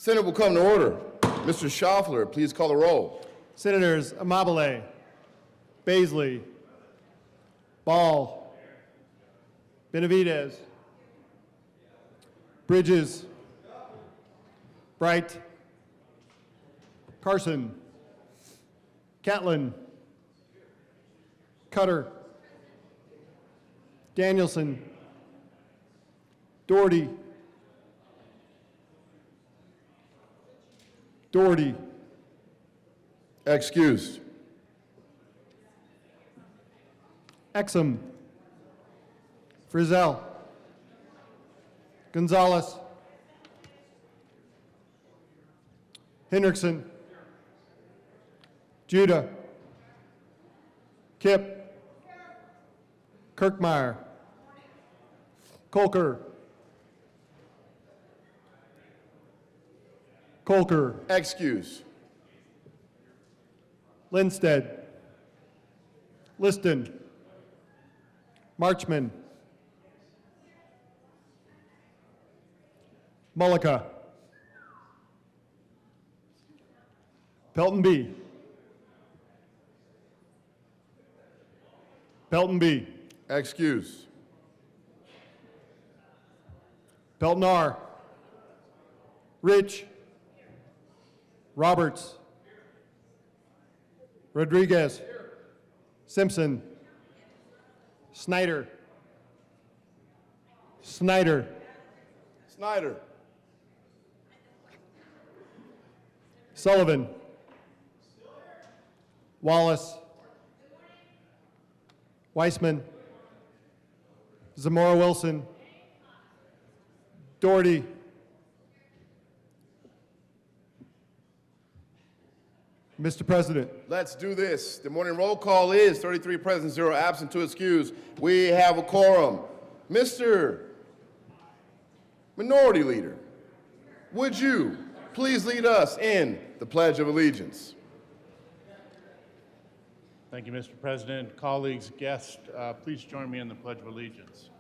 Senate will come to order. Mr. Schaffler, please call the roll. Senators Amabile, Baisley, Ball, Benavidez, Bridges, Bright, Carson, Catlin, Cutter, Danielson, Doherty, Excused. Exum, Frizzell, Gonzalez, Hendrickson, Judah, Kip, Kirkmeyer, Colker, Excused. Lindsted, Liston, Marchman, Mullica, Pelton B, Excused. Pelton R, Rich, Roberts, Rodriguez, Simpson, Snyder, Snyder. Sullivan, Wallace, Weissman, Zamora Wilson, Doherty, Mr. President. Let's do this. The morning roll call is 33 present, 0 absent, 2 excused. We have a quorum. Mr. Minority Leader, would you please lead us in the Pledge of Allegiance? Thank you, Mr. President. Colleagues, guests, please join me in the Pledge of Allegiance.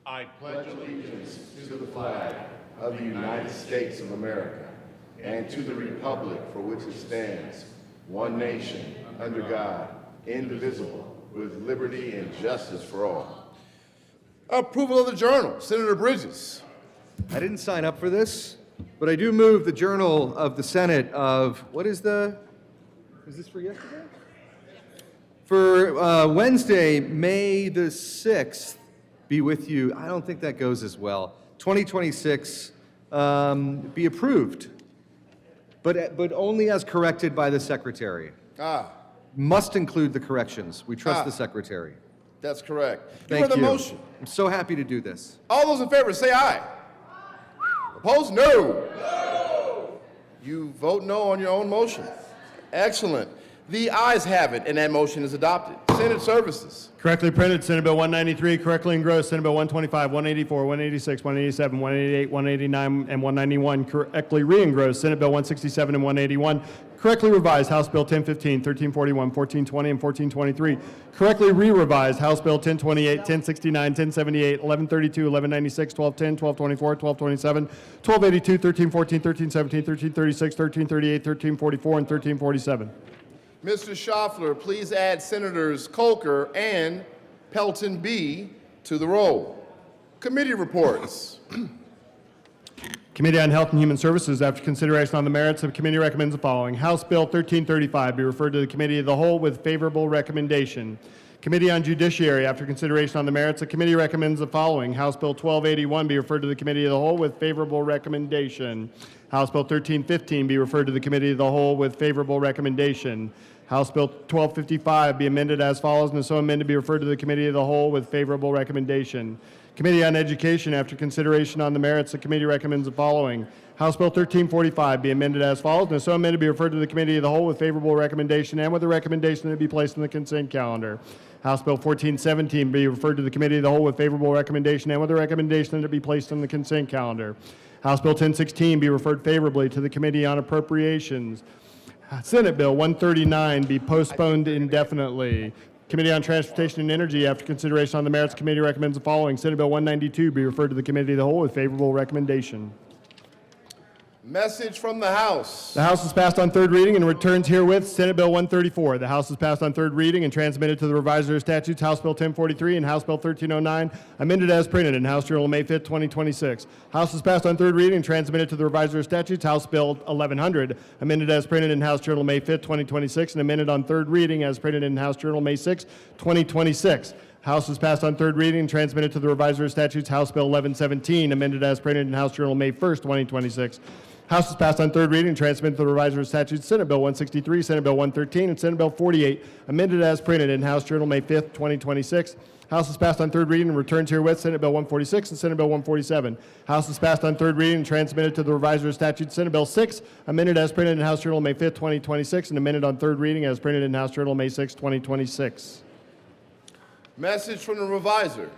I pledge Allegiance to the flag of the United States of America and to the republic for which it stands, one nation, under God, indivisible, with liberty and justice for all. Approval of the Journal. Senator Bridges. I didn't sign up for this, but I do move the Journal of the Senate of, is this for yesterday? For Wednesday, May the 6th, be with you. I don't think that goes as well. 2026, be approved, but only as corrected by the Secretary. Must include the corrections. We trust the Secretary. That's correct. Thank you. you. The motion. I'm so happy to do this. All those in favor say aye. Opposed, no. No. You vote no on your own motion. Excellent. The ayes have it, and that motion is adopted. Senate Services. Correctly printed, Senate Bill 193. Correctly engrossed, Senate Bill 125, 184, 186, 187, 188, 189, and 191. Correctly re-engrossed, Senate Bill 167 and 181. Correctly revised, House Bill 1015, 1341, 1420, and 1423. Correctly re-revised, House Bill 1028, 1069, 1078, 1132, 1196, 1210, 1224, 1227, 1282, 1314, 1317, 1336, 1338, 1344, and 1347. Mr. Schaffler, please add Senators Colker and Pelton B to the roll. Committee reports. Committee on Health and Human Services, after consideration on the merits of committee, recommends the following. House Bill 1335 be referred to the Committee of the Whole with favorable recommendation. Committee on Judiciary, after consideration on the merits, the committee recommends the following. House Bill 1281 be referred to the Committee of the Whole with favorable recommendation. House Bill 1315 be referred to the Committee of the Whole with favorable recommendation. House Bill 1255 be amended as follows, and so amended be referred to the Committee of the Whole with favorable recommendation. Committee on Education, after consideration on the merits, the committee recommends the following. House Bill 1345 be amended as follows, and so amended be referred to the Committee of the Whole with favorable recommendation and with a recommendation that it be placed on the consent calendar. House Bill 1417 be referred to the Committee of the Whole with favorable recommendation and with a recommendation that it be placed on the consent calendar. House Bill 1016 be referred favorably to the Committee on Appropriations. Senate Bill 139 be postponed indefinitely. Committee on Transportation and Energy, after consideration on the merits, committee recommends the following. Senate Bill 192 be referred to the Committee of the Whole with favorable recommendation. Message from the House. The House has passed on third reading and returns herewith Senate Bill 134. The House has passed on third reading and transmitted to the Revisor of Statutes House Bill 1043 and House Bill 1309, amended as printed in House Journal May 5, 2026. House has passed on third reading and transmitted to the Revisor of Statutes House Bill 1100, amended as printed in House Journal May 5, 2026, and amended on third reading as printed in House Journal May 6, 2026. House has passed on third reading and transmitted to the Revisor of Statutes House Bill 1117, amended as printed in House Journal May 1, 2026. House has passed on third reading and transmitted to the Revisor of Statutes Senate Bill 163, Senate Bill 113, and Senate Bill 48, amended as printed in House Journal May 5, 2026. House has passed on third reading and returns herewith Senate Bill 146 and Senate Bill 147. House has passed on third reading and transmitted to the Revisor of Statutes Senate Bill 6, amended as printed in House Journal May 5, 2026, and amended on third reading as printed in House Journal May 6, 2026. Message from the Revisor.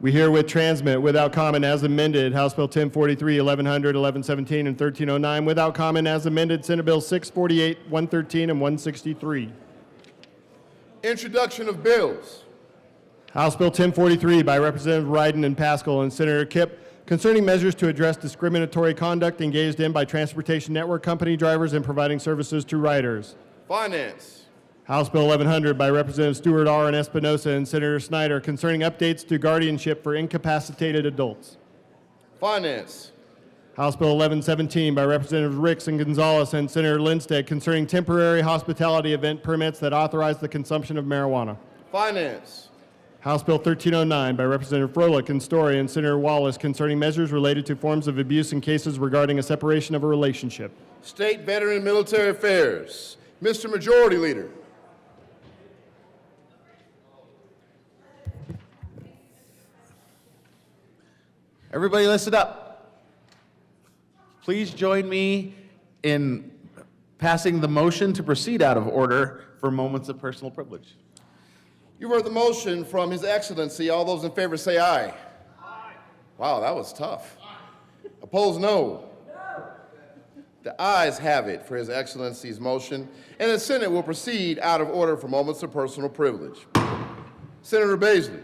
We herewith transmit without comment as amended House Bill 1043, 1100, 1117, and 1309, without comment as amended Senate Bill 648, 113, and 163. Introduction of bills. House Bill 1043 by Representative Ryden and Pascal and Senator Kipp concerning measures to address discriminatory conduct engaged in by transportation network company drivers in providing services to riders. Finance. House Bill 1100 by Representative Stewart R. and Espinosa and Senator Snyder concerning updates to guardianship for incapacitated adults. Finance. House Bill 1117 by Representatives Ricks and Gonzalez and Senator Lindstedt concerning temporary hospitality event permits that authorize the consumption of marijuana. Finance. House Bill 1309 by Representative Froelich and Story and Senator Wallace concerning measures related to forms of abuse in cases regarding a separation of a relationship. State, Veteran, and Military Affairs. Mr. Majority Leader. Everybody listen up. Please join me in passing the motion to proceed out of order for moments of personal privilege. You heard the motion from His Excellency. All those in favor say aye. Aye. Wow, that was tough. Opposed, no. The ayes have it for His Excellency's motion, and the Senate will proceed out of order for moments of personal privilege. Senator Baisley.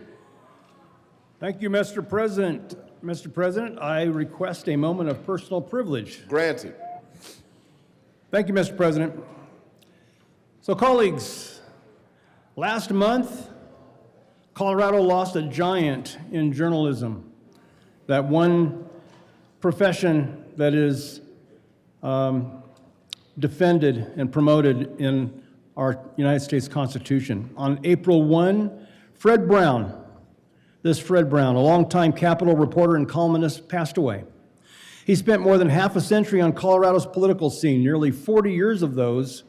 Thank you, Mr. President. Mr. President, I request a moment of personal privilege. Granted. Thank you, Mr. President. So, colleagues, last month, Colorado lost a giant in journalism, that one profession that is defended and promoted in our United States Constitution. On April 1, Fred Brown, a longtime Capitol reporter and columnist, passed away. He spent more than half a century on Colorado's political scene, nearly 40 years of those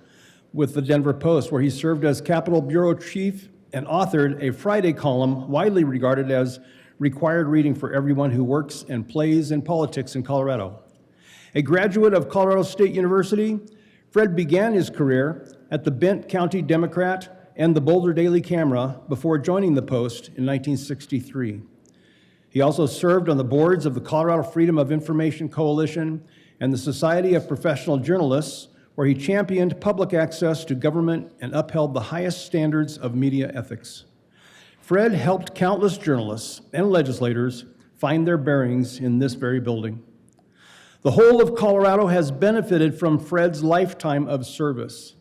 with the Denver Post, where he served as Capitol Bureau Chief and authored a Friday column widely regarded as required reading for everyone who works and plays in politics in Colorado. A graduate of Colorado State University, Fred began his career at the Bent County Democrat and the Boulder Daily Camera before joining the Post in 1963. He also served on the boards of the Colorado Freedom of Information Coalition and the Society of Professional Journalists, where he championed public access to government and upheld the highest standards of media ethics. Fred helped countless journalists and legislators find their bearings in this very building. The whole of Colorado has benefited from Fred's lifetime of service.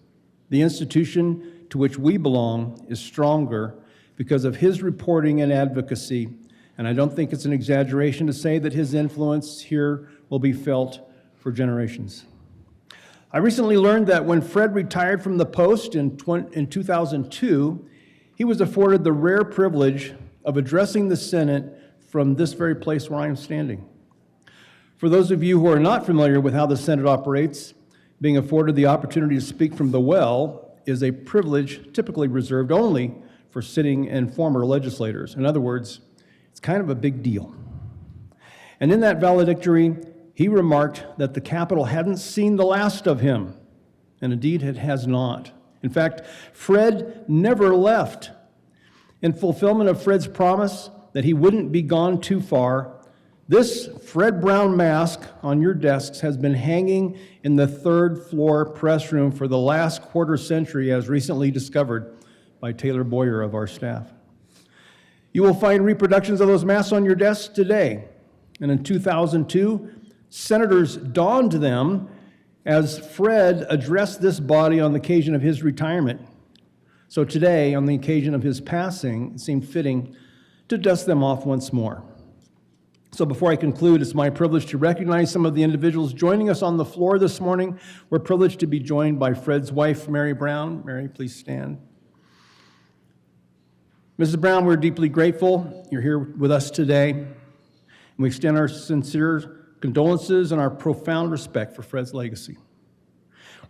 The institution to which we belong is stronger because of his reporting and advocacy, and I don't think it's an exaggeration to say that his influence here will be felt for generations. I recently learned that when Fred retired from the Post in 2002, he was afforded the rare privilege of addressing the Senate from this very place where I am standing. For those of you who are not familiar with how the Senate operates, being afforded the opportunity to speak from the well is a privilege typically reserved only for sitting and former legislators. In other words, it's kind of a big deal. And in that valedictory, he remarked that the Capitol hadn't seen the last of him, and indeed it has not. In fact, Fred never left. In fulfillment of Fred's promise that he wouldn't be gone too far, this Fred Brown mask on your desks has been hanging in the third-floor press room for the last quarter century, as recently discovered by Taylor Boyer of our staff. You will find reproductions of those masks on your desks today. And in 2002, Senators dawned them as Fred addressed this body on the occasion of his retirement. So today, on the occasion of his passing, it seemed fitting to dust them off once more. So before I conclude, it's my privilege to recognize some of the individuals joining us on the floor this morning. We're privileged to be joined by Fred's wife, Mary Brown. Mary, please stand. Mrs. Brown, we're deeply grateful you're here with us today. And we extend our sincere condolences and our profound respect for Fred's legacy.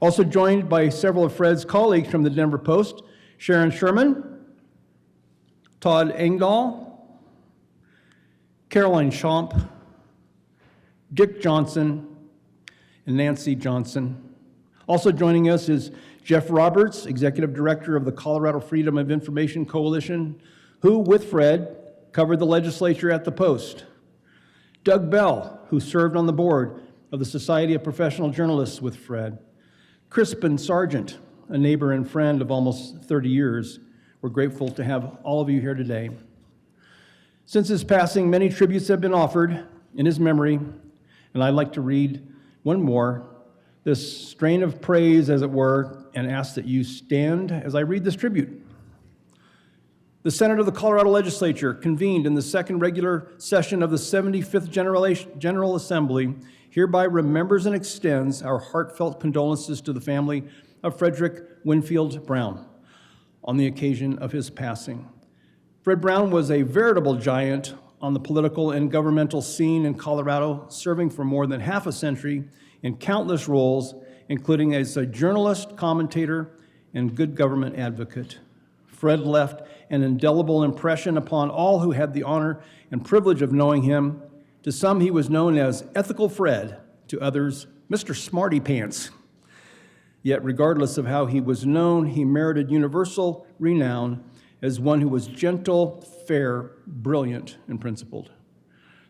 Also joined by several of Fred's colleagues from the Denver Post, Sharon Sherman, Todd Engdahl, Caroline Schomp, Dick Johnson, and Nancy Johnson. Also joining us is Jeff Roberts, Executive Director of the Colorado Freedom of Information Coalition, who, with Fred, covered the legislature at the Post. Doug Bell, who served on the board of the Society of Professional Journalists with Fred. Crispin Sargent, a neighbor and friend of almost 30 years. We're grateful to have all of you here today. Since his passing, many tributes have been offered in his memory, and I'd like to read one more, this strain of praise, as it were, and ask that you stand as I read this tribute. The Senate of the Colorado Legislature, convened in the second regular session of the 75th General Assembly, hereby remembers and extends our heartfelt condolences to the family of Frederick Winfield Brown on the occasion of his passing. Fred Brown was a veritable giant on the political and governmental scene in Colorado, serving for more than half a century in countless roles, including as a journalist, commentator, and good government advocate. Fred left an indelible impression upon all who had the honor and privilege of knowing him. To some, he was known as Ethical Fred, to others, Mr. Smarty Pants. Yet regardless of how he was known, he merited universal renown as one who was gentle, fair, brilliant, and principled.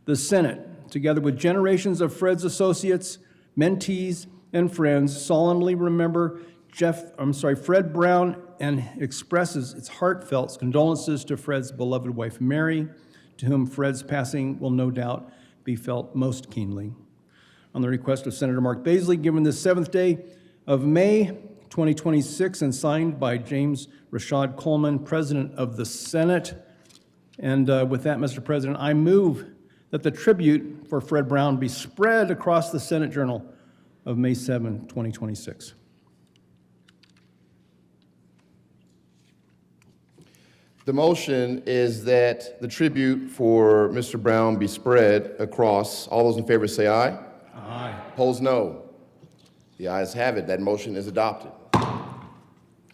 The Senate, together with generations of Fred's associates, mentees, and friends, solemnly remember Fred Brown and expresses its heartfelt condolences to Fred's beloved wife, Mary, to whom Fred's passing will no doubt be felt most keenly. On the request of Senator Mark Baisley, given the 7th day of May, 2026, and signed by James Rashad Coleman, President of the Senate. And with that, Mr. President, I move that the tribute for Fred Brown be spread across the Senate Journal of May 7, 2026. The motion is that the tribute for Mr. Brown be spread across. All those in favor say aye. Aye. Opposed, no. The ayes have it. That motion is adopted.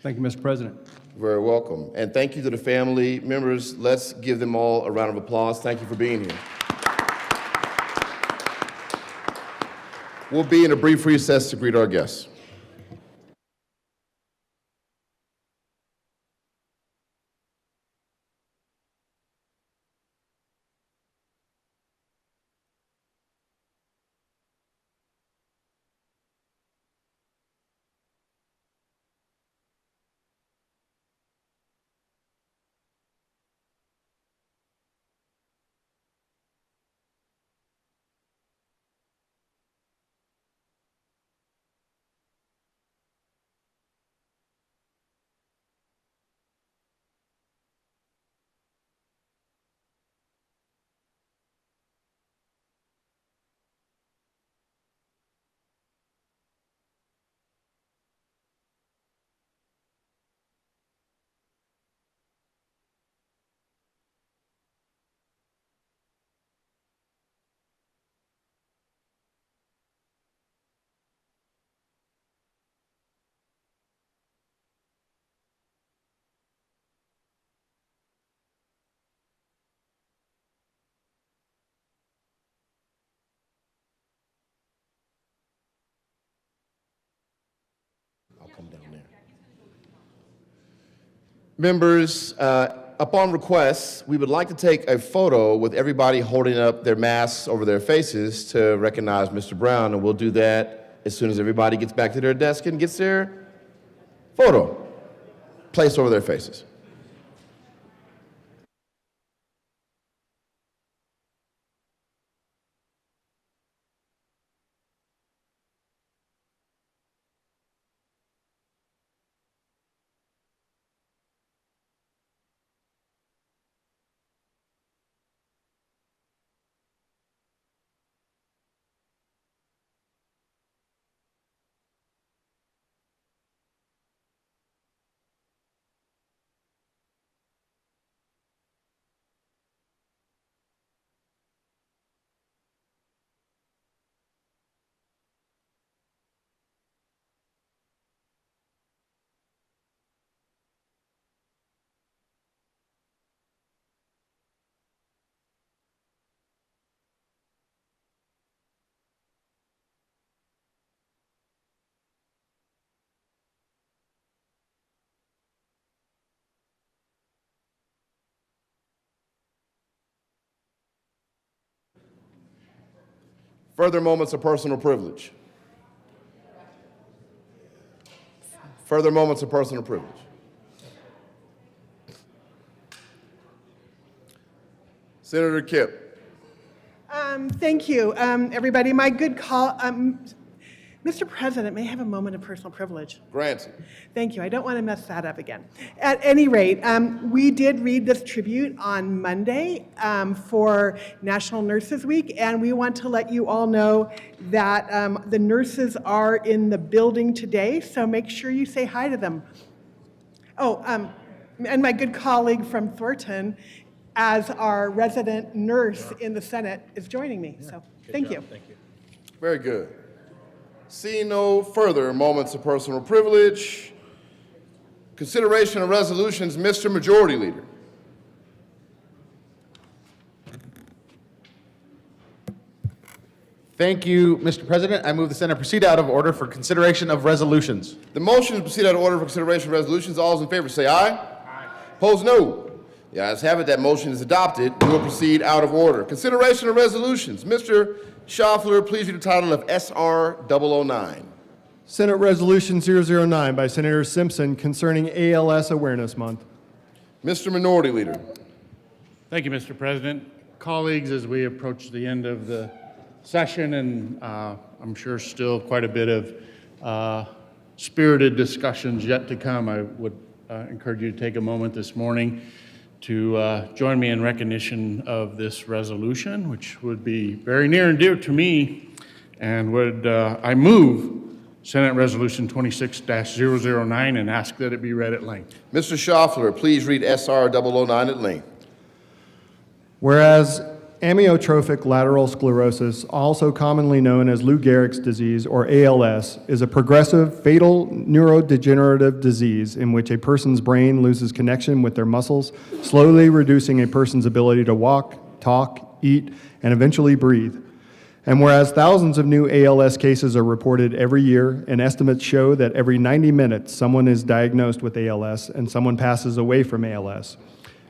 Thank you, Mr. President. Very welcome. And thank you to the family members. Let's give them all a round of applause. Thank you for being here. We'll be in a brief recess to greet our guests. Come down there. Members, upon request, we would like to take a photo with everybody holding up their masks over their faces to recognize Mr. Brown, and we'll do that as soon as everybody gets back to their desk and gets their photo placed over their faces. Further moments of personal privilege. Further moments of personal privilege. Senator Kipp. Thank you, everybody. My good call. Mr. President, may I have a moment of personal privilege? Granted. Thank you. I don't want to mess that up again. At any rate, we did read this tribute on Monday for National Nurses Week, and we want to let you all know that the nurses are in the building today, so make sure you say hi to them. Oh, and my good colleague from Thornton, as our resident nurse in the Senate, is joining me. So thank you. Very good. Seeing no further moments of personal privilege, consideration of resolutions, Mr. Majority Leader. Thank you, Mr. President. I move the Senate proceed out of order for consideration of resolutions. The motion is to proceed out of order for consideration of resolutions. All those in favor say aye. Aye. Opposed, no. The ayes have it. That motion is adopted. We will proceed out of order. Consideration of resolutions. Mr. Schaffler, please read the title of SR 009. Senate Resolution 009 by Senator Simpson concerning ALS Awareness Month. Mr. Minority Leader. Thank you, Mr. President. Colleagues, as we approach the end of the session, and I'm sure still quite a bit of spirited discussions yet to come, I would encourage you to take a moment this morning to join me in recognition of this resolution, which would be very near and dear to me, and would I move Senate Resolution 26-009 and ask that it be read at length. Mr. Schaffler, please read SR 009 at length. Whereas amyotrophic lateral sclerosis, also commonly known as Lou Gehrig's disease or ALS, is a progressive, fatal neurodegenerative disease in which a person's brain loses connection with their muscles, slowly reducing a person's ability to walk, talk, eat, and eventually breathe. And whereas thousands of new ALS cases are reported every year, and estimates show that every 90 minutes someone is diagnosed with ALS and someone passes away from ALS.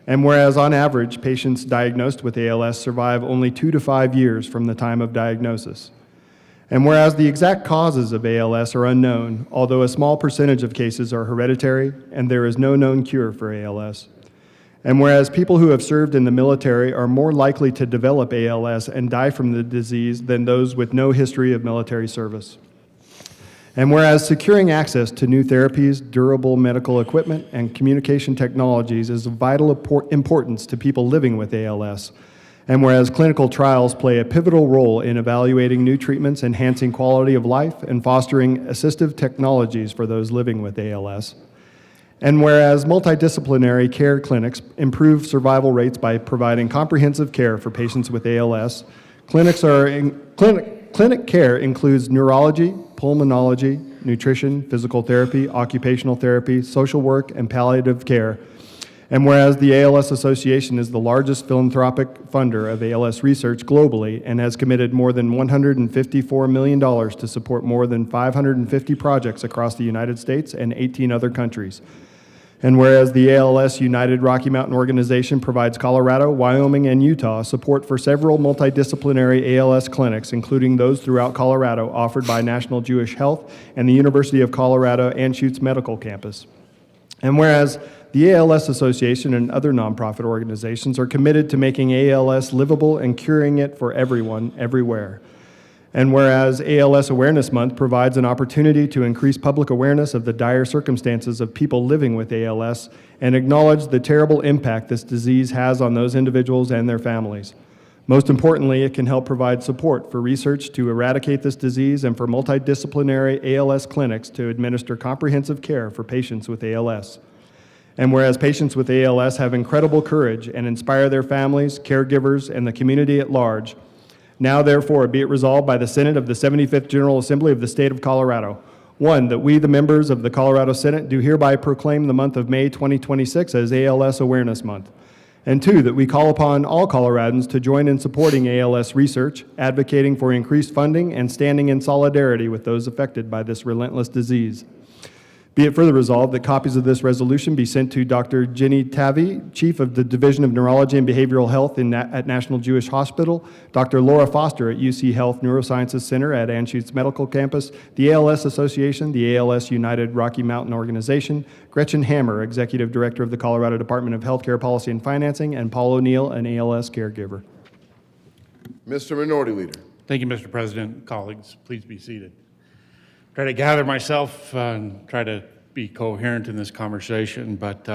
And whereas on average, patients diagnosed with ALS survive only 2 to 5 years from the time of diagnosis. And whereas the exact causes of ALS are unknown, although a small percentage of cases are hereditary and there is no known cure for ALS. And whereas people who have served in the military are more likely to develop ALS and die from the disease than those with no history of military service. And whereas securing access to new therapies, durable medical equipment, and communication technologies is of vital importance to people living with ALS. And whereas clinical trials play a pivotal role in evaluating new treatments, enhancing quality of life, and fostering assistive technologies for those living with ALS. And whereas multidisciplinary care clinics improve survival rates by providing comprehensive care for patients with ALS, clinic care includes neurology, pulmonology, nutrition, physical therapy, occupational therapy, social work, and palliative care. And whereas the ALS Association is the largest philanthropic funder of ALS research globally and has committed more than $154 million to support more than 550 projects across the United States and 18 other countries. And whereas the ALS United Rocky Mountain Organization provides Colorado, Wyoming, and Utah support for several multidisciplinary ALS clinics, including those throughout Colorado offered by National Jewish Health and the University of Colorado Anschutz Medical Campus. And whereas the ALS Association and other nonprofit organizations are committed to making ALS livable and curing it for everyone, everywhere. And whereas ALS Awareness Month provides an opportunity to increase public awareness of the dire circumstances of people living with ALS and acknowledge the terrible impact this disease has on those individuals and their families. Most importantly, it can help provide support for research to eradicate this disease and for multidisciplinary ALS clinics to administer comprehensive care for patients with ALS. And whereas patients with ALS have incredible courage and inspire their families, caregivers, and the community at large, now, therefore, be it resolved by the Senate of the 75th General Assembly of the State of Colorado. 1, that we, the members of the Colorado Senate, do hereby proclaim the month of May 2026 as ALS Awareness Month. And 2, that we call upon all Coloradans to join in supporting ALS research, advocating for increased funding, and standing in solidarity with those affected by this relentless disease. Be it further resolved that copies of this resolution be sent to Dr. Jenny Tavi, Chief of the Division of Neurology and Behavioral Health at National Jewish Hospital, Dr. Laura Foster at UC Health Neurosciences Center at Anschutz Medical Campus, the ALS Association, the ALS United Rocky Mountain Organization, Gretchen Hammer, Executive Director of the Colorado Department of Healthcare Policy and Financing, and Paul O'Neill, an ALS caregiver. Mr. Minority Leader. Thank you, Mr. President. Colleagues, please be seated. Try to gather myself and try to be coherent in this conversation, but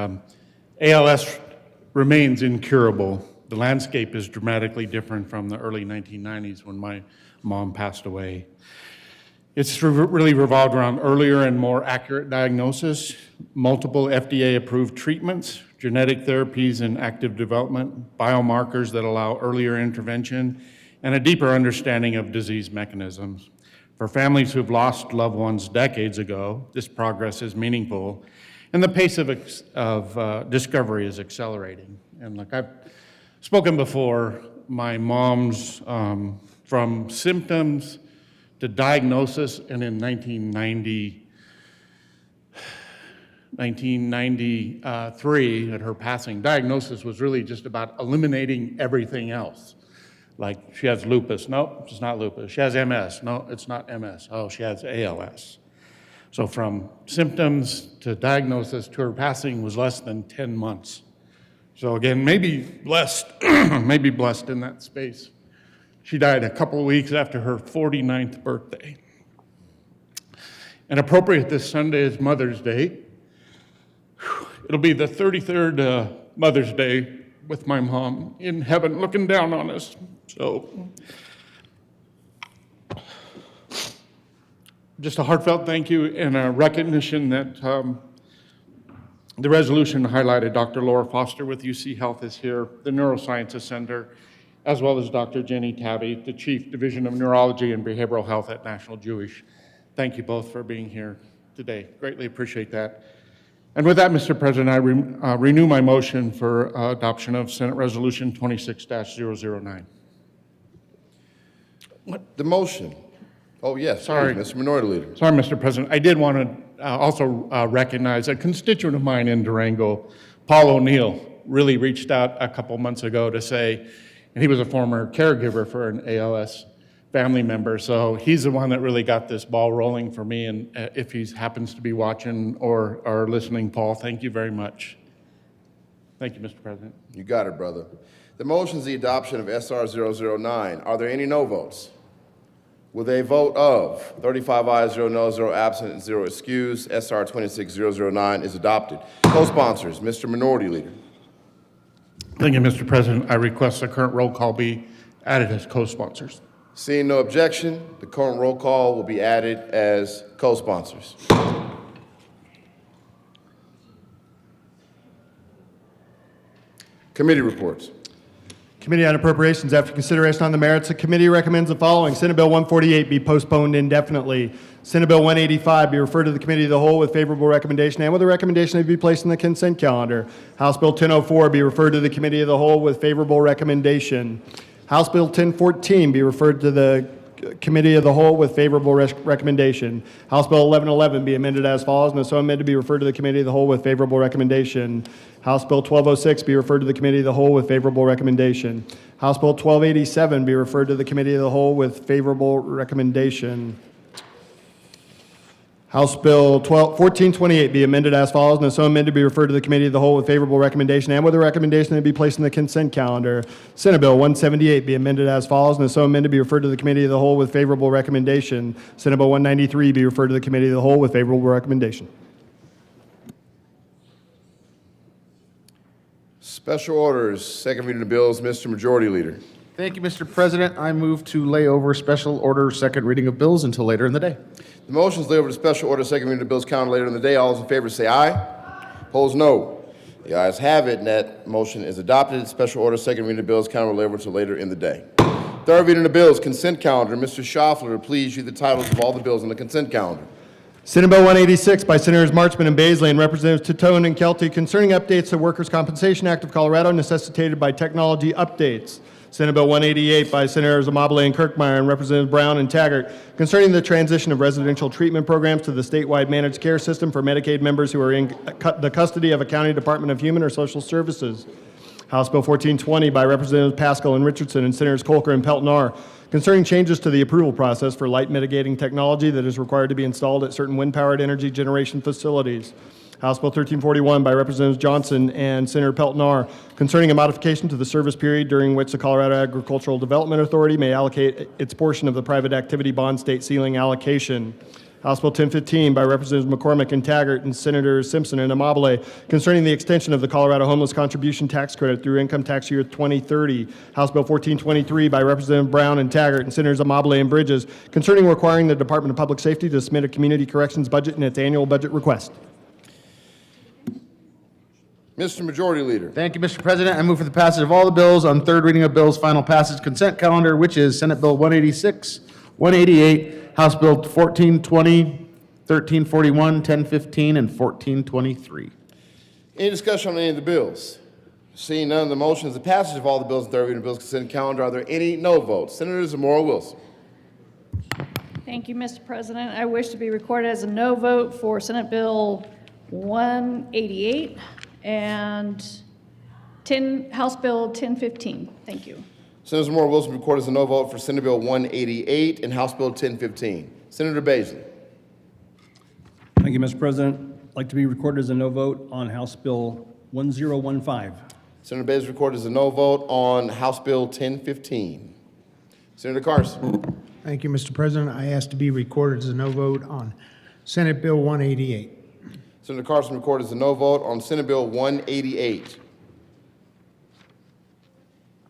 ALS remains incurable. The landscape is dramatically different from the early 1990s when my mom passed away. It's really revolved around earlier and more accurate diagnosis, multiple FDA-approved treatments, genetic therapies in active development, biomarkers that allow earlier intervention, and a deeper understanding of disease mechanisms. For families who've lost loved ones decades ago, this progress is meaningful, and the pace of discovery is accelerating. And like I've spoken before, my mom's from symptoms to diagnosis, and in 1993, at her passing, diagnosis was really just about eliminating everything else. Like, she has lupus. No, it's not lupus. She has MS. No, it's not MS. Oh, she has ALS. So from symptoms to diagnosis to her passing was less than 10 months. So again, maybe blessed, maybe blessed in that space. She died a couple of weeks after her 49th birthday. And appropriate this Sunday is Mother's Day. It'll be the 33rd Mother's Day with my mom in heaven looking down on us. So just a heartfelt thank you and a recognition that the resolution highlighted Dr. Laura Foster with UC Health is here, the Neurosciences Center, as well as Dr. Jenny Tavi, the Chief Division of Neurology and Behavioral Health at National Jewish. Thank you both for being here today. Greatly appreciate that. And with that, Mr. President, I renew my motion for adoption of Senate Resolution 26-009. The motion. Oh, yes. Sorry. Please, Mr. Minority Leader. Sorry, Mr. President. I did want to also recognize a constituent of mine in Durango, Paul O'Neill, really reached out a couple months ago to say, and he was a former caregiver for an ALS family member, so he's the one that really got this ball rolling for me, and if he happens to be watching or listening, Paul, thank you very much. Thank you, Mr. President. You got it, brother. The motion is the adoption of SR 009. Are there any no votes? With a vote of 35 ayes, 0 noes, 0 absent, and 0 excused, SR 26009 is adopted. Co-sponsors, Mr. Minority Leader. Thank you, Mr. President. I request the current roll call be added as co-sponsors. Seeing no objection, the current roll call will be added as co-sponsors. Committee reports. Committee on Appropriations, after consideration on the merits, the committee recommends the following. Senate Bill 148 be postponed indefinitely. Senate Bill 185 be referred to the Committee of the Whole with favorable recommendation and with a recommendation to be placed in the consent calendar. House Bill 1004 be referred to the Committee of the Whole with favorable recommendation. House Bill 1014 be referred to the Committee of the Whole with favorable recommendation. House Bill 1111 be amended as follows, and so amended be referred to the Committee of the Whole with favorable recommendation. House Bill 1206 be referred to the Committee of the Whole with favorable recommendation. House Bill 1287 be referred to the Committee of the Whole with favorable recommendation. House Bill 1428 be amended as follows, and so amended be referred to the Committee of the Whole with favorable recommendation and with a recommendation to be placed in the consent calendar. Senate Bill 178 be amended as follows, and so amended be referred to the Committee of the Whole with favorable recommendation. Senate Bill 193 be referred to the Committee of the Whole with favorable recommendation. Special orders, second reading of bills, Mr. Majority Leader. Thank you, Mr. President. I move to lay over special order second reading of bills until later in the day. The motion is laid over the special order, second reading of bills counted later in the day. All those in favor say aye. Opposed, no. The ayes have it, and that motion is adopted. Special order, second reading of bills counted later until later in the day. Third reading of bills, consent calendar. Mr. Schaffler, please read the titles of all the bills on the consent calendar. Senate Bill 186 by Senators Marchman and Baisley and Representatives Titone and Kelty concerning updates to the Workers' Compensation Act of Colorado necessitated by technology updates. Senate Bill 188 by Senators Amabile and Kirkmeyer and Representatives Brown and Taggart concerning the transition of residential treatment programs to the statewide managed care system for Medicaid members who are in the custody of a county Department of Human or Social Services. House Bill 1420 by Representatives Pascal and Richardson and Senators Colker and Peltonar concerning changes to the approval process for light mitigating technology that is required to be installed at certain wind-powered energy generation facilities. House Bill 1341 by Representatives Johnson and Senator Peltonar concerning a modification to the service period during which the Colorado Agricultural Development Authority may allocate its portion of the private activity bond state ceiling allocation. House Bill 1015 by Representatives McCormick and Taggart and Senators Simpson and Amabile concerning the extension of the Colorado Homeless Contribution Tax Credit through income tax year 2030. House Bill 1423 by Representative Brown and Taggart and Senators Amabile and Bridges concerning requiring the Department of Public Safety to submit a community corrections budget in its annual budget request. Mr. Majority Leader. Thank you, Mr. President. I move for the passage of all the bills on third reading of bills, final passage consent calendar, which is Senate Bill 186, 188, House Bill 1420, 1341, 1015, and 1423. Any discussion on any of the bills? Seeing none, the motion is the passage of all the bills on third reading of bills consent calendar. Are there any no votes? Senator Zamora Wilson. Thank you, Mr. President. I wish to be recorded as a no vote for Senate Bill 188 and House Bill 1015. Thank you. Senator Zamora Wilson recorded as a no vote for Senate Bill 188 and House Bill 1015. Senator Baisley. Thank you, Mr. President. I'd like to be recorded as a no vote on House Bill 1015. Senator Baisley recorded as a no vote on House Bill 1015. Senator Carson. Thank you, Mr. President. I ask to be recorded as a no vote on Senate Bill 188. Senator Carson recorded as a no vote on Senate Bill 188.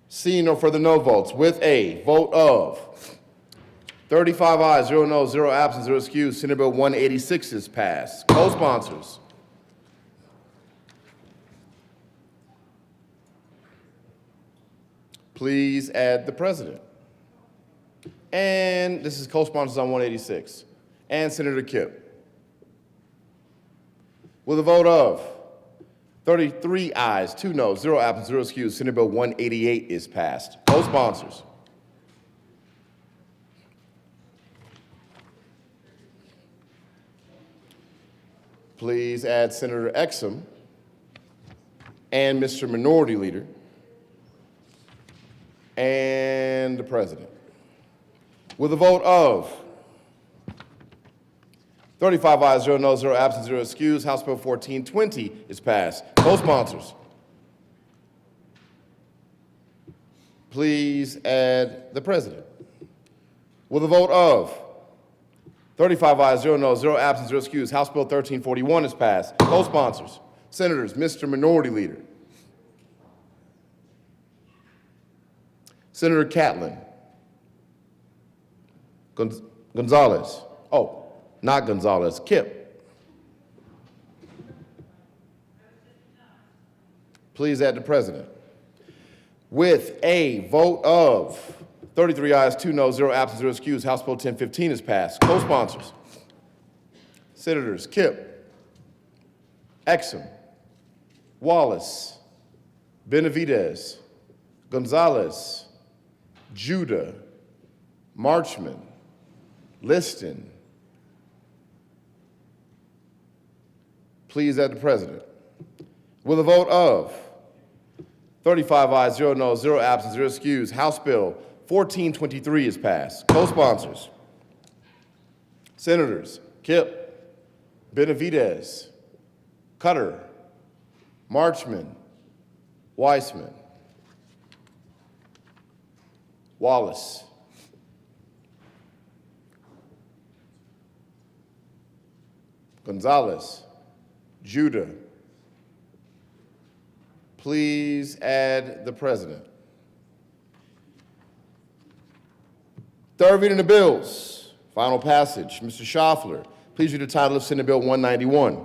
Seeing no further no votes, with a vote of 35 ayes, 0 noes, 0 absent, 0 excused, Senate Bill 186 is passed. Co-sponsors. Please add the president. And this is co-sponsors on 186. And Senator Kipp. With a vote of 33 ayes, 2 noes, 0 absent, 0 excused, Senate Bill 188 is passed. Co-sponsors. Please add Senator Exum and Mr. Minority Leader and the President. With a vote of 35 ayes, 0 noes, 0 absent, 0 excused, House Bill 1420 is passed. Co-sponsors. Please add the President. With a vote of 35 ayes, 0 noes, 0 absent, 0 excused, House Bill 1341 is passed. Co-sponsors. Senators, Mr. Minority Leader. Senator Catlin. Gonzalez. Oh. Not Gonzalez, Kipp. Please add the President. With a vote of 33 ayes, 2 noes, 0 absent, 0 excused, House Bill 1015 is passed. Co-sponsors. Senators Kipp, Exum, Wallace, Benavidez, Gonzalez, Judah, Marchman, Liston. Please add the President. With a vote of 35 ayes, 0 noes, 0 absent, 0 excused, House Bill 1423 is passed. Co-sponsors. Senators Kipp, Benavidez, Cutter, Marchman, Weissman, Wallace, Gonzalez, Judah. Please add the President. Third reading of bills. Final passage. Mr. Schaffler, please read the title of Senate Bill 191.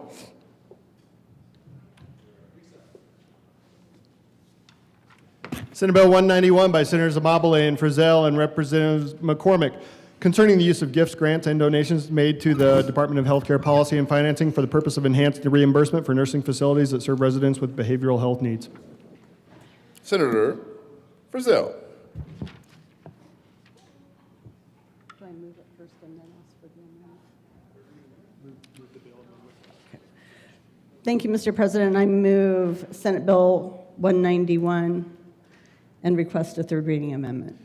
Senate Bill 191 by Senators Amabile and Frizzell and Representatives McCormick concerning the use of gifts, grants, and donations made to the Department of Healthcare Policy and Financing for the purpose of enhanced reimbursement for nursing facilities that serve residents with behavioral health needs. Senator Frizzell. Do I move it first and then ask for the amendment? Thank you, Mr. President. I move Senate Bill 191 and request a third reading amendment.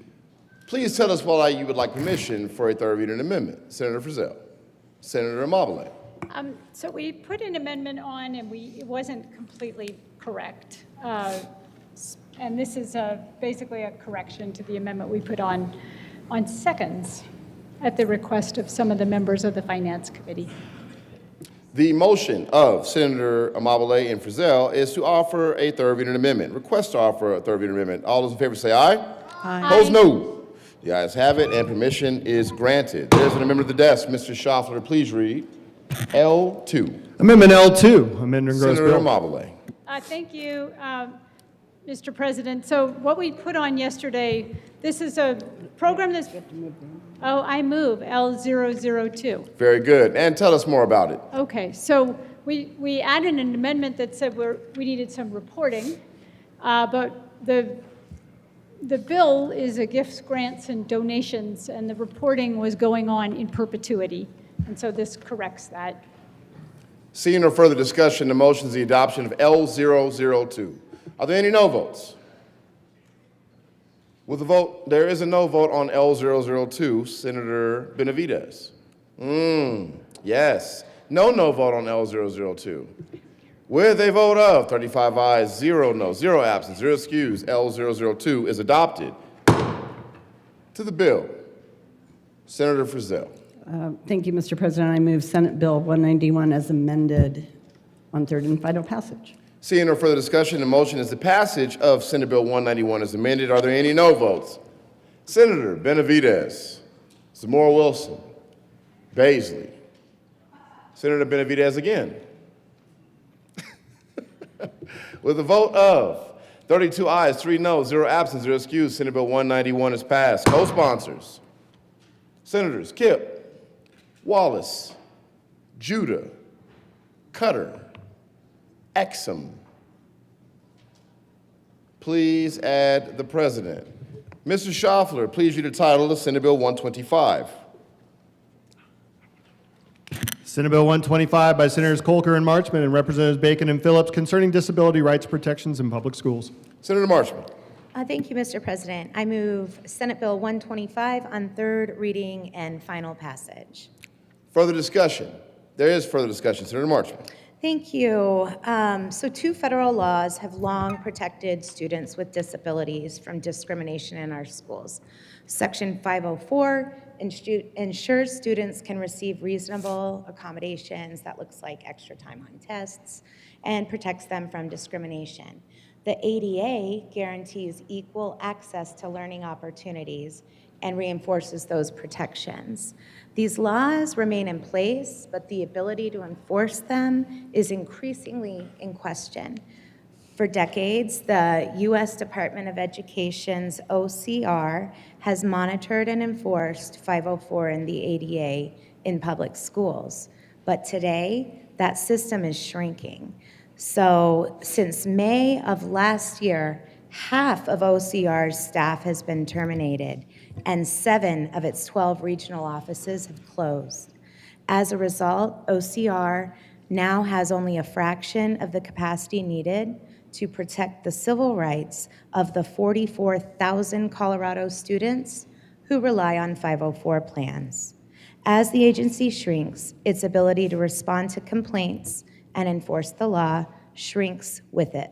Please tell us why you would like permission for a third reading amendment. Senator Frizzell. Senator Amabile. So we put an amendment on, and it wasn't completely correct. And this is basically a correction to the amendment we put on seconds at the request of some of the members of the Finance Committee. The motion of Senator Amabile and Frizzell is to offer a third reading amendment. Request to offer a third reading amendment. All those in favor say aye. Aye. Opposed, no. The ayes have it, and permission is granted. There's an amendment at the desk. Mr. Schaffler, please read L2. Amendment L2, amending gross Senator bill. Amabile. Thank you, Mr. President. So what we put on yesterday, this is a program that's, I move L002. Very good. And tell us more about it. Okay, so we added an amendment that said we needed some reporting, but the bill is a gifts, grants, and donations, and the reporting was going on in perpetuity, and so this corrects that. Seeing no further discussion, the motion is the adoption of L002. Are there any no votes? With the vote, there is a no vote on L002. Senator Benavidez. Yes. No vote on L002. With a vote of 35 ayes, 0 no, 0 absent, 0 excuse, L002 is adopted. To the bill, Senator Frizzell. Thank you, Mr. President. I move Senate Bill 191 as amended on third and final passage. Seeing no further discussion, the motion is the passage of Senate Bill 191 as amended. Are there any no votes? Senator Benavidez, Zamora Wilson, Baisley. Senator Benavidez again. With a vote of 32 ayes, 3 noes, 0 absent, 0 excused, Senate Bill 191 is passed. Co-sponsors, Senators Kipp, Wallace, Judah, Cutter, Exum. Please add the president. Mr. Schaffler, please read the title of Senate Bill 125. Senate Bill 125 by Senators Colker and Marchman and Representatives Bacon and Phillips concerning disability rights protections in public schools. Senator Marchman. Thank you, Mr. President. I move Senate Bill 125 on third reading and final passage. Further discussion. There is further discussion. Senator Marchman. Thank you. So 2 federal laws have long protected students with disabilities from discrimination in our schools. Section 504 ensures students can receive reasonable accommodations, that looks like extra time on tests, and protects them from discrimination. The ADA guarantees equal access to learning opportunities and reinforces those protections. These laws remain in place, but the ability to enforce them is increasingly in question. For decades, the U.S. Department of Education's OCR has monitored and enforced 504 and the ADA in public schools. But today, that system is shrinking. So since May of last year, half of OCR's staff has been terminated, and 7 of its 12 regional offices have closed. As a result, OCR now has only a fraction of the capacity needed to protect the civil rights of the 44,000 Colorado students who rely on 504 plans. As the agency shrinks, its ability to respond to complaints and enforce the law shrinks with it.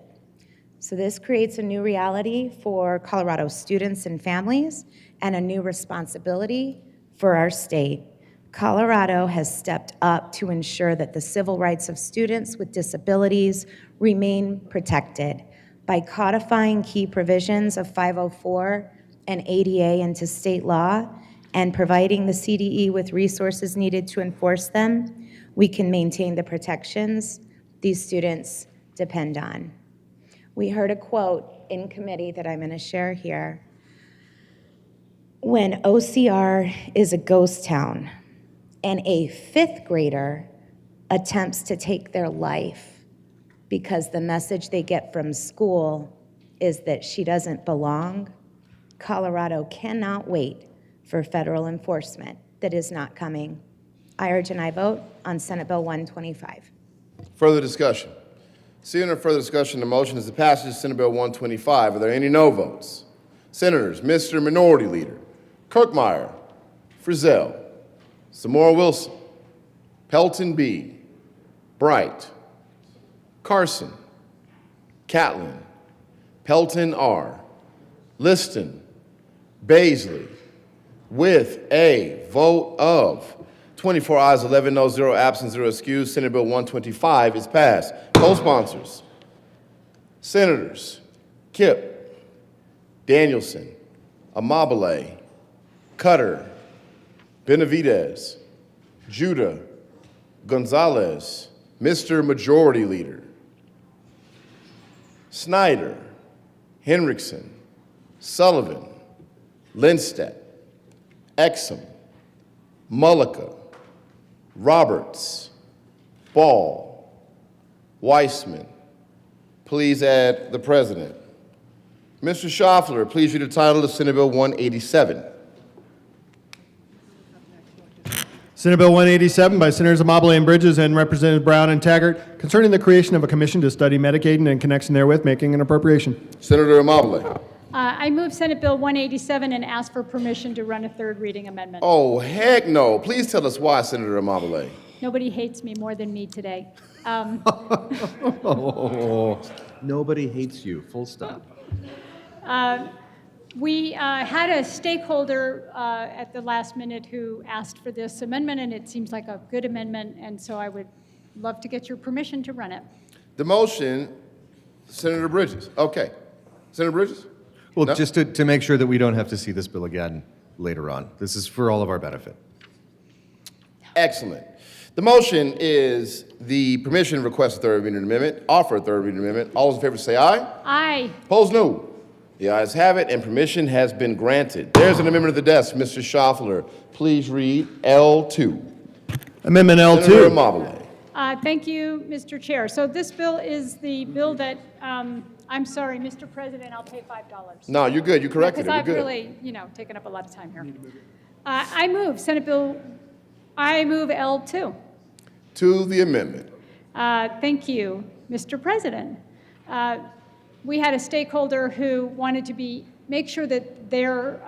So this creates a new reality for Colorado students and families and a new responsibility for our state. Colorado has stepped up to ensure that the civil rights of students with disabilities remain protected by codifying key provisions of 504 and ADA into state law and providing the CDE with resources needed to enforce them. We can maintain the protections these students depend on. We heard a quote in committee that I'm going to share here. When OCR is a ghost town and a 5th grader attempts to take their life because the message they get from school is that she doesn't belong, Colorado cannot wait for federal enforcement that is not coming. I urge and I vote on Senate Bill 125. Further discussion? Seeing no further discussion, the motion is the passage of Senate Bill 125. Are there any no votes? Senators, Mr. Minority Leader, Kirkmeyer, Frizzell, Zamora Wilson, Pelton B., Bright, Carson, Catlin, Pelton R., Liston, Baisley, with a vote of 24 ayes, 11 noes, 0 absent, 0 excused, Senate Bill 125 is passed. Co-sponsors, Senators Kipp, Danielson, Amabile, Cutter, Benavidez, Judah, Gonzalez, Mr. Majority Leader, Snyder, Henriksen, Sullivan, Lindstedt, Exum, Mullica, Roberts, Ball, Weissman. Please add the President. Mr. Schaffler, please read the title of Senate Bill 187. Senate Bill 187 by Senators Amabile and Bridges and Representatives Brown and Taggart concerning the creation of a commission to study Medicaid and in connection therewith making an appropriation. Senator Amabile. I move Senate Bill 187 and ask for permission to run a third reading amendment. Oh, heck no. Please tell us why, Senator Amabile. Nobody hates me more than me today. Oh, nobody hates you, full stop. We had a stakeholder at the last minute who asked for this amendment, and it seems like a good amendment, and so I would love to get your permission to run it. The motion, Senator Bridges. Okay. Senator Bridges? Well, No? just to make sure that we don't have to see this bill again later on. This is for all of our benefit. Excellent. The motion is the permission to request a third reading amendment, offer a third reading amendment. All those in favor say aye. Aye. Opposed, no. The ayes have it, and permission has been granted. There's an amendment of the desk. Mr. Schaffler, please read L2. Amendment Senator L2. Amabile. Thank you, Mr. Chair. So this bill is the bill that, I'm sorry, Mr. President, I'll pay $5. No, you're good. You corrected it. Because We're I've good. really, taken up a lot of time here. I move L2. To the amendment. Thank you, Mr. President. We had a stakeholder who wanted to make sure that their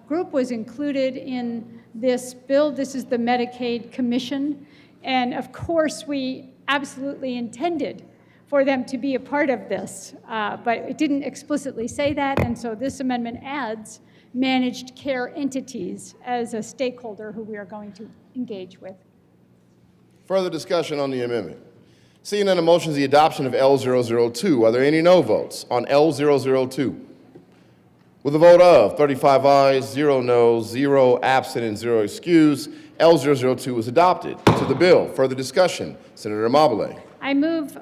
group was included in this bill. This is the Medicaid Commission. And of course, we absolutely intended for them to be a part of this, but it didn't explicitly say that, and so this amendment adds managed care entities as a stakeholder who we are going to engage with. Further discussion on the amendment. Seeing none, the motion is the adoption of L002. Are there any no votes on L002? With a vote of 35 ayes, 0 noes, 0 absent, and 0 excused, L002 is adopted. To the bill, further discussion. Senator Amabile. I move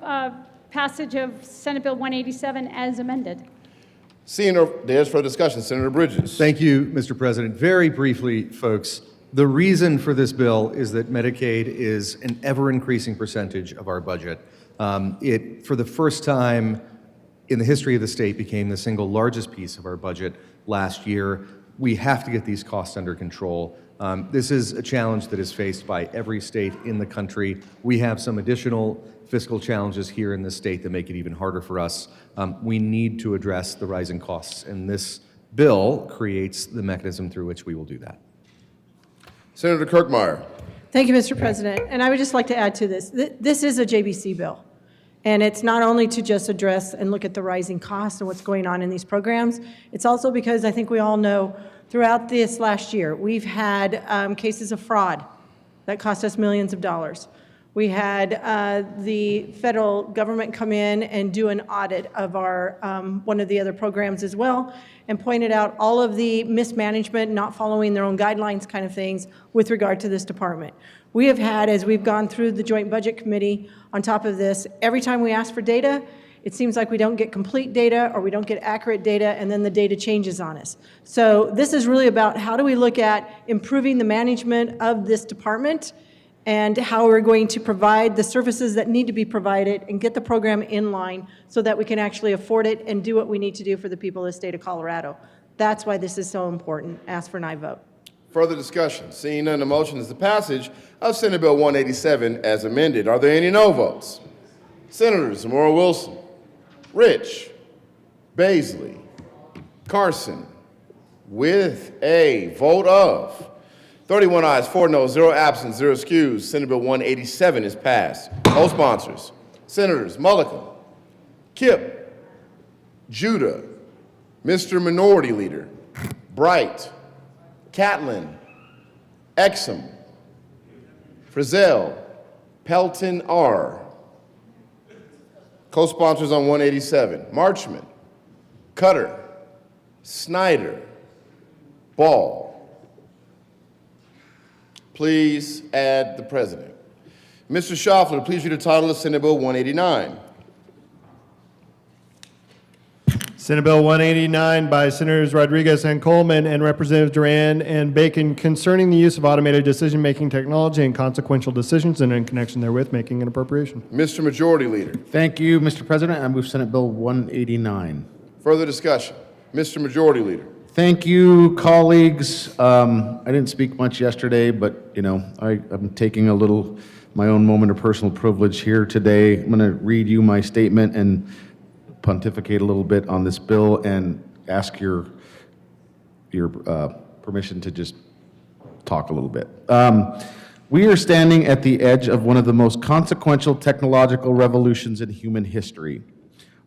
passage of Senate Bill 187 as amended. Seeing there's further discussion. Senator Bridges. Thank you, Mr. President. Very briefly, folks, the reason for this bill is that Medicaid is an ever-increasing percentage of our budget. It, for the first time in the history of the state, became the single largest piece of our budget last year. We have to get these costs under control. This is a challenge that is faced by every state in the country. We have some additional fiscal challenges here in this state that make it even harder for us. We need to address the rising costs, and this bill creates the mechanism through which we will do that. Senator Kirkmeyer. Thank you, Mr. President. And I would just like to add to this. This is a JBC bill. And it's not only to just address and look at the rising costs and what's going on in these programs, it's also because I think we all know throughout this last year, we've had cases of fraud that cost us millions of dollars. We had the federal government come in and do an audit of our one of the other programs as well, and pointed out all of the mismanagement, not following their own guidelines kind of things with regard to this department. We have had, as we've gone through the Joint Budget Committee, on top of this, every time we ask for data, it seems like we don't get complete data or we don't get accurate data, and then the data changes on us. So this is really about how do we look at improving the management of this department and how we're going to provide the services that need to be provided and get the program in line so that we can actually afford it and do what we need to do for the people of the state of Colorado. That's why this is so important. Ask for an aye vote. Further discussion? Seeing none, the motion is the passage of Senate Bill 187 as amended. Are there any no votes? Senators Zamora Wilson, Rich, Baisley, Carson, with a vote of 31 ayes, 4 noes, 0 absent, 0 excused, Senate Bill 187 is passed. Co-sponsors, Senators Mulliken, Kipp, Judah, Mr. Minority Leader, Bright, Catlin, Exum, Frizzell, Pelton R. Co-sponsors on 187, Marchman, Cutter, Snyder, Ball. Please add the president. Mr. Schaffler, please read the title of Senate Bill 189. Senate Bill 189 by Senators Rodriguez and Coleman and Representatives Duran and Bacon concerning the use of automated decision-making technology and consequential decisions and in connection therewith making an appropriation. Mr. Majority Leader. Thank you, Mr. President. I move Senate Bill 189. Further discussion. Mr. Majority Leader. Thank you, colleagues. I didn't speak much yesterday, but I'm taking my own moment of personal privilege here today. I'm going to read you my statement and pontificate a little bit on this bill and ask your permission to just talk a little bit. We are standing at the edge of one of the most consequential technological revolutions in human history.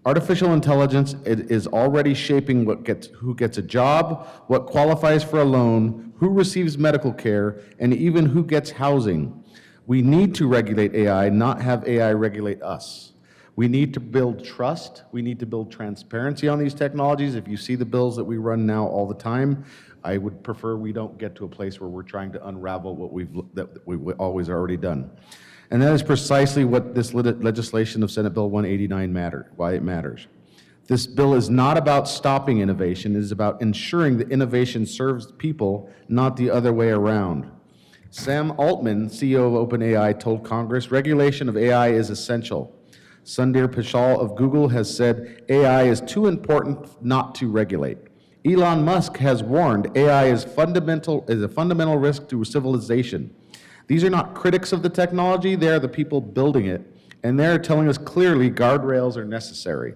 Artificial intelligence is already shaping who gets a job, what qualifies for a loan, who receives medical care, and even who gets housing. We need to regulate AI, not have AI regulate us. We need to build trust. We need to build transparency on these technologies. If you see the bills that we run now all the time, I would prefer we don't get to a place where we're trying to unravel what we've always already done. And that is precisely what this legislation of Senate Bill 189 why it matters. This bill is not about stopping innovation. It is about ensuring that innovation serves people, not the other way around. Sam Altman, CEO of OpenAI, told Congress regulation of AI is essential. Sundar Pichai of Google has said AI is too important not to regulate. Elon Musk has warned AI is a fundamental risk to civilization. These are not critics of the technology, they are the people building it, and they're telling us clearly guardrails are necessary.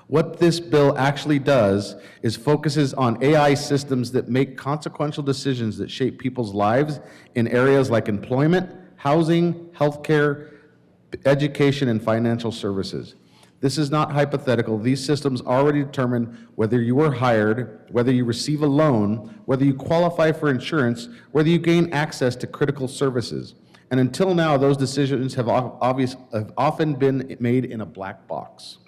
What this bill actually does is focuses on AI systems that make consequential decisions that shape people's lives in areas like employment, housing, healthcare, education, and financial services. This is not hypothetical. These systems already determine whether you are hired, whether you receive a loan, whether you qualify for insurance, whether you gain access to critical services. And until now, those decisions have often been made in a black box.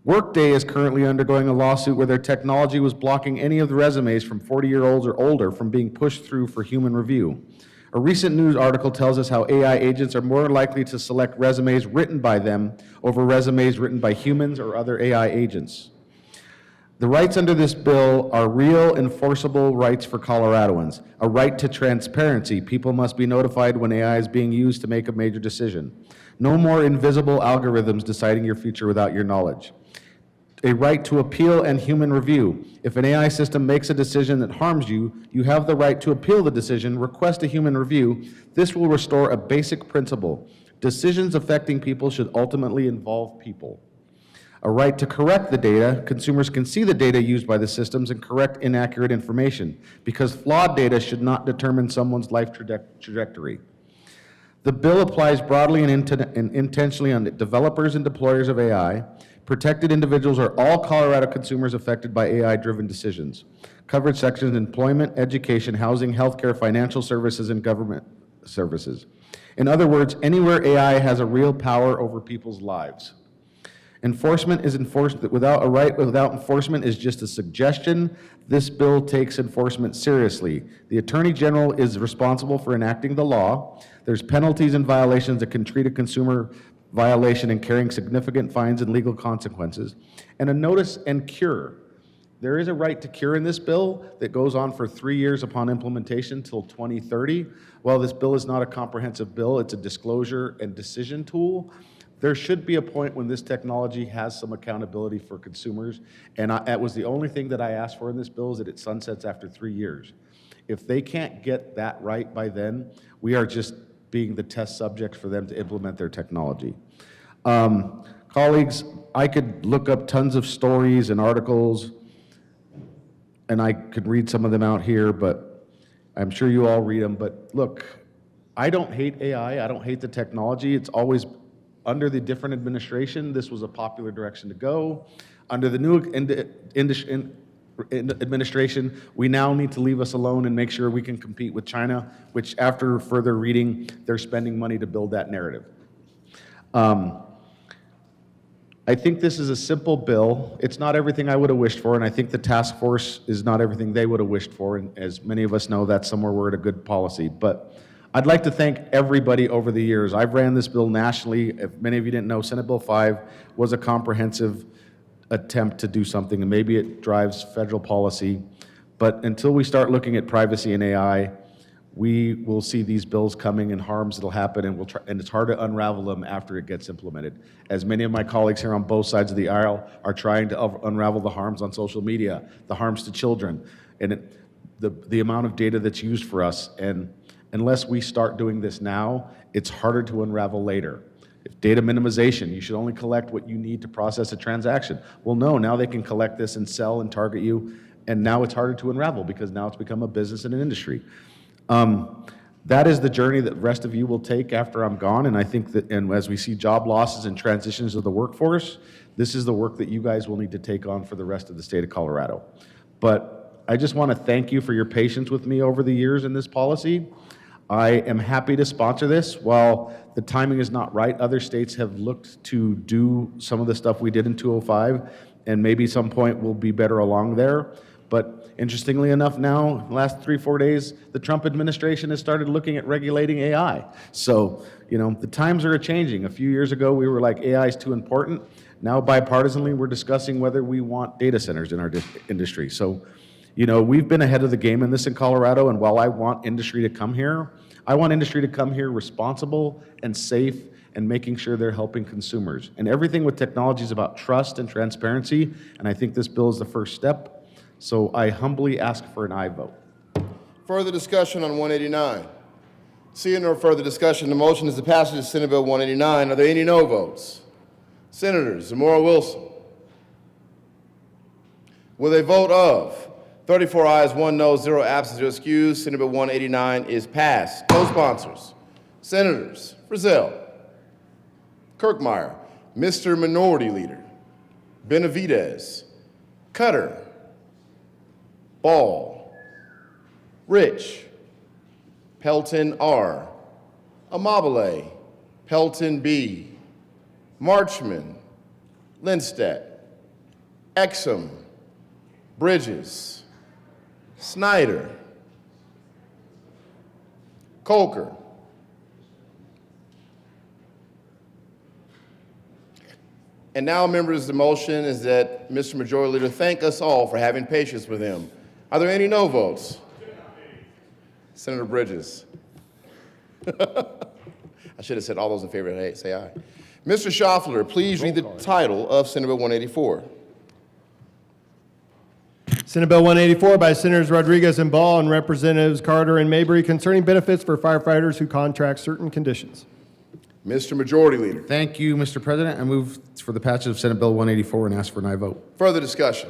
Workday is currently undergoing a lawsuit where their technology was blocking any of the resumes from 40-year-olds or older from being pushed through for human review. A recent news article tells us how AI agents are more likely to select resumes written by them over resumes written by humans or other AI agents. The rights under this bill are real enforceable rights for Coloradoans. A right to transparency. People must be notified when AI is being used to make a major decision. No more invisible algorithms deciding your future without your knowledge. A right to appeal and human review. If an AI system makes a decision that harms you, you have the right to appeal the decision, request a human review. This will restore a basic principle. Decisions affecting people should ultimately involve people. A right to correct the data. Consumers can see the data used by the systems and correct inaccurate information, because flawed data should not determine someone's life trajectory. The bill applies broadly and intentionally on developers and deployers of AI. Protected individuals are all Colorado consumers affected by AI-driven decisions. Coverage sections: employment, education, housing, healthcare, financial services, and government services. In other words, anywhere AI has a real power over people's lives. Enforcement is without enforcement is just a suggestion. This bill takes enforcement seriously. The Attorney General is responsible for enacting the law. There's penalties and violations that can treat a consumer violation and carrying significant fines and legal consequences. And a notice and cure. There is a right to cure in this bill that goes on for 3 years upon implementation till 2030. While this bill is not a comprehensive bill, it's a disclosure and decision tool. there should be a point when this technology has some accountability for consumers, and that was the only thing that I asked for in this bill, is that it sunsets after 3 years. If they can't get that right by then, we are just being the test subject for them to implement their technology. Colleagues, I could look up tons of stories and articles, and I could read some of them out here, but I'm sure you all read them. But look, I don't hate AI. I don't hate the technology. It's always, under the different administration, this was a popular direction to go. Under the new administration, we now need to leave us alone and make sure we can compete with China, which, after further reading, they're spending money to build that narrative. I think this is a simple bill. It's not everything I would have wished for, and I think the task force is not everything they would have wished for, and as many of us know, that's somewhere we're at a good policy. But I'd like to thank everybody over the years. I've ran this bill nationally. If many of you didn't know, Senate Bill 5 was a comprehensive attempt to do something, and maybe it drives federal policy. But until we start looking at privacy and AI, we will see these bills coming and harms that'll happen, and it's hard to unravel them after it gets implemented. As many of my colleagues here on both sides of the aisle are trying to unravel the harms on social media, the harms to children, and the amount of data that's used for us. And unless we start doing this now, it's harder to unravel later. If data minimization, you should only collect what you need to process a transaction. Well, no, now they can collect this and sell and target you, and now it's harder to unravel because now it's become a business and an industry. That is the journey that the rest of you will take after I'm gone, and I think that, and as we see job losses and transitions of the workforce, this is the work that you guys will need to take on for the rest of the state of Colorado. But I just want to thank you for your patience with me over the years in this policy. I am happy to sponsor this. While the timing is not right, other states have looked to do some of the stuff we did in 205, and maybe some point we'll be better along there. But interestingly enough now, the last 3-4 days, the Trump administration has started looking at regulating AI. So, the times are changing. A few years ago, we were like, AI is too important. Now, bipartisanly, we're discussing whether we want data centers in our industry. So, we've been ahead of the game in this in Colorado, and while I want industry to come here, I want industry to come here responsible and safe and making sure they're helping consumers. And everything with technology is about trust and transparency, and I think this bill is the first step. So I humbly ask for an aye vote. Further discussion on 189? Seeing no further discussion, the motion is the passage of Senate Bill 189. Are there any no votes? Senators Zamora Wilson. With a vote of 34 ayes, 1 no, 0 absent, 0 excused, Senate Bill 189 is passed. Co-sponsors, Senators Frizzell, Kirkmeyer, Mr. Minority Leader, Benavidez, Cutter, Ball, Rich, Pelton R, Amabile, Pelton B, Marchman, Lindstedt, Exum, Bridges, Snyder, Colker, and now, members, the motion is that Mr. Majority Leader thank us all for having patience with him. Are there any no votes? Senator Bridges. I should have said all those in favor, say aye. Mr. Schaffler, please read the title of Senate Bill 184. Senate Bill 184 by Senators Rodriguez and Ball and Representatives Carter and Mabry concerning benefits for firefighters who contract certain conditions. Mr. Majority Leader. Thank you, Mr. President. I move for the passage of Senate Bill 184 and ask for an aye vote. Further discussion?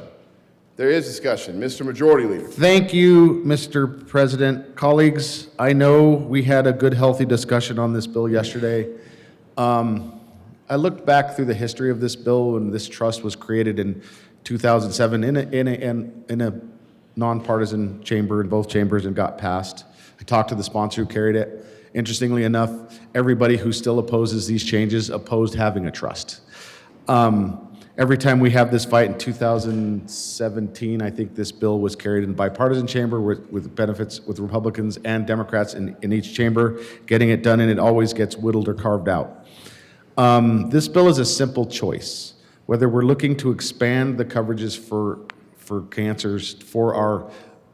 There is discussion. Mr. Majority Leader. Thank you, Mr. President. Colleagues, I know we had a good, healthy discussion on this bill yesterday. I looked back through the history of this bill when this trust was created in 2007 in a nonpartisan chamber in both chambers and got passed. I talked to the sponsor who carried it. Interestingly enough, everybody who still opposes these changes opposed having a trust. Every time we have this fight in 2017, I think this bill was carried in the bipartisan chamber with benefits with Republicans and Democrats in each chamber, getting it done, and it always gets whittled or carved out. This bill is a simple choice. Whether we're looking to expand the coverages for cancers for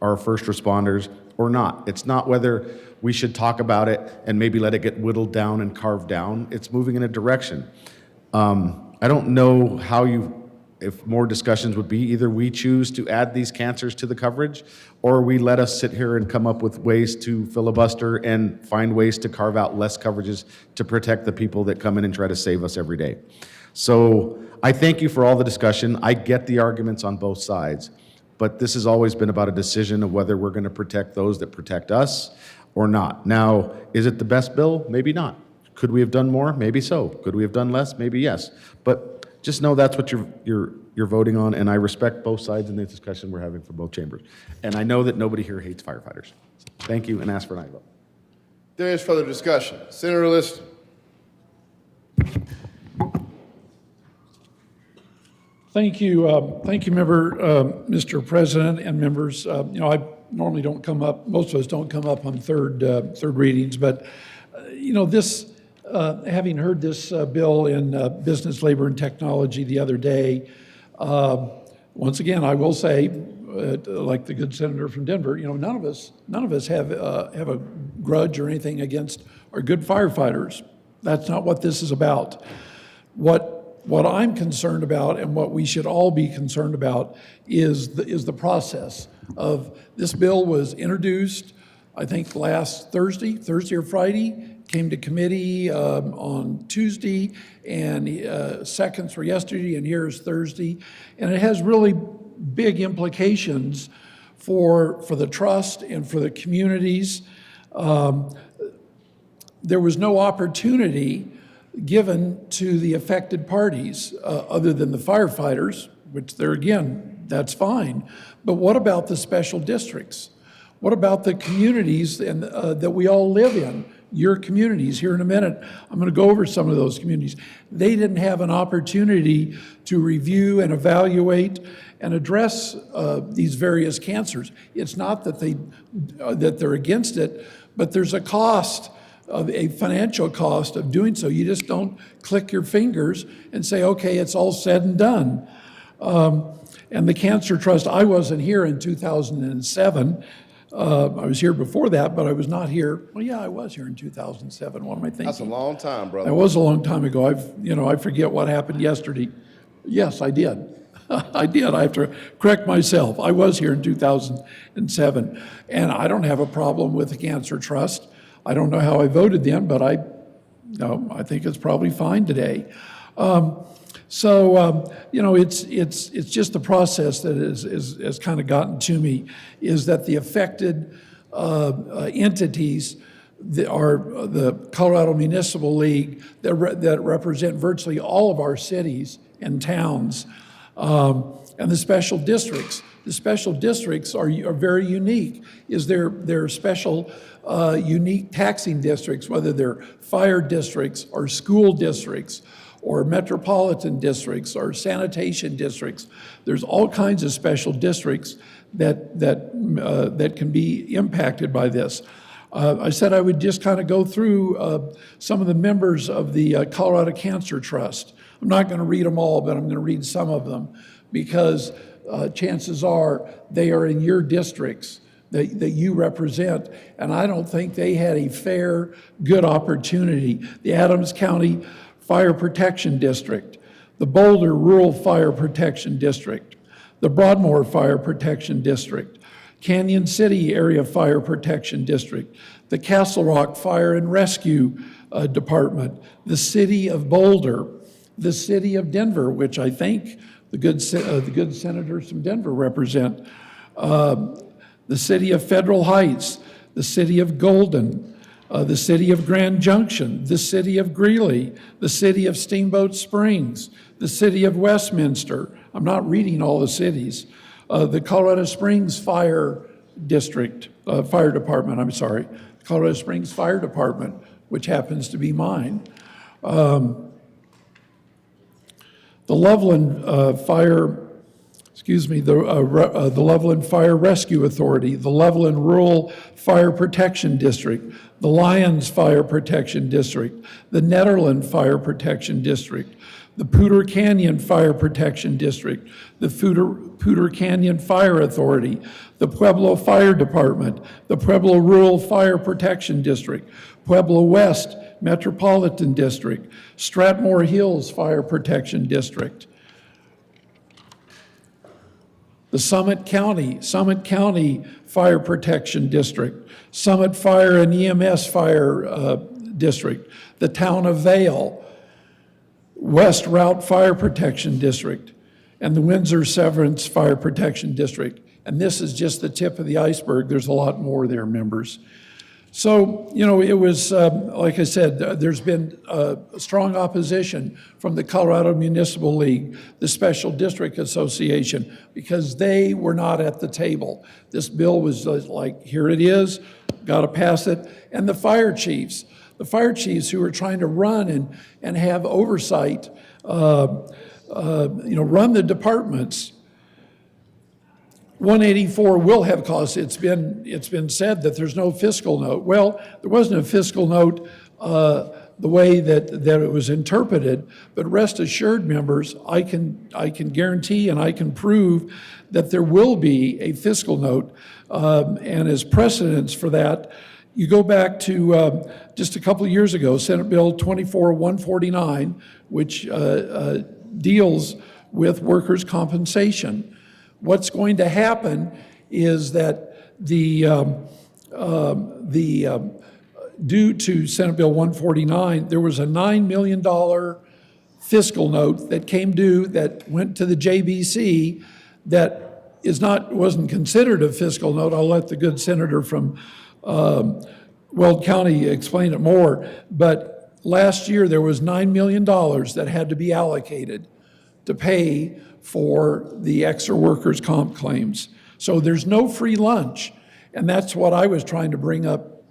our first responders or not. It's not whether we should talk about it and maybe let it get whittled down and carved down. It's moving in a direction. I don't know if more discussions would be, either we choose to add these cancers to the coverage, or we let us sit here and come up with ways to filibuster and find ways to carve out less coverages to protect the people that come in and try to save us every day. So I thank you for all the discussion. I get the arguments on both sides, but this has always been about a decision of whether we're going to protect those that protect us or not. Now, is it the best bill? Maybe not. Could we have done more? Maybe so. Could we have done less? Maybe yes. But just know that's what you're voting on, and I respect both sides in the discussion we're having for both chambers. And I know that nobody here hates firefighters. Thank you, and ask for an aye vote. There is further discussion. Senator Liston. Thank you, Mr. President and members. I normally don't come up, most of us don't come up on third readings, but, this, having heard this bill in Business, Labor, and Technology the other day, once again, I will say, like the good senator from Denver, none of us have a grudge or anything against our good firefighters. That's not what this is about. What I'm concerned about, and what we should all be concerned about, is the process of this bill was introduced, I think last Thursday or Friday, came to committee on Tuesday, and seconds were yesterday, and here is Thursday, and it has really big implications for the trust and for the communities. There was no opportunity given to the affected parties, other than the firefighters, which there again, that's fine. But what about the special districts? What about the communities that we all live in? Your communities. Here in a minute, I'm going to go over some of those communities. They didn't have an opportunity to review and evaluate and address these various cancers. It's not that they're against it, but there's a cost, of a financial cost of doing so. You just don't click your fingers and say, okay, it's all said and done. And the Cancer Trust, I wasn't here in 2007. I was here before that, but I was not here. Well, yeah, I was here in 2007. What am I thinking? That's a long time, brother. That was a long time ago. I forget what happened yesterday. Yes, I did. I did. I have to correct myself. I was here in 2007. And I don't have a problem with the Cancer Trust. I don't know how I voted then, but I think it's probably fine today. It's just the process that has kind of gotten to me, is that the affected entities that are the Colorado Municipal League that represent virtually all of our cities and towns, and the special districts. The special districts are very unique. They're special, unique taxing districts, whether they're fire districts or school districts or metropolitan districts or sanitation districts. There's all kinds of special districts that can be impacted by this. I said I would just kind of go through some of the members of the Colorado Cancer Trust. I'm not going to read them all, but I'm going to read some of them, because chances are they are in your districts that you represent, and I don't think they had a fair, good opportunity. The Adams County Fire Protection District, the Boulder Rural Fire Protection District, the Broadmoor Fire Protection District, Canyon City Area Fire Protection District, the Castle Rock Fire and Rescue Department, the City of Boulder, the City of Denver, which I think the good senators from Denver represent, the City of Federal Heights, the City of Golden, the City of Grand Junction, the City of Greeley, the City of Steamboat Springs, the City of Westminster. I'm not reading all the cities. The Colorado Springs Fire Department, Colorado Springs Fire Department, which happens to be mine. The Loveland Fire the Loveland Fire Rescue Authority, the Loveland Rural Fire Protection District, the Lyons Fire Protection District, the Nederland Fire Protection District, the Poudre Canyon Fire Protection District, the Poudre Canyon Fire Authority, the Pueblo Fire Department, the Pueblo Rural Fire Protection District, Pueblo West Metropolitan District, Stratmore Hills Fire Protection District, the Summit County Fire Protection District, Summit Fire and EMS Fire District, the Town of Vale, West Route Fire Protection District, and the Windsor Severance Fire Protection District. And this is just the tip of the iceberg. There's a lot more there, members. So, you know, it was, like I said, there's been strong opposition from the Colorado Municipal League, the Special District Association, because they were not at the table. This bill was like, here it is, got to pass it. And the fire chiefs who were trying to run and have oversight, run the departments. 184 will have costs. It's been said that there's no fiscal note. Well, there wasn't a fiscal note the way that it was interpreted, but rest assured, members, I can guarantee and I can prove that there will be a fiscal note, and as precedence for that, you go back to just a couple of years ago, Senate Bill 24-149, which deals with workers' compensation. What's going to happen is that due to Senate Bill 149, there was a $9 million fiscal note that came due that went to the JBC that wasn't considered a fiscal note. I'll let the good senator from Weld County explain it more. But last year there was $9 million that had to be allocated to pay for the extra workers' comp claims. So there's no free lunch. And that's what I was trying to bring up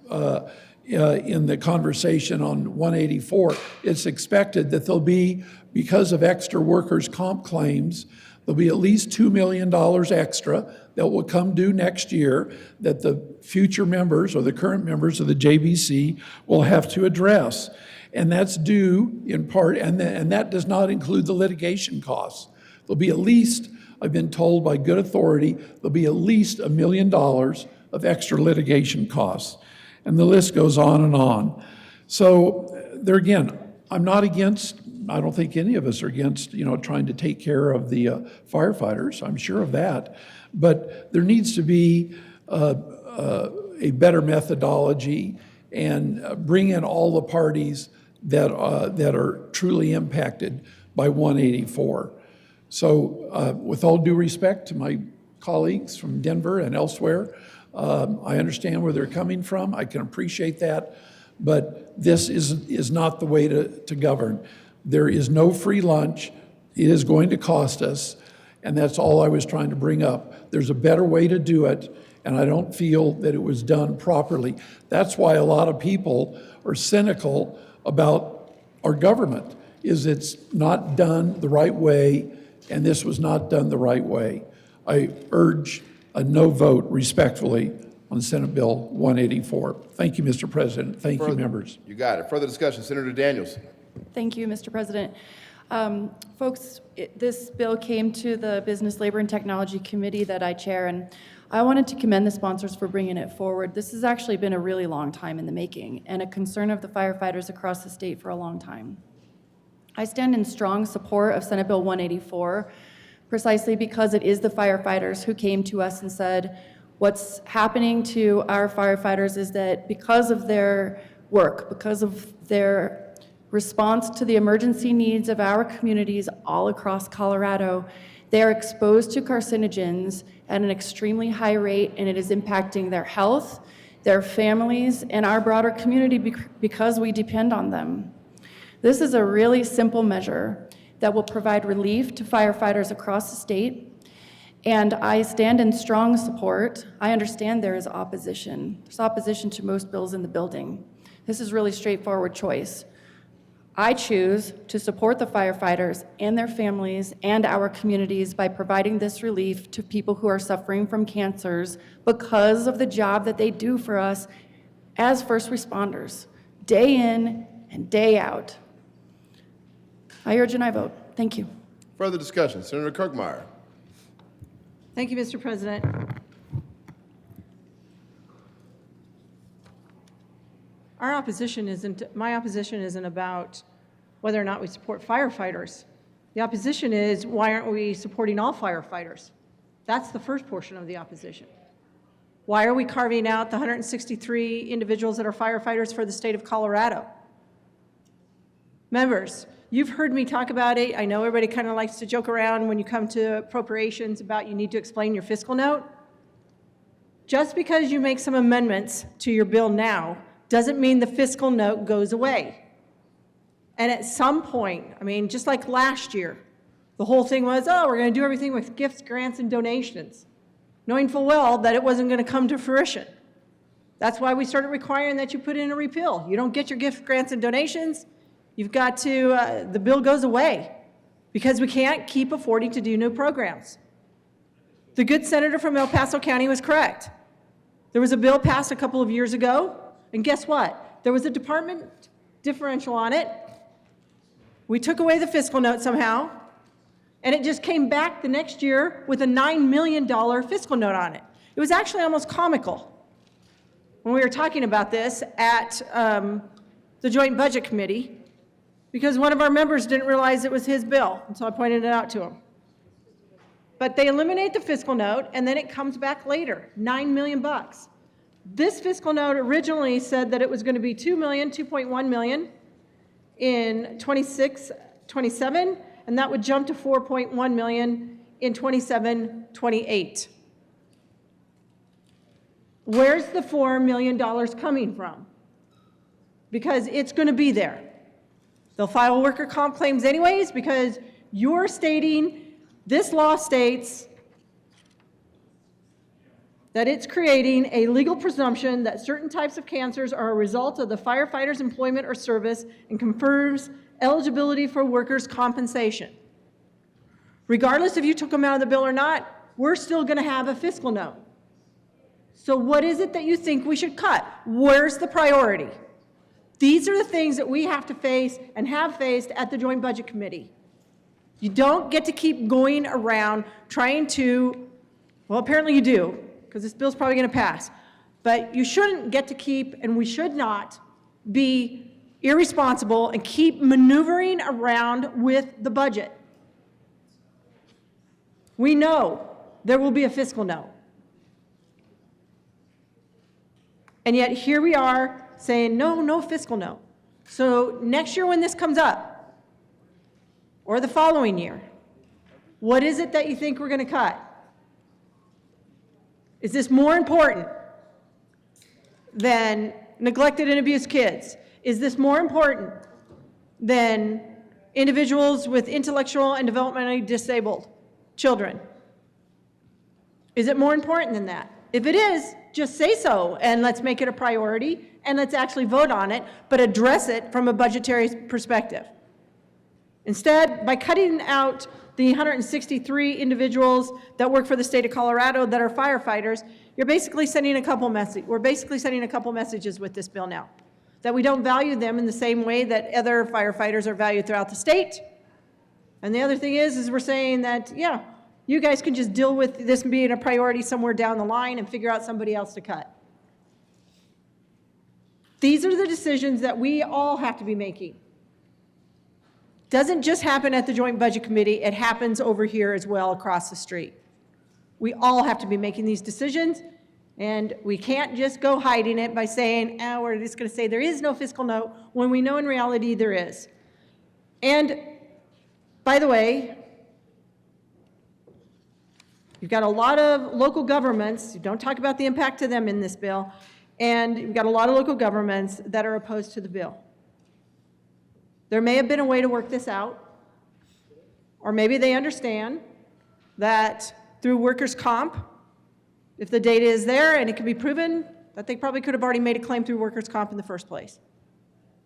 in the conversation on 184. It's expected that there'll be, because of extra workers' comp claims, there'll be at least $2 million extra that will come due next year that the future members or the current members of the JBC will have to address. And that's due in part, and that does not include the litigation costs. There'll be at least, I've been told by good authority, there'll be at least $1 million of extra litigation costs. And the list goes on and on. So there again, I'm not against, I don't think any of us are against, trying to take care of the firefighters. I'm sure of that. But there needs to be a better methodology and bring in all the parties that are truly impacted by 184. So with all due respect to my colleagues from Denver and elsewhere, I understand where they're coming from. I can appreciate that. But this is not the way to govern. There is no free lunch. It is going to cost us. And that's all I was trying to bring up. There's a better way to do it. And I don't feel that it was done properly. That's why a lot of people are cynical about our government, is it's not done the right way, and this was not done the right way. I urge a no vote respectfully on Senate Bill 184. Thank you, Mr. President. Thank you, members. You got it. Further discussion, Senator Daniels. Thank you, Mr. President. Folks, this bill came to the Business, Labor, and Technology Committee that I chair, and I wanted to commend the sponsors for bringing it forward. This has actually been a really long time in the making and a concern of the firefighters across the state for a long time. I stand in strong support of Senate Bill 184 precisely because it is the firefighters who came to us and said, what's happening to our firefighters is that because of their work, because of their response to the emergency needs of our communities all across Colorado, they are exposed to carcinogens at an extremely high rate, and it is impacting their health, their families, and our broader community because we depend on them. This is a really simple measure that will provide relief to firefighters across the state, and I stand in strong support. I understand there is opposition. There's opposition to most bills in the building. This is really straightforward choice. I choose to support the firefighters and their families and our communities by providing this relief to people who are suffering from cancers because of the job that they do for us as first responders, day in and day out. I urge and I vote. Thank you. Further discussion, Senator Kirkmeyer. Thank you, Mr. President. My opposition isn't about whether or not we support firefighters. The opposition is, why aren't we supporting all firefighters? That's the first portion of the opposition. Why are we carving out the 163 individuals that are firefighters for the state of Colorado? Members, you've heard me talk about it. I know everybody kind of likes to joke around when you come to appropriations about you need to explain your fiscal note. Just because you make some amendments to your bill now doesn't mean the fiscal note goes away. And at some point, I mean, just like last year, the whole thing was, oh, we're going to do everything with gifts, grants, and donations, knowing full well that it wasn't going to come to fruition. That's why we started requiring that you put in a repeal. You don't get your gifts, grants, and donations, you've got to, the bill goes away because we can't keep affording to do new programs. The good senator from El Paso County was correct. There was a bill passed a couple of years ago, and guess what? There was a department differential on it. We took away the fiscal note somehow, and it just came back the next year with a $9 million fiscal note on it. It was actually almost comical when we were talking about this at the Joint Budget Committee, because one of our members didn't realize it was his bill, and so I pointed it out to him. But they eliminate the fiscal note, and then it comes back later, $9 million. This fiscal note originally said that it was going to be $2.1 million in 26-27, and that would jump to $4.1 million in 27-28. Where's the $4 million coming from? Because it's going to be there. They'll file worker comp claims anyways because you're stating, this law states that it's creating a legal presumption that certain types of cancers are a result of the firefighter's employment or service and confers eligibility for workers' compensation. Regardless if you took them out of the bill or not, we're still going to have a fiscal note. So what is it that you think we should cut? Where's the priority? These are the things that we have to face and have faced at the Joint Budget Committee. You don't get to keep going around trying to, well, apparently you do, because this bill's probably going to pass. But you shouldn't get to keep, and we should not be irresponsible and keep maneuvering around with the budget. We know there will be a fiscal note. And yet here we are saying, no, no fiscal note. So next year when this comes up, or the following year, what is it that you think we're going to cut? Is this more important than neglected and abused kids? Is this more important than individuals with intellectual and developmentally disabled children? Is it more important than that? If it is, just say so, and let's make it a priority, and let's actually vote on it, but address it from a budgetary perspective. Instead, by cutting out the 163 individuals that work for the state of Colorado that are firefighters, you're basically sending a couple messages. We're basically sending a couple messages with this bill now, that we don't value them in the same way that other firefighters are valued throughout the state. And the other thing is we're saying that, yeah, you guys can just deal with this being a priority somewhere down the line and figure out somebody else to cut. These are the decisions that we all have to be making. Doesn't just happen at the Joint Budget Committee, it happens over here as well across the street. We all have to be making these decisions, and we can't just go hiding it by saying, oh, we're just going to say there is no fiscal note, when we know in reality there is. And by the way, you've got a lot of local governments, you don't talk about the impact to them in this bill, and you've got a lot of local governments that are opposed to the bill. There may have been a way to work this out, or maybe they understand that through workers' comp, if the data is there and it can be proven, that they probably could have already made a claim through workers' comp in the first place.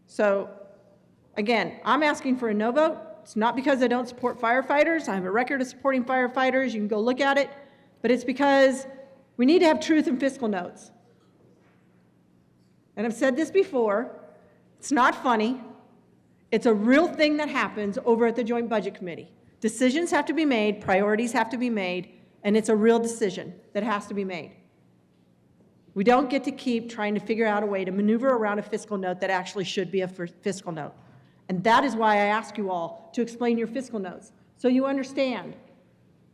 So Again, I'm asking for a no vote. It's not because I don't support firefighters. I have a record of supporting firefighters. You can go look at it. But it's because we need to have truth in fiscal notes. And I've said this before. It's not funny. It's a real thing that happens over at the Joint Budget Committee. Decisions have to be made, priorities have to be made, and it's a real decision that has to be made. We don't get to keep trying to figure out a way to maneuver around a fiscal note that actually should be a fiscal note. And that is why I ask you all to explain your fiscal notes, so you understand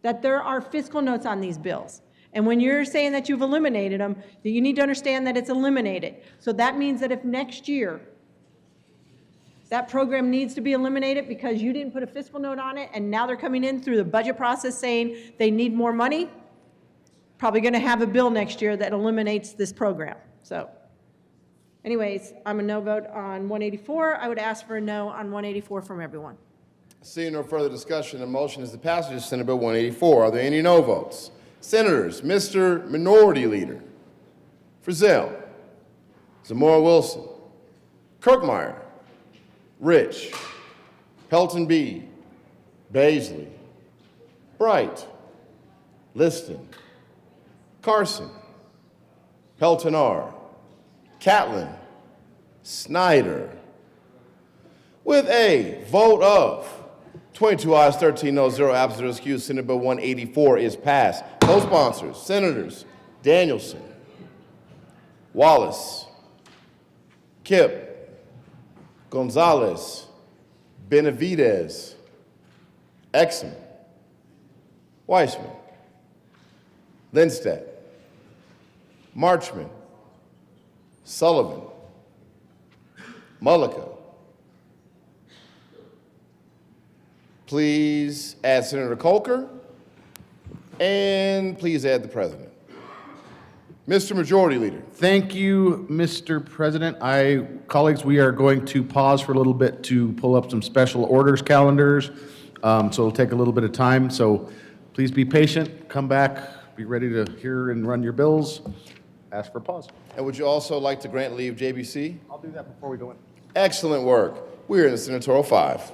that there are fiscal notes on these bills. And when you're saying that you've eliminated them, that you need to understand that it's eliminated. So that means that if next year that program needs to be eliminated because you didn't put a fiscal note on it, and now they're coming in through the budget process saying they need more money, probably going to have a bill next year that eliminates this program. So anyways, I'm a no vote on 184. I would ask for a no on 184 from everyone. Seeing no further discussion, the motion is the passage of Senate Bill 184. Are there any no votes? Senators, Mr. Minority Leader, Frizzell, Zamora Wilson, Kirkmeyer, Rich, Pelton B, Baisley, Bright, Liston, Carson, Pelton R, Catlin, Snyder. With a vote of 22 ayes, 13 noes, 0 absent, 0 excused, Senate Bill 184 is passed. Co-sponsors, Senators Danielson, Wallace, Kipp, Gonzalez, Benavidez, Exum, Weissman, Lindstedt, Marchman, Sullivan, Mullica. Please add Senator Kolker, and please add the President. Mr. Majority Leader. Thank you, Mr. President. Colleagues, we are going to pause for a little bit to pull up some special orders calendars. So it'll take a little bit of time. So please be patient, come back, be ready to hear and run your bills. Ask for a pause. And would you also like to grant leave JBC? I'll do that before we go in. Excellent work. We're in the Senatorial 5.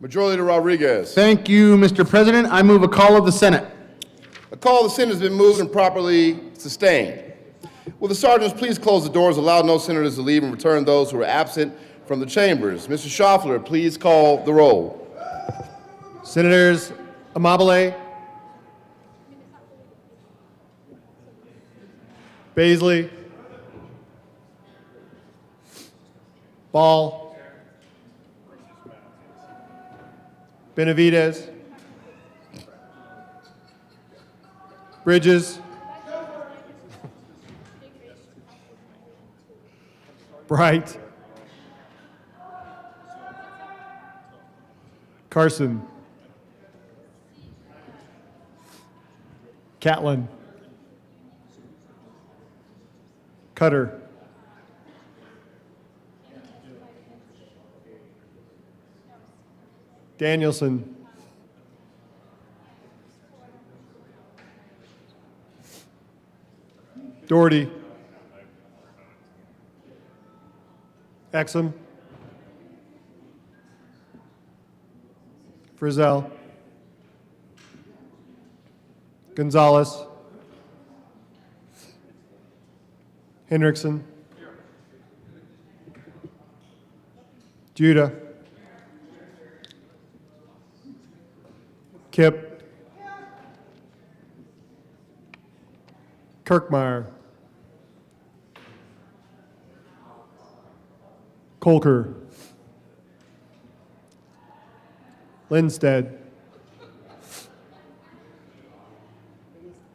Majority Leader Rodriguez. Thank you, Mr. President. I move a call of the Senate. A call of the Senate has been moved and properly sustained. Will the sergeants please close the doors, allow no senators to leave, and return those who are absent from the chambers? Mr. Schaffler, please call the roll. Senators Amabile, Baisley, Ball, Benavidez, Bridges, Bright, Carson, Catlin, Cutter, Danielson, Doherty, Exum, Frizzell, Gonzalez, Hendrickson, Judah, Kip, Kirkmeyer, Colker, Lindstedt,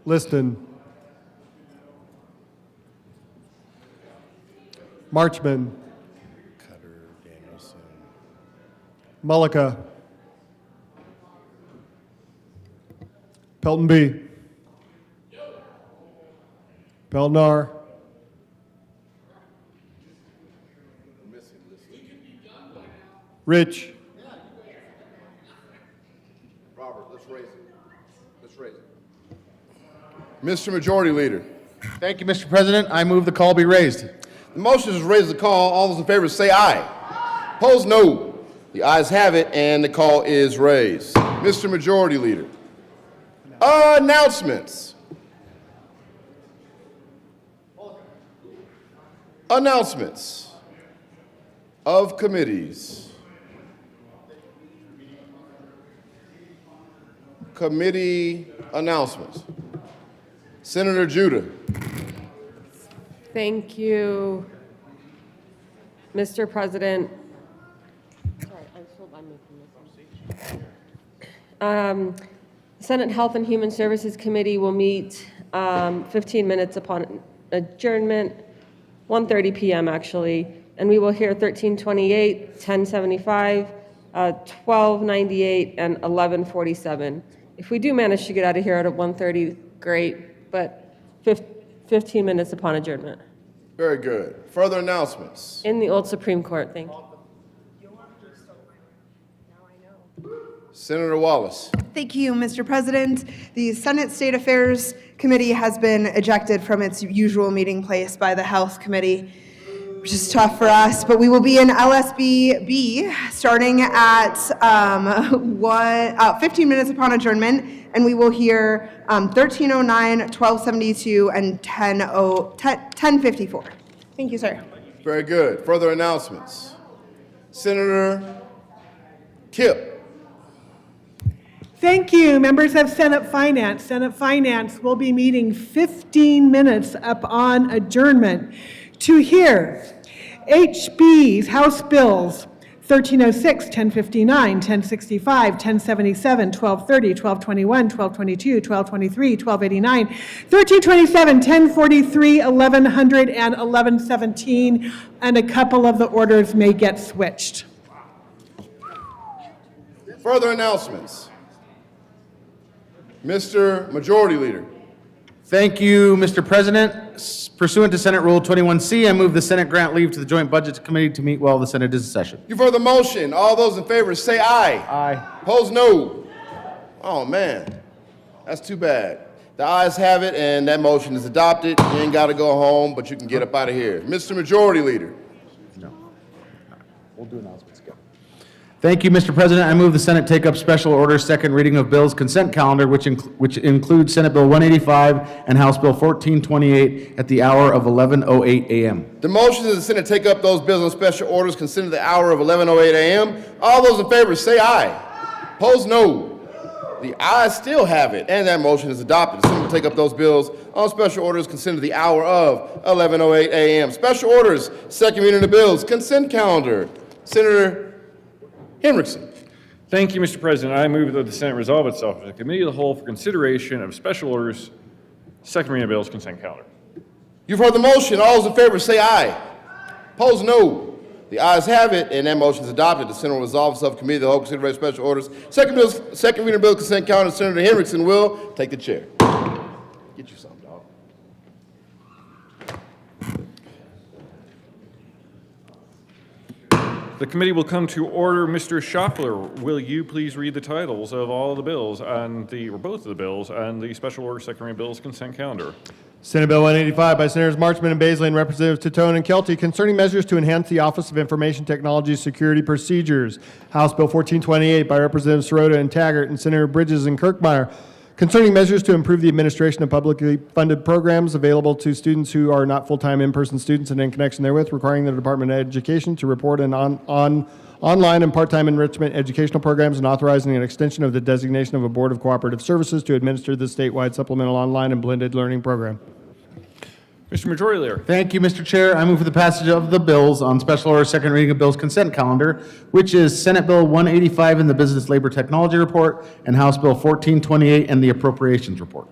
Liston, Marchman, Mullica, Pelton B, Peltnar, Rich, Robert, let's raise it. Let's raise it. Mr. Majority Leader. Thank you, Mr. President. I move the call be raised. The motion is to raise the call. All those in favor say aye. Opposed, no. The ayes have it, and the call is raised. Mr. Majority Leader. Announcements. Announcements of committees. Committee announcements. Senator Judah. Thank you, Mr. President. Senate Health and Human Services Committee will meet 15 minutes upon adjournment, 1:30 p.m. actually, and we will hear 1328, 1075, 1298, and 1147. If we do manage to get out of here at 1:30, great, but 15 minutes upon adjournment. Very good. Further announcements. In the old Supreme Court, thank you. Senator Wallace. Thank you, Mr. President. The Senate State Affairs Committee has been ejected from its usual meeting place by the Health Committee, which is tough for us, but we will be in LSB B starting at 15 minutes upon adjournment, and we will hear 1309, 1272, and 1054. Thank you, sir. Very good. Further announcements. Senator Kip. Thank you, members of Senate Finance. Senate Finance will be meeting 15 minutes upon adjournment to hear HB's House Bills 1306, 1059, 1065, 1077, 1230, 1221, 1222, 1223, 1289, 1327, 1043, 1100, and 1117, and a couple of the orders may get switched. Further announcements. Mr. Majority Leader. Thank you, Mr. President. Pursuant to Senate Rule 21C, I move the Senate grant leave to the Joint Budget Committee to meet while the Senate is in session. You've heard the motion. All those in favor say aye. Aye. Opposed, no. Oh, man. That's too bad. The ayes have it, and that motion is adopted. You ain't got to go home, but you can get up out of here. Mr. Majority Leader. No. We'll do announcements. Go. Thank you, Mr. President. I move the Senate take up special order second reading of bills consent calendar, which includes Senate Bill 185 and House Bill 1428 at the hour of 11:08 a.m. The motion is the Senate take up those bills on special orders considered the hour of 11:08 a.m. All those in favor say aye. Opposed, no. The ayes still have it, and that motion is adopted. The Senate will take up those bills on special orders considered the hour of 11:08 a.m. Special orders, second reading of the bills, consent calendar. Senator Henriksen. Thank you, Mr. President. I move that the Senate resolve itself as a committee of the whole for consideration of special orders, second reading of bills, consent calendar. You've heard the motion. All those in favor say aye. Opposed, no. The ayes have it, and that motion is adopted. The Senate will resolve itself as a committee of the whole consideration of special orders. Second reading of bills, consent calendar. Senator Henriksen will take the chair. Get you something, dog. The committee will come to order. Mr. Schaffler, will you please read the titles of all of the bills and or both of the bills and the special order second reading bills consent calendar? Senate Bill 185 by Senators Marchman and Baseley and Representatives Titone and Kelty concerning measures to enhance the Office of Information Technology Security Procedures. House Bill 1428 by Representatives Sirota and Taggart and Senator Bridges and Kirkmeyer concerning measures to improve the administration of publicly funded programs available to students who are not full-time in-person students and in connection therewith, requiring the Department of Education to report on online and part-time enrichment educational programs and authorizing an extension of the designation of a Board of Cooperative Services to administer the statewide supplemental online and blended learning program. Mr. Majority Leader. Thank you, Mr. Chair. I move for the passage of the bills on special order second reading of bills consent calendar, which is Senate Bill 185 in the Business Labor Technology Report and House Bill 1428 and the Appropriations Report.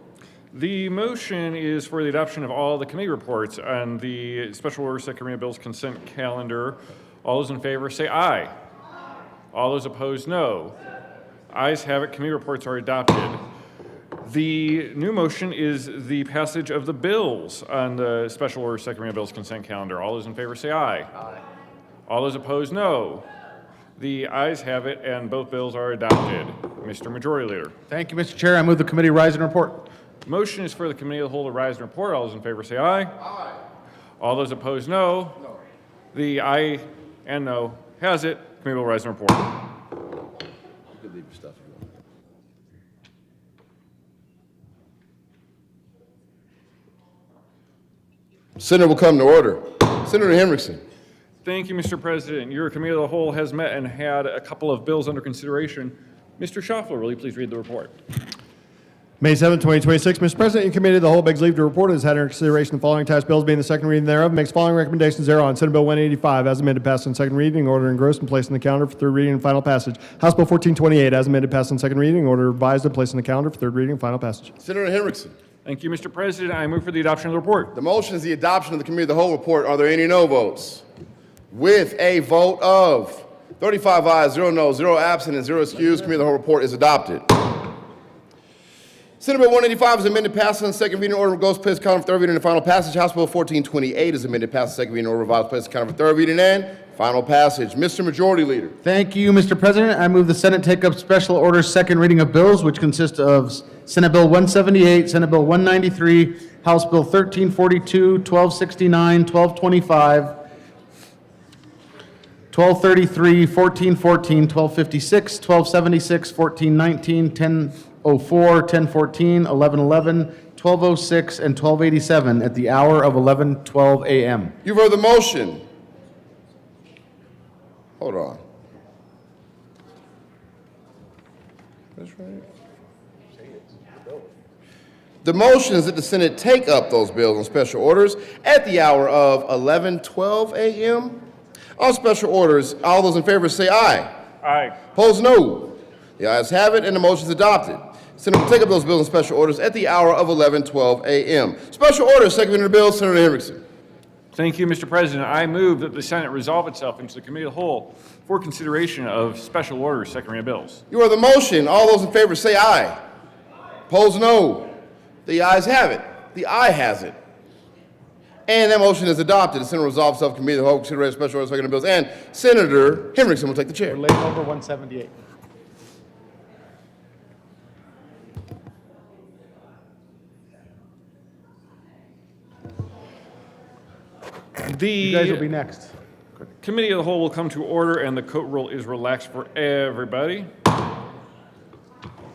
The motion is for the adoption of all the committee reports and the special order second reading of bills consent calendar. All those in favor say aye. All those opposed, no. Ayes have it. Committee reports are adopted. The new motion is the passage of the bills on the special order second reading of bills consent calendar. All those in favor say aye. Aye. All those opposed, no. The ayes have it, and both bills are adopted. Mr. Majority Leader. Thank you, Mr. Chair. I move the committee rise and report. Motion is for the committee of the whole to rise and report. All those in favor say aye. Aye. All those opposed, no. No. The aye and no has it. Committee will rise and report. You can leave your stuff. Senator will come to order. Senator Henriksen. Thank you, Mr. President. Your committee of the whole has met and had a couple of bills under consideration. Mr. Schaffler, will you please read the report? May 7, 2026. Mr. President, your committee of the whole begs leave to report has had under consideration the following tax bills being the second reading thereof, makes following recommendations thereon. Senate Bill 185 as amended passed on second reading, order engrossed and placed on the calendar for third reading and final passage. House Bill 1428 as amended passed on second reading, order revised and placed on the calendar for third reading and final passage. Senator Henriksen. Thank you, Mr. President. I move for the adoption of the report. The motion is the adoption of the committee of the whole report. Are there any no votes? With a vote of 35 ayes, 0 no, 0 absent, and 0 excused, committee of the whole report is adopted. Senate Bill 185 is amended, passed on second reading, order goes placed calendar for third reading and final passage. House Bill 1428 is amended, passed on second reading, order revised, placed calendar for third reading and final passage. Mr. Majority Leader. Thank you, Mr. President. I move the Senate take up special order second reading of bills, which consist of Senate Bill 178, Senate Bill 193, House Bill 1342, 1269, 1225, 1233, 1414, 1256, 1276, 1419, 1004, 1014, 1111, 1206, and 1287 at the hour of 11:12 a.m. You've heard the motion. Hold on. That's right. The motion is that the Senate take up those bills on special orders at the hour of 11:12 a.m. On special orders, all those in favor say aye. Aye. Opposed, no. The ayes have it, and the motion is adopted. The Senate will take up those bills on special orders at the hour of 11:12 a.m. Special orders, second reading of the bill, Senator Henriksen. Thank you, Mr. President. I move that the Senate resolve itself into the committee of the whole for consideration of special orders, second reading of bills. You heard the motion. All those in favor say aye. Opposed, no. The ayes have it. The aye has it. And that motion is adopted. The Senate resolves itself committee of the whole consideration of special orders, second reading of bills. And Senator Henriksen will take the chair. We're late over 178. You guys will be next. Committee of the Whole will come to order, and the coat roll is relaxed for everybody.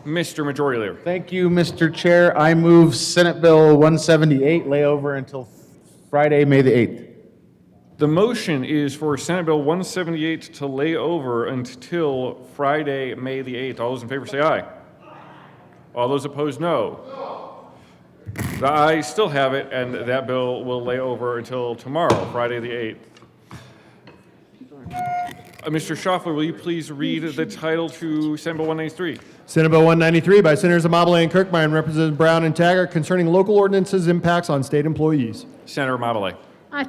Mr. Majority Leader. Thank you, Mr. Chair. I move Senate Bill 178 lay over until Friday, May the 8th. The motion is for Senate Bill 178 to lay over until Friday, May the 8th. All those in favor say aye. All those opposed, no. The ayes still have it, and that bill will lay over until tomorrow, Friday the 8th. Mr. Schaffler, will you please read the title to Senate Bill 193? Senate Bill 193 by Senators Amabile and Kirkmeyer and Representatives Brown and Taggart concerning local ordinances' impacts on state employees. Senator Amabile.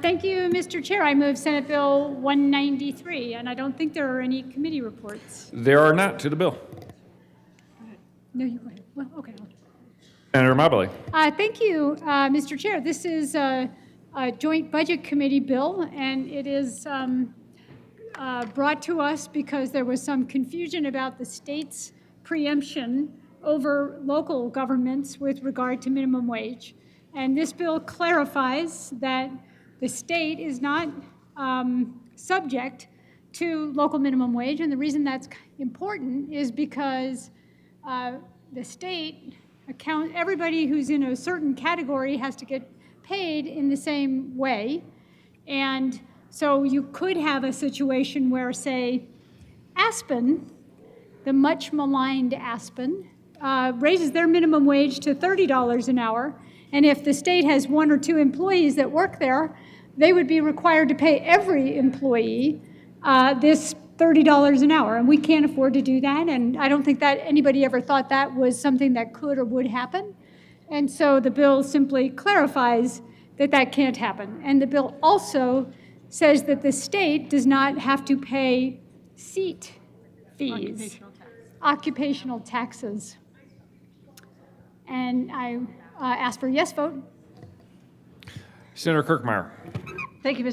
Thank you, Mr. Chair. I move Senate Bill 193, and I don't think there are any committee reports. There are not to the bill. No, you go ahead. Well, okay. Senator Amabile. Thank you, Mr. Chair. This is a joint budget committee bill, and it is brought to us because there was some confusion about the state's preemption over local governments with regard to minimum wage. And this bill clarifies that the state is not subject to local minimum wage. And the reason that's important is because the state everybody who's in a certain category has to get paid in the same way. And so you could have a situation where, say, Aspen, the much maligned Aspen, raises their minimum wage to $30 an hour. And if the state has 1 or 2 employees that work there, they would be required to pay every employee this $30 an hour. And we can't afford to do that. And I don't think that anybody ever thought that was something that could or would happen. And so the bill simply clarifies that that can't happen. And the bill also says that the state does not have to pay seat fees, occupational taxes. And I ask for a yes vote. Senator Kirkmeyer. Thank you,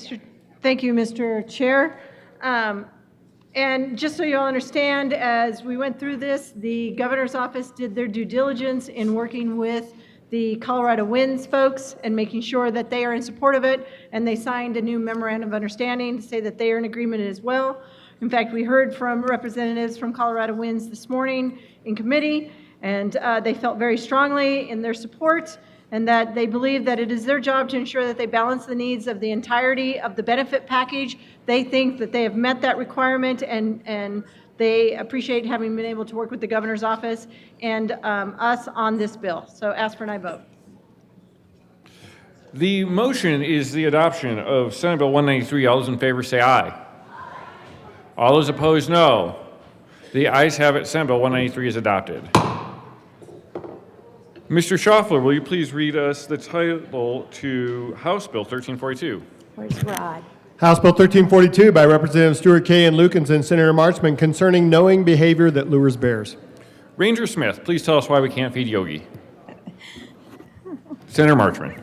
Mr. Chair. And just so you all understand, as we went through this, the governor's office did their due diligence in working with the Colorado Winds folks and making sure that they are in support of it, and they signed a new memorandum of understanding to say that they are in agreement as well. In fact, we heard from representatives from Colorado Winds this morning in committee, and they felt very strongly in their support and that they believe that it is their job to ensure that they balance the needs of the entirety of the benefit package. They think that they have met that requirement, and they appreciate having been able to work with the governor's office and us on this bill. So ask for an aye vote. The motion is the adoption of Senate Bill 193. All those in favor say aye. All those opposed, no. The ayes have it. Senate Bill 193 is adopted. Mr. Schaffler, will you please read us the title to House Bill 1342? Where's Rod? House Bill 1342 by Representatives Stewart Kaye and Lukens and Senator Marchman concerning knowing behavior that lures bears. Ranger Smith, please tell us why we can't feed Yogi. Senator Marchman.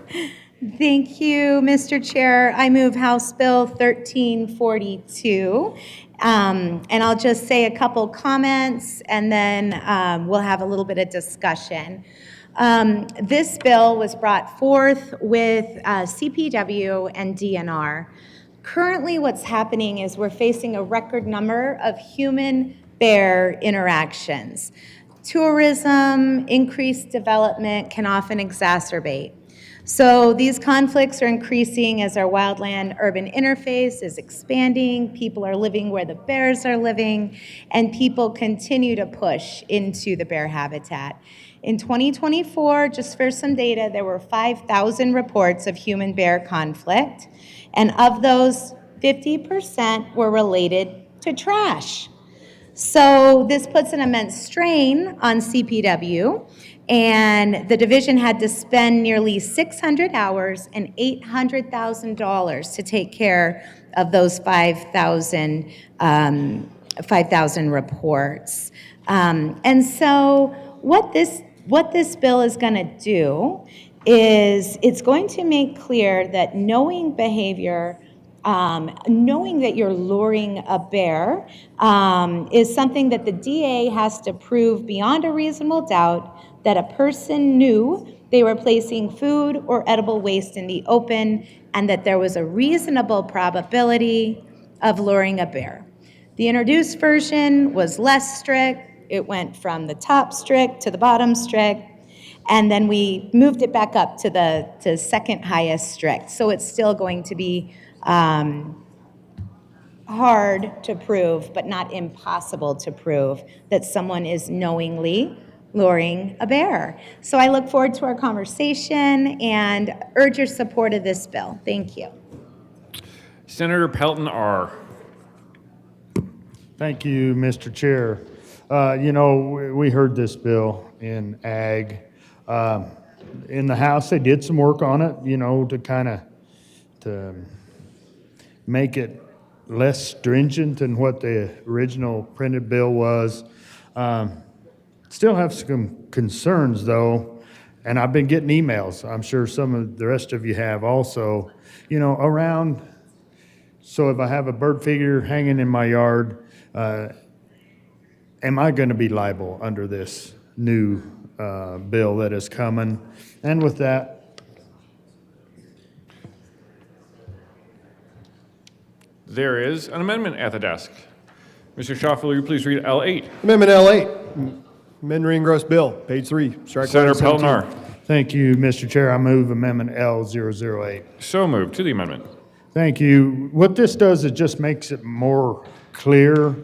Thank you, Mr. Chair. I move House Bill 1342. And I'll just say a couple comments, and then we'll have a little bit of discussion. This bill was brought forth with CPW and DNR. Currently, what's happening is we're facing a record number of human-bear interactions. Tourism, increased development can often exacerbate. So these conflicts are increasing as our wildland-urban interface is expanding, people are living where the bears are living, and people continue to push into the bear habitat. In 2024, just for some data, there were 5,000 reports of human-bear conflict, and of those, 50% were related to trash. So this puts an immense strain on CPW, and the division had to spend nearly 600 hours and $800,000 to take care of those 5,000 reports. And so what this bill is going to do is it's going to make clear that knowing behavior, knowing that you're luring a bear is something that the DA has to prove beyond a reasonable doubt that a person knew they were placing food or edible waste in the open and that there was a reasonable probability of luring a bear. The introduced version was less strict. It went from the top strict to the bottom strict, and then we moved it back up to the second highest strict. So it's still going to be hard to prove, but not impossible to prove, that someone is knowingly luring a bear. So I look forward to our conversation and urge your support of this bill. Thank you. Senator Pelton R. Thank you, Mr. Chair. You know, we heard this bill in ag. In the House, they did some work on it, you know, to make it less stringent than what the original printed bill was. Still have some concerns, though, and I've been getting emails. I'm sure some of the rest of you have also, you know, around. So if I have a bird feeder hanging in my yard, am I going to be liable under this new bill that is coming? And with that, There is an amendment at the desk. Mr. Schaaf, will you please read L8? Amendment L8, amend re-engross bill, page 3, strike Senator letter Pelton 17. R. thank you, Mr. Chair. I move Amendment L008. So moved. To the amendment. Thank you. What this does, it just makes it more clear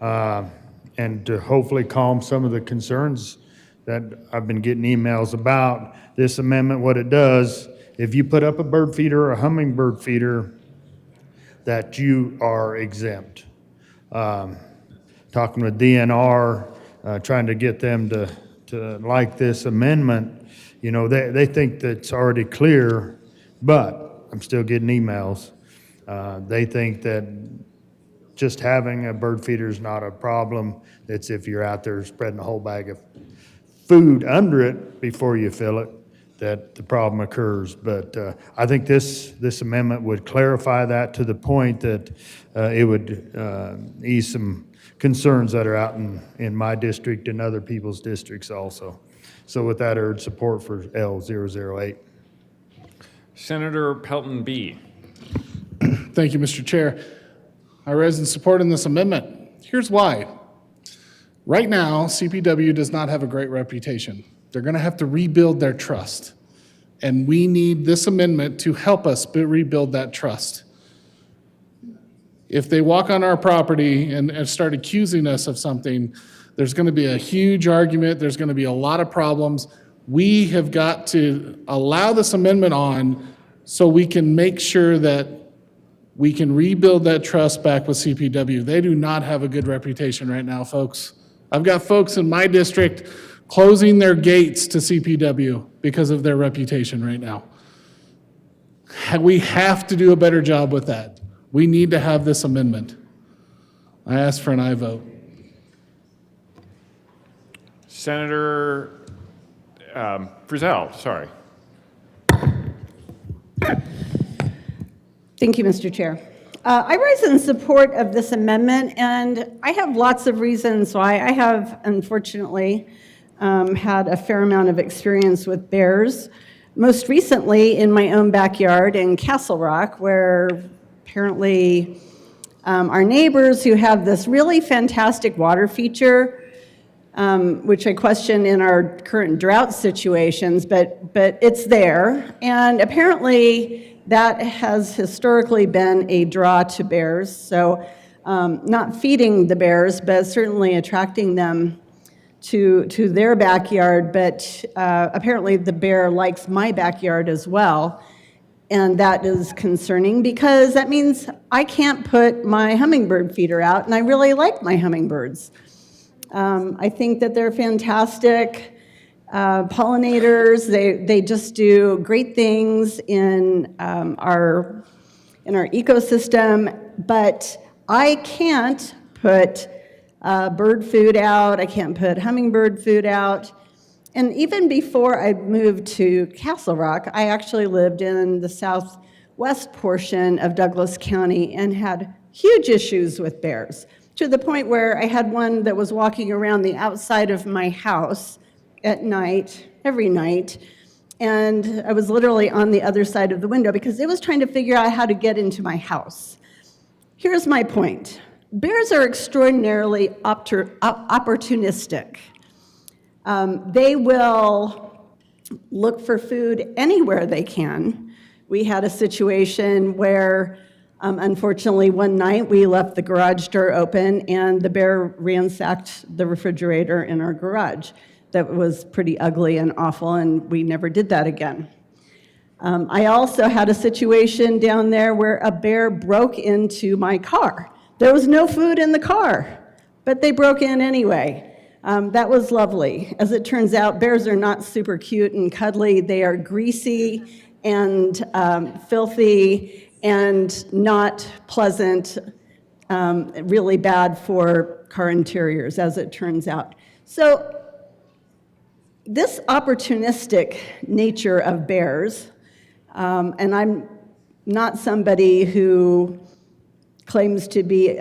and to hopefully calm some of the concerns that I've been getting emails about. This amendment, what it does, if you put up a bird feeder or a hummingbird feeder, that you are exempt. Talking with DNR, trying to get them to like this amendment, you know, they think that's already clear, but I'm still getting emails. They think that just having a bird feeder is not a problem. It's if you're out there spreading a whole bag of food under it before you fill it, that the problem occurs. But I think this amendment would clarify that to the point that it would ease some concerns that are out in my district and other people's districts also. So with that, I urge support for L008. Senator Pelton B. Thank you, Mr. Chair. I rise in support in this amendment. Here's why. Right now, CPW does not have a great reputation. They're going to have to rebuild their trust. And we need this amendment to help us rebuild that trust. If they walk on our property and start accusing us of something, there's going to be a huge argument. There's going to be a lot of problems. We have got to allow this amendment on so we can make sure that we can rebuild that trust back with CPW. They do not have a good reputation right now, folks. I've got folks in my district closing their gates to CPW because of their reputation right now. We have to do a better job with that. We need to have this amendment. I ask for an aye vote. Senator Frizzell, sorry. Thank you, Mr. Chair. I rise in support of this amendment, and I have lots of reasons why. I have, unfortunately, had a fair amount of experience with bears, most recently in my own backyard in Castle Rock, where apparently our neighbors who have this really fantastic water feature, which I question in our current drought situations, but it's there. And apparently that has historically been a draw to bears. So not feeding the bears, but certainly attracting them to their backyard. But apparently the bear likes my backyard as well. And that is concerning because that means I can't put my hummingbird feeder out, and I really like my hummingbirds. I think that they're fantastic pollinators. They just do great things in our ecosystem, but I can't put bird food out. I can't put hummingbird food out. And even before I moved to Castle Rock, I actually lived in the southwest portion of Douglas County and had huge issues with bears, to the point where I had one that was walking around the outside of my house at night, every night, and I was literally on the other side of the window because it was trying to figure out how to get into my house. Here's my point. Bears are extraordinarily opportunistic. They will look for food anywhere they can. We had a situation where, unfortunately, one night we left the garage door open and the bear ransacked the refrigerator in our garage. That was pretty ugly and awful, and we never did that again. I also had a situation down there where a bear broke into my car. There was no food in the car, but they broke in anyway. That was lovely. As it turns out, bears are not super cute and cuddly. They are greasy and filthy and not pleasant, really bad for car interiors, as it turns out. So this opportunistic nature of bears, and I'm not somebody who claims to be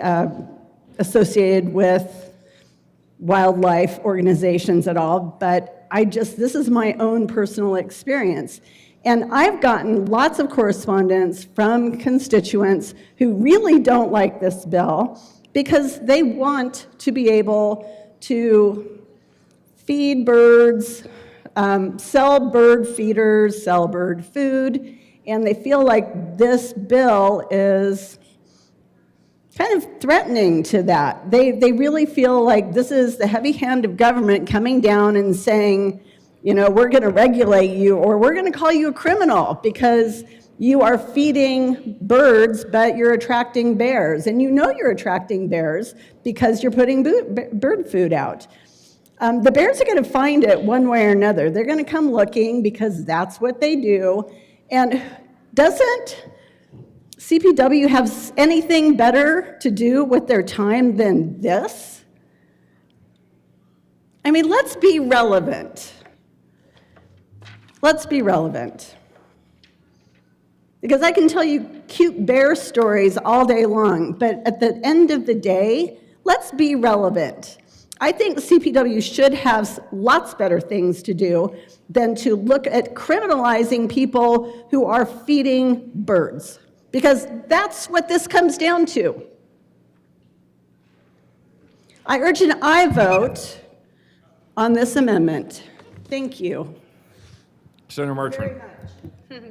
associated with wildlife organizations at all, but this is my own personal experience. And I've gotten lots of correspondence from constituents who really don't like this bill because they want to be able to feed birds, sell bird feeders, sell bird food, and they feel like this bill is kind of threatening to that. They really feel like this is the heavy hand of government coming down and saying, you know, we're going to regulate you, or we're going to call you a criminal because you are feeding birds, but you're attracting bears. And you know you're attracting bears because you're putting bird food out. The bears are going to find it one way or another. They're going to come looking because that's what they do. And doesn't CPW have anything better to do with their time than this? I mean, let's be relevant. Let's be relevant. Because I can tell you cute bear stories all day long, but at the end of the day, let's be relevant. I think CPW should have lots better things to do than to look at criminalizing people who are feeding birds, because that's what this comes down to. I urge an aye vote on this amendment. Thank you. Senator Marchman.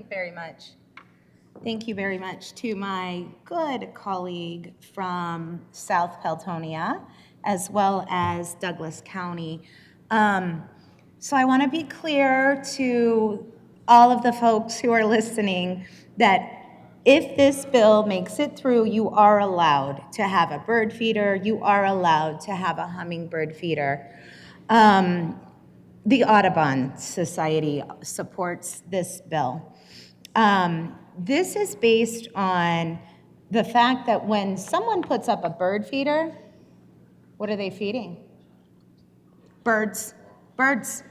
Very much. Thank you very much to my good colleague from South Peltonia, as well as Douglas County. So I want to be clear to all of the folks who are listening that if this bill makes it through, you are allowed to have a bird feeder. You are allowed to have a hummingbird feeder. The Audubon Society supports this bill. This is based on the fact that when someone puts up a bird feeder, what are they feeding? Birds. Birds.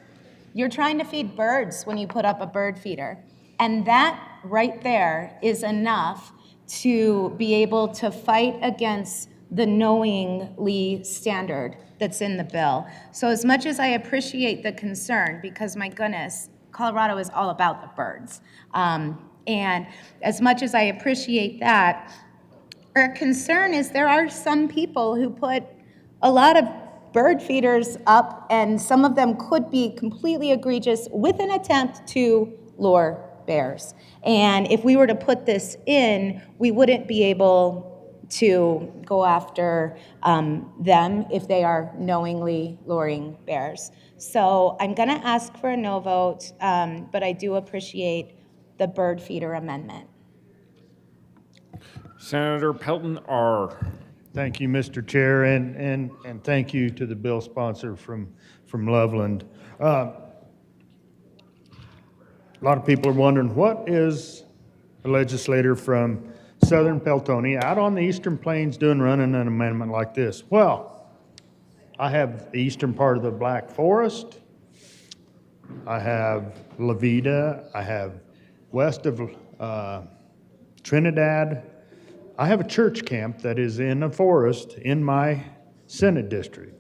You're trying to feed birds when you put up a bird feeder. And that right there is enough to be able to fight against the knowingly standard that's in the bill. So as much as I appreciate the concern, because my goodness, Colorado is all about the birds. And as much as I appreciate that, our concern is there are some people who put a lot of bird feeders up, and some of them could be completely egregious with an attempt to lure bears. And if we were to put this in, we wouldn't be able to go after them if they are knowingly luring bears. So I'm going to ask for a no vote, but I do appreciate the bird feeder amendment. Senator Pelton R. Thank you, Mr. Chair, and thank you to the bill sponsor from Loveland. A lot of people are wondering, what is a legislator from Southern Peltonia out on the Eastern Plains running an amendment like this? Well, I have the eastern part of the Black Forest. I have La Vida. I have west of Trinidad. I have a church camp that is in a forest in my Senate district.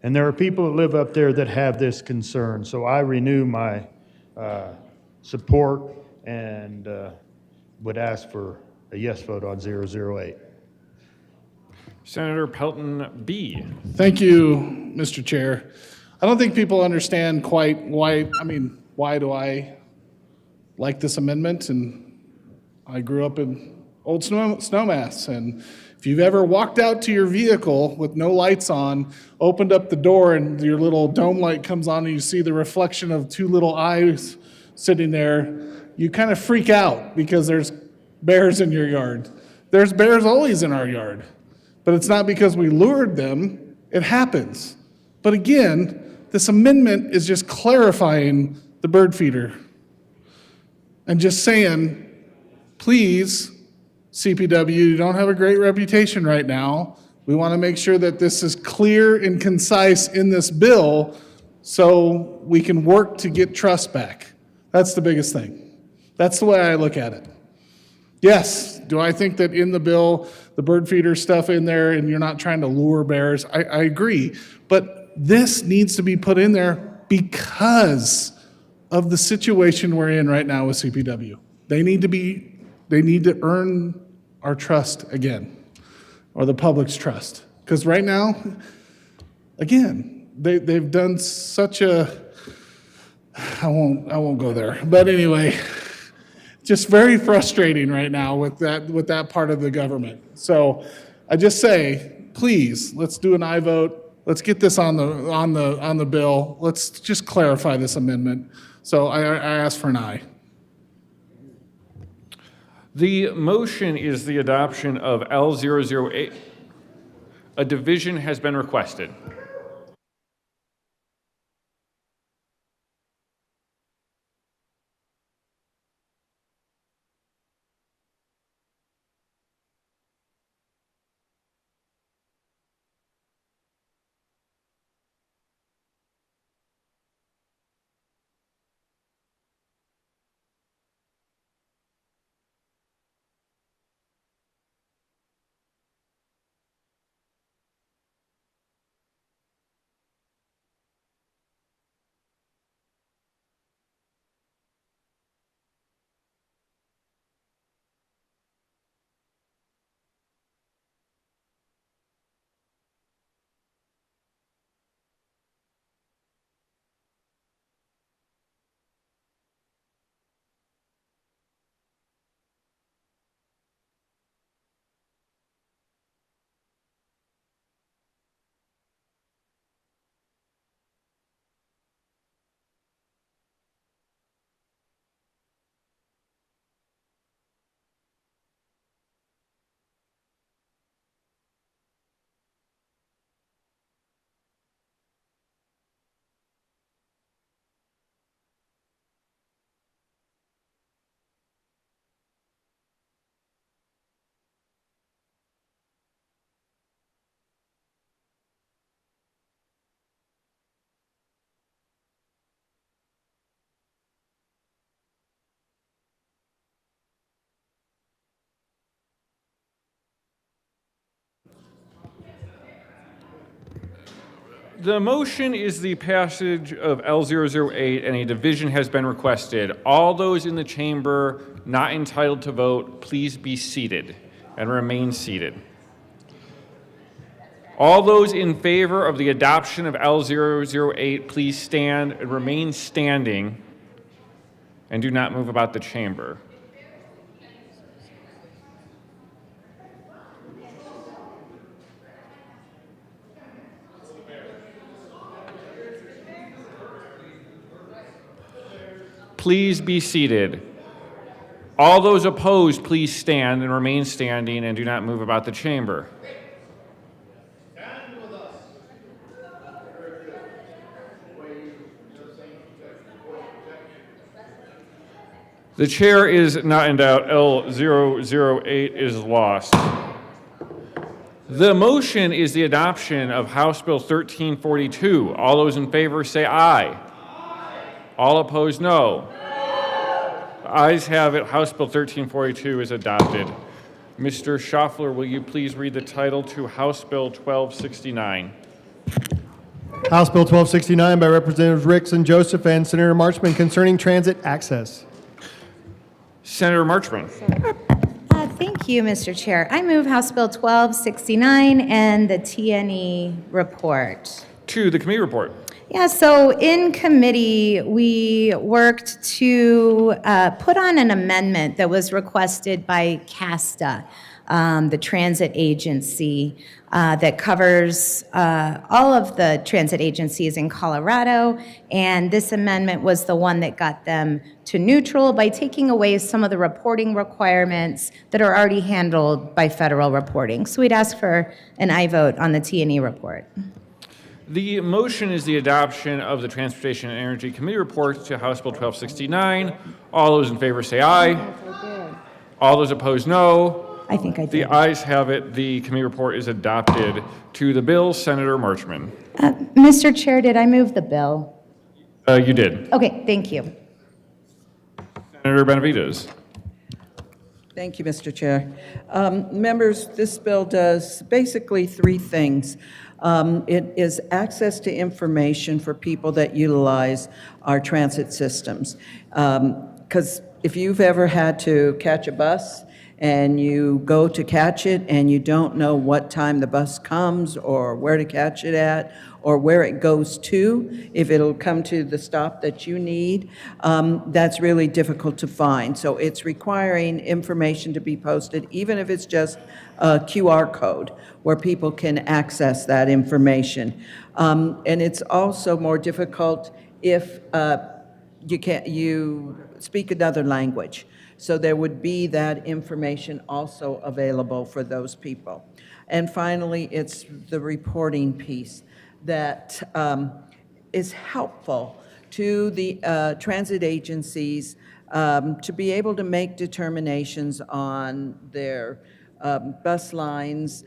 And there are people that live up there that have this concern. So I renew my support and would ask for a yes vote on 008. Senator Pelton B. Thank you, Mr. Chair. I don't think people understand quite why do I like this amendment? And I grew up in Old Snowmass, and if you've ever walked out to your vehicle with no lights on, opened up the door and your little dome light comes on and you see the reflection of two little eyes sitting there, you kind of freak out because there's bears in your yard. There's bears always in our yard, but it's not because we lured them, it happens. But again, this amendment is just clarifying the bird feeder and just saying, please, CPW, you don't have a great reputation right now. We want to make sure that this is clear and concise in this bill so we can work to get trust back. That's the biggest thing. That's the way I look at it. Yes, do I think that in the bill, the bird feeder stuff in there and you're not trying to lure bears? I agree. But this needs to be put in there because of the situation we're in right now with CPW. They need to earn our trust again, or the public's trust. Because right now, again, they've done such a, I won't go there. But anyway, just very frustrating right now with that part of the government. So I just say, please, let's do an aye vote. Let's get this on the bill. Let's just clarify this amendment. So I ask for an aye. The motion is the adoption of L008. A division has been requested. The motion is the passage of L008 and a division has been requested. All those in the chamber not entitled to vote, please be seated and remain seated. All those in favor of the adoption of L008, please stand and remain standing and do not move about the chamber. Please be seated. All those opposed, please stand and remain standing and do not move about the chamber. The chair is not in doubt. L008 is lost. The motion is the adoption of House Bill 1342. All those in favor say aye. All opposed, no. Ayes have it. House Bill 1342 is adopted. Mr. Schaffler, will you please read the title to House Bill 1269? House Bill 1269 by Representatives Ricks and Joseph and Senator Marchman concerning transit access. Senator Marchman. Thank you, Mr. Chair. I move House Bill 1269 and the TNE report. To the committee report. Yeah, so in committee, we worked to put on an amendment that was requested by CASTA, the transit agency that covers all of the transit agencies in Colorado. And this amendment was the one that got them to neutral by taking away some of the reporting requirements that are already handled by federal reporting. So we'd ask for an aye vote on the T&E report. The motion is the adoption of the Transportation and Energy Committee report to House Bill 1269. All those in favor say aye. All those opposed, no. I think I did. The ayes have it. The committee report is adopted. To the bill, Senator Marchman. Mr. Chair, did I move the bill? You did. Okay, thank you. Senator Benavides. Thank you, Mr. Chair. Members, this bill does basically three things. It is access to information for people that utilize our transit systems. Because if you've ever had to catch a bus and you go to catch it and you don't know what time the bus comes or where to catch it at or where it goes to, if it'll come to the stop that you need, that's really difficult to find. So it's requiring information to be posted, even if it's just a QR code where people can access that information. And it's also more difficult if you speak another language. So there would be that information also available for those people. And finally, it's the reporting piece that is helpful to the transit agencies to be able to make determinations on their bus lines,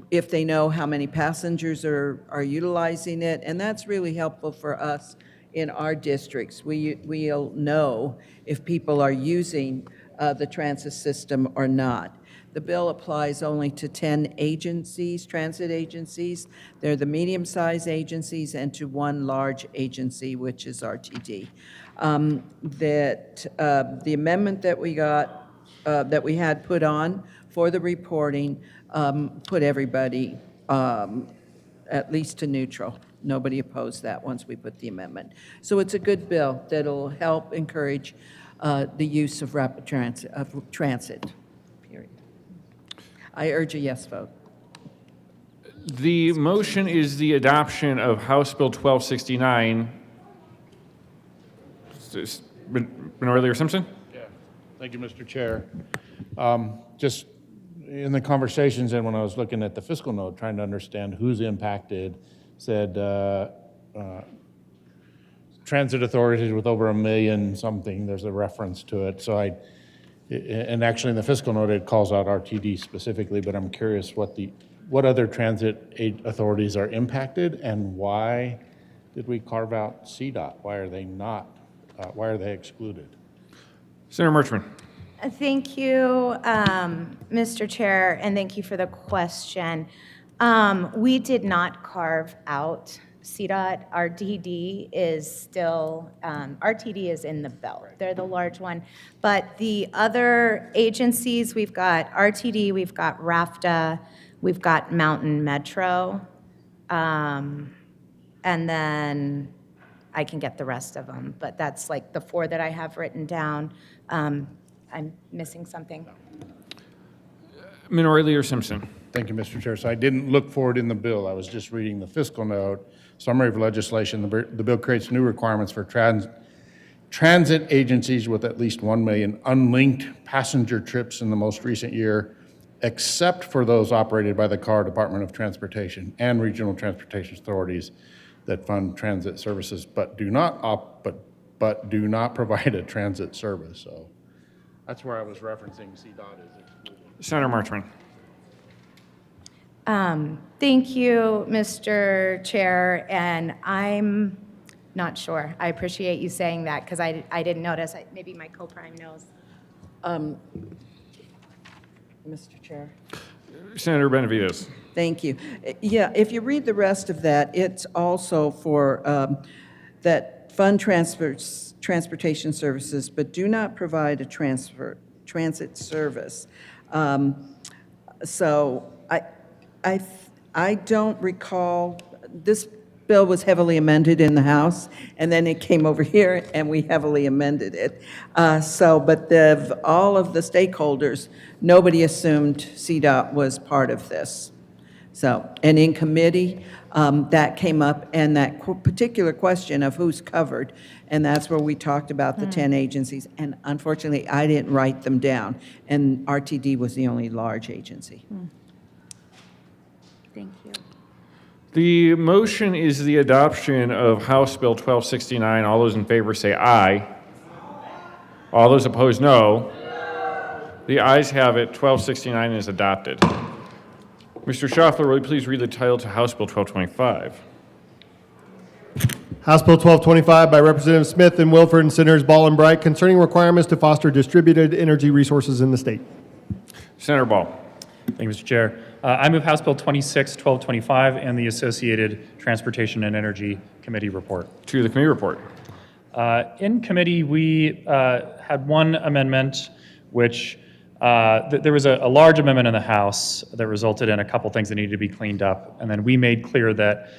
if they know how many passengers are utilizing it. And that's really helpful for us in our districts. We'll know if people are using the transit system or not. The bill applies only to 10 agencies, transit agencies. They're the medium-sized agencies and to one large agency, which is RTD. The amendment that we got, that we had put on for the reporting, put everybody at least to neutral. Nobody opposed that once we put the amendment. So it's a good bill that'll help encourage the use of rapid transit, period. I urge a yes vote. The motion is the adoption of House Bill 1269. Minority or Simpson? Yeah. Thank you, Mr. Chair. Just in the conversations and when I was looking at the fiscal note, trying to understand who's impacted, said transit authorities with over 1 million something, there's a reference to it. So and actually in the fiscal note, it calls out RTD specifically, but I'm curious what other transit authorities are impacted and why did we carve out CDOT? Why are they not, why are they excluded? Senator Marchman. Thank you, Mr. Chair, and thank you for the question. We did not carve out CDOT. RTD is still, RTD is in the bill. They're the large one. But the other agencies, we've got RTD, we've got RAFTA, we've got Mountain Metro, and then I can get the rest of them, but that's like the 4 that I have written down. I'm missing something. Minority Leader Simpson. Thank you, Mr. Chair. So I didn't look for it in the bill. I was just reading the fiscal note. Summary of legislation. The bill creates new requirements for transit agencies with at least 1 million unlinked passenger trips in the most recent year, except for those operated by the Colorado Department of Transportation and regional transportation authorities that fund transit services, but do not do not provide a transit service. So that's where I was referencing CDOT is excluded. Senator Marchman. Thank you, Mr. Chair, and I'm not sure. I appreciate you saying that because I didn't notice. Maybe my co-prime knows. Mr. Chair. Senator Benavides. Thank you. Yeah, if you read the rest of that, it's also for that fund transportation services, but do not provide a transit service. So I don't recall, this bill was heavily amended in the House, and then it came over here, and we heavily amended it. But all of the stakeholders, nobody assumed CDOT was part of this. So, and in committee, that came up, and that particular question of who's covered, and that's where we talked about the 10 agencies, and unfortunately, I didn't write them down, and RTD was the only large agency. Thank you. The motion is the adoption of House Bill 1269. All those in favor say aye. All those opposed, no. The ayes have it. 1269 is adopted. Mr. Schaffler, will you please read the title to House Bill 1225? House Bill 1225 by Representative Smith and Wilford and Senators Ball and Bright concerning requirements to foster distributed energy resources in the state. Senator Ball. Thank you, Mr. Chair. I move House Bill 1225 and the associated Transportation and Energy Committee report. To the committee report. In committee, we had one amendment, which there was a large amendment in the House that resulted in a couple things that needed to be cleaned up. And then we made clear that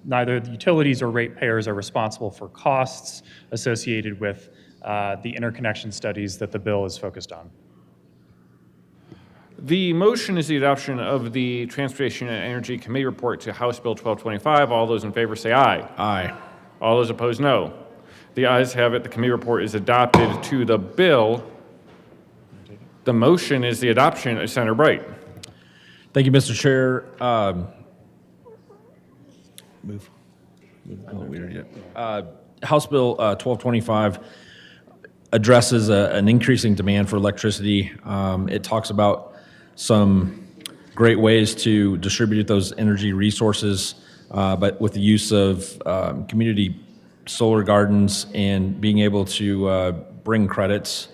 neither the utilities or ratepayers are responsible for costs associated with the interconnection studies that the bill is focused on. The motion is the adoption of the Transportation and Energy Committee report to House Bill 1225. All those in favor say aye. Aye. All those opposed, no. The ayes have it. The committee report is adopted to the bill. The motion is the adoption of Senator Bright. Thank you, Mr. Chair. House Bill 1225 addresses an increasing demand for electricity. It talks about some great ways to distribute those energy resources, but with the use of community solar gardens and being able to bring credits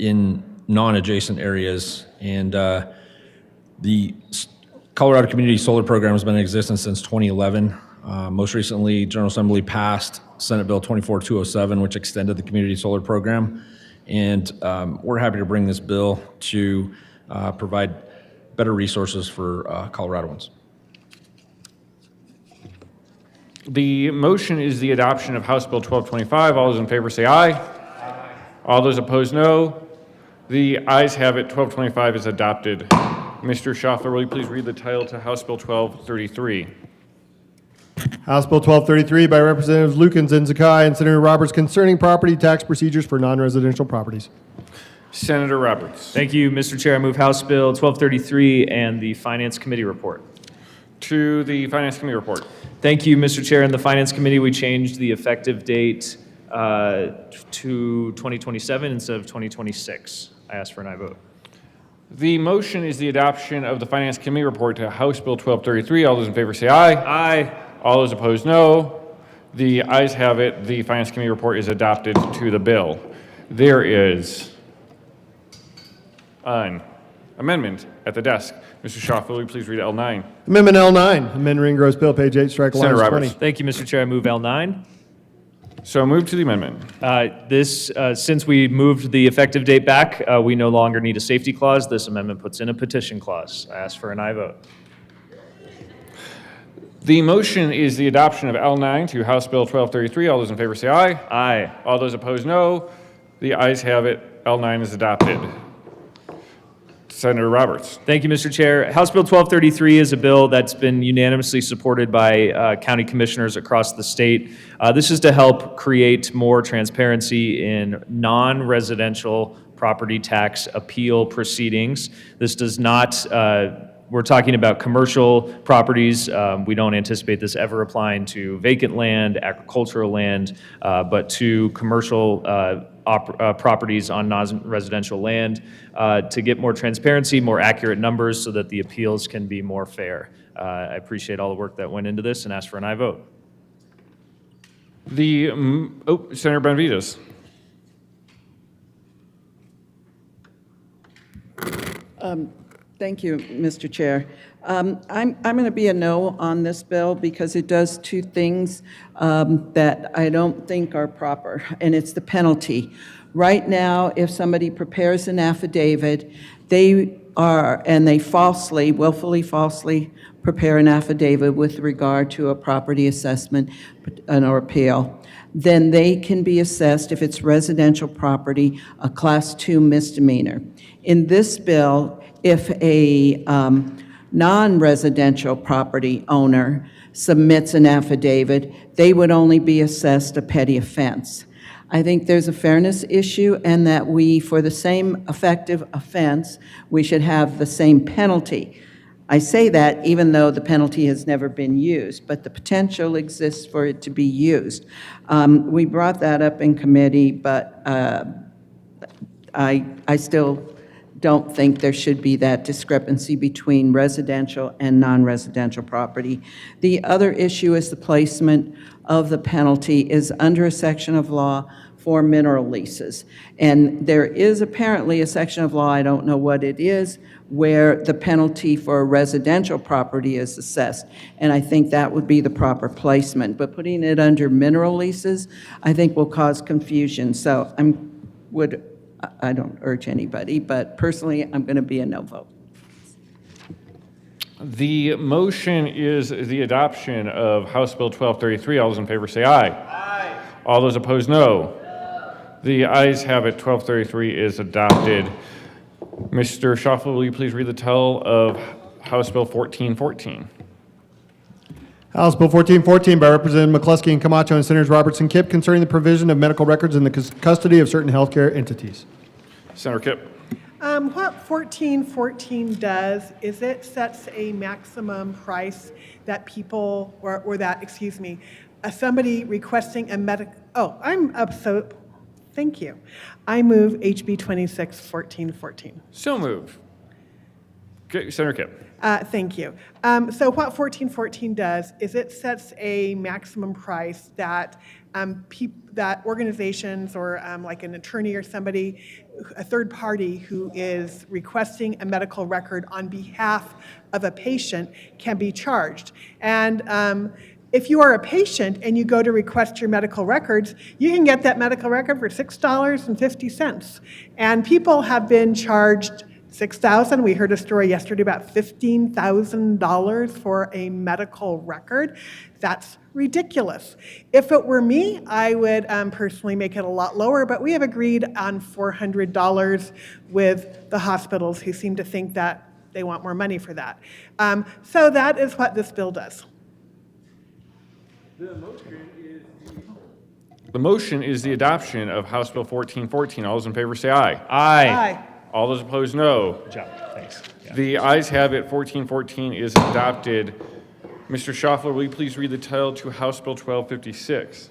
in non-adjacent areas. And the Colorado Community Solar Program has been in existence since 2011. Most recently, General Assembly passed Senate Bill 24207, which extended the Community Solar Program. And we're happy to bring this bill to provide better resources for Coloradoans. The motion is the adoption of House Bill 1225. All those in favor say aye. Aye. All those opposed, no. The ayes have it. 1225 is adopted. Mr. Schaffler, will you please read the title to House Bill 1233? House Bill 1233 by Representatives Lukens and Zakai and Senator Roberts concerning property tax procedures for non-residential properties. Senator Roberts. Thank you, Mr. Chair. I move House Bill 1233 and the Finance Committee report. To the Finance Committee report. Thank you, Mr. Chair. In the Finance Committee, we changed the effective date to 2027 instead of 2026. I ask for an aye vote. The motion is the adoption of the Finance Committee report to House Bill 1233. All those in favor say aye. Aye. All those opposed, no. The ayes have it. The Finance Committee report is adopted to the bill. There is an amendment at the desk. Mr. Schaffler, will you please read L9? Amendment L9, amend Ringross Bill, page 8, strike Senator lines Roberts. 20. Thank you, Mr. Chair. I move L9. So move to the amendment. Since we moved the effective date back, we no longer need a safety clause. This amendment puts in a petition clause. I ask for an aye vote. The motion is the adoption of L9 to House Bill 1233. All those in favor say aye. Aye. All those opposed, no. The ayes have it. L9 is adopted. Senator Roberts. Thank you, Mr. Chair. House Bill 1233 is a bill that's been unanimously supported by county commissioners across the state. This is to help create more transparency in non-residential property tax appeal proceedings. This does not, we're talking about commercial properties. We don't anticipate this ever applying to vacant land, agricultural land, but to commercial properties on non-residential land to get more transparency, more accurate numbers so that the appeals can be more fair. I appreciate all the work that went into this and ask for an aye vote. Senator Benavides. Thank you, Mr. Chair. I'm going to be a no on this bill because it does two things that I don't think are proper, and it's the penalty. Right now, if somebody prepares an affidavit, they willfully falsely prepare an affidavit with regard to a property assessment or appeal, then they can be assessed, if it's residential property, a Class 2 misdemeanor. In this bill, if a non-residential property owner submits an affidavit, they would only be assessed a petty offense. I think there's a fairness issue, and that we, for the same effective offense, we should have the same penalty. I say that even though the penalty has never been used, but the potential exists for it to be used. We brought that up in committee, but I still don't think there should be that discrepancy between residential and non-residential property. The other issue is the placement of the penalty is under a section of law for mineral leases. And there is apparently a section of law, I don't know what it is, where the penalty for a residential property is assessed. And I think that would be the proper placement. But putting it under mineral leases, I think will cause confusion. So I don't urge anybody, but personally, I'm going to be a no vote. The motion is the adoption of House Bill 1233. All those in favor say aye. Aye. All those opposed, no. The ayes have it. 1233 is adopted. Mr. Schaffel, will you please read the title of House Bill 1414? House Bill 1414 by Representative McCluskey and Camacho and Senators Robertson Kipp concerning the provision of medical records in the custody of certain healthcare entities. Senator Kipp. What 1414 does is it sets a maximum price that people, somebody requesting a thank you. I move HB 261414. So moved. Okay, Senator Kipp. Thank you. So what 1414 does is it sets a maximum price that that organizations or like an attorney or somebody, a third party who is requesting a medical record on behalf of a patient can be charged. And if you are a patient and you go to request your medical records, you can get that medical record for $6.50. And people have been charged $6,000. We heard a story yesterday about $15,000 for a medical record. That's ridiculous. If it were me, I would personally make it a lot lower, but we have agreed on $400 with the hospitals who seem to think that they want more money for that. So that is what this bill does. The motion is the adoption of House Bill 1414. All those in favor say aye. Aye. All those opposed, no. Good job. Thanks. Yeah. The ayes have it. 1414 is adopted. Mr. Schaffler, will you please read the title to House Bill 1256?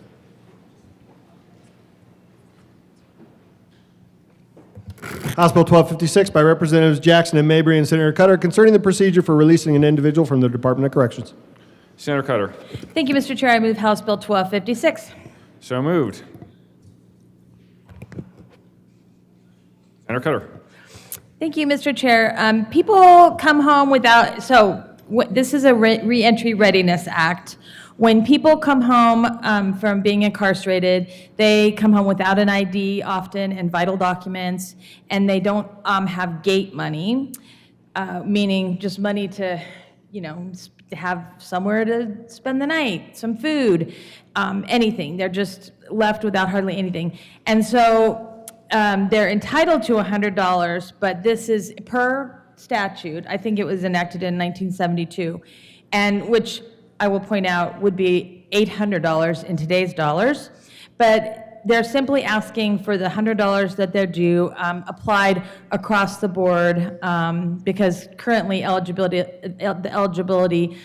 House Bill 1256 by Representatives Jackson and Mabry and Senator Cutter concerning the procedure for releasing an individual from the Department of Corrections. Senator Cutter. Thank you, Mr. Chair. I move House Bill 1256. So moved. Senator Cutter. Thank you, Mr. Chair. People come home without, this is a Reentry Readiness Act. When people come home from being incarcerated, they come home without an ID often and vital documents, and they don't have gate money, meaning just money to, to have somewhere to spend the night, some food, anything. They're just left without hardly anything. And so they're entitled to $100, but this is per statute. I think it was enacted in 1972, and which I will point out would be $800 in today's dollars. But they're simply asking for the $100 that they're due applied across the board because currently the eligibility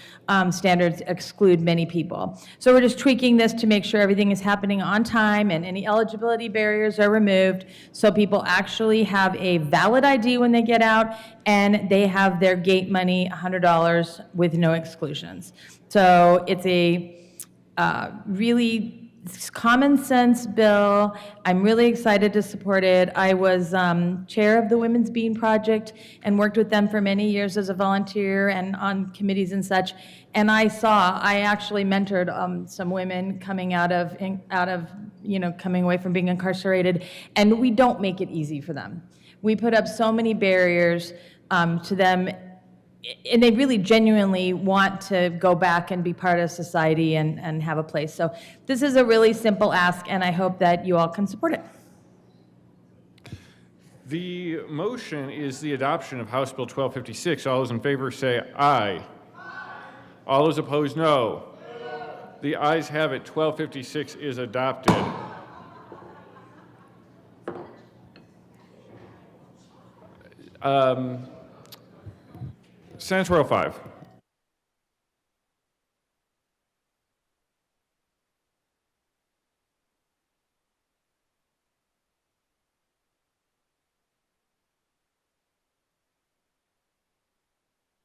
standards exclude many people. So we're just tweaking this to make sure everything is happening on time and any eligibility barriers are removed so people actually have a valid ID when they get out and they have their gate money, $100 with no exclusions. So it's a really It's a common sense bill. I'm really excited to support it. I was chair of the Women's Bean Project and worked with them for many years as a volunteer and on committees and such. And I actually mentored some women coming out of, coming away from being incarcerated. And we don't make it easy for them. We put up so many barriers to them, and they really genuinely want to go back and be part of society and have a place. So this is a really simple ask, and I hope that you all can support it. The motion is the adoption of House Bill 1256. All those in favor say aye. All those opposed, no. The ayes have it. 1256 is adopted. Senatorial 5.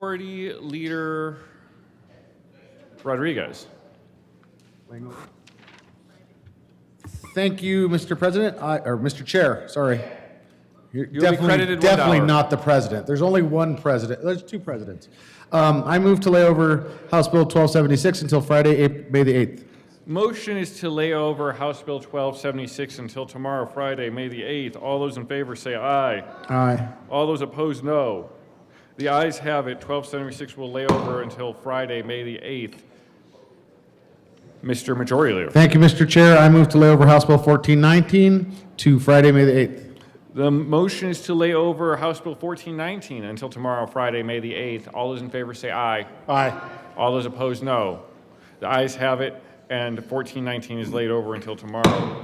Majority Leader Rodriguez. Thank you, Mr. President, or Mr. Chair, sorry. You're You'll be credited $1. definitely not the president. There's only one president. There's two presidents. I move to lay over House Bill 1276 until Friday, May the 8th. Motion is to lay over House Bill 1276 until tomorrow, Friday, May the 8th. All those in favor say aye. Aye. All those opposed, no. The ayes have it. 1276 will lay over until Friday, May the 8th. Mr. Majority Leader. Thank you, Mr. Chair. I move to lay over House Bill 1419 to Friday, May the 8th. The motion is to lay over House Bill 1419 until tomorrow, Friday, May the 8th. All those in favor say aye. Aye. All those opposed, no. The ayes have it, and 1419 is laid over until tomorrow,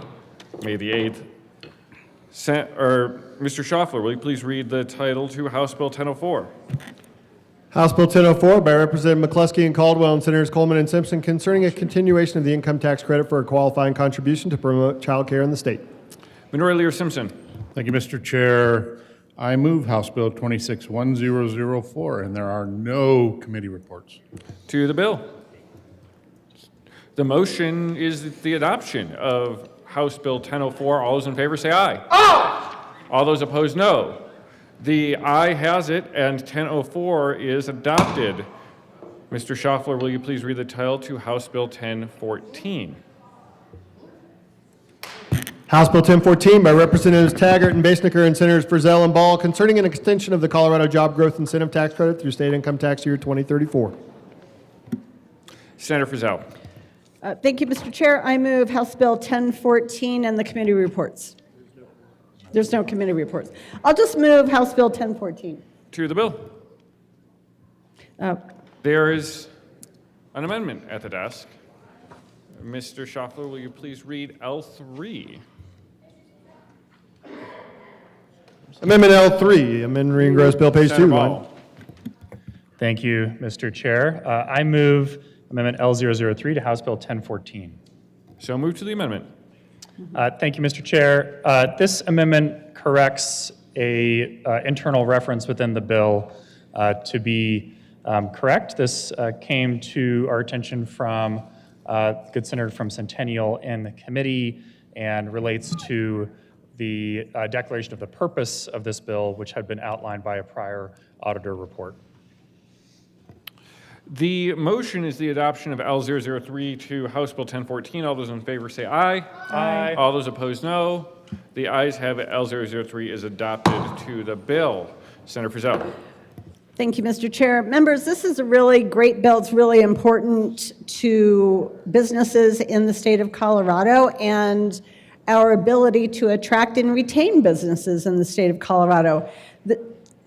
May the 8th. Mr. Schaffler, will you please read the title to House Bill 1004? House Bill 1004 by Representative McCluskey and Caldwell and Senators Coleman and Simpson concerning a continuation of the income tax credit for a qualifying contribution to promote child care in the state. Minority Leader Simpson. Thank you, Mr. Chair. I move House Bill 261004, and there are no committee reports. To the bill. The motion is the adoption of House Bill 1004. All those in favor say aye. Aye! All those opposed, no. The aye has it, and 1004 is adopted. Mr. Schaffler, will you please read the title to House Bill 1014? House Bill 1014 by Representatives Taggart and Basnicker and Senators Frizzell and Ball concerning an extension of the Colorado Job Growth Incentive Tax Credit through state income tax year 2034. Senator Frizzell. Thank you, Mr. Chair. I move House Bill 1014 and the committee reports. There's no committee reports. I'll just move House Bill 1014. To the bill. There is an amendment at the desk. Mr. Schaffler, will you please read L3? Amendment L3, amend re-engross bill, page 2. line. Thank you, Mr. Chair. I move Amendment L003 to House Bill 1014. So move to the amendment. Thank you, Mr. Chair. This amendment corrects a internal reference within the bill to be correct. This came to our attention from good senator from Centennial in the committee and relates to the declaration of the purpose of this bill, which had been outlined by a prior auditor report. The motion is the adoption of L003 to House Bill 1014. All those in favor say aye. Aye. All those opposed, no. The ayes have it. L003 is adopted to the bill. Senator Frizzell. Thank you, Mr. Chair. Members, this is a really great bill. It's really important to businesses in the state of Colorado and our ability to attract and retain businesses in the state of Colorado.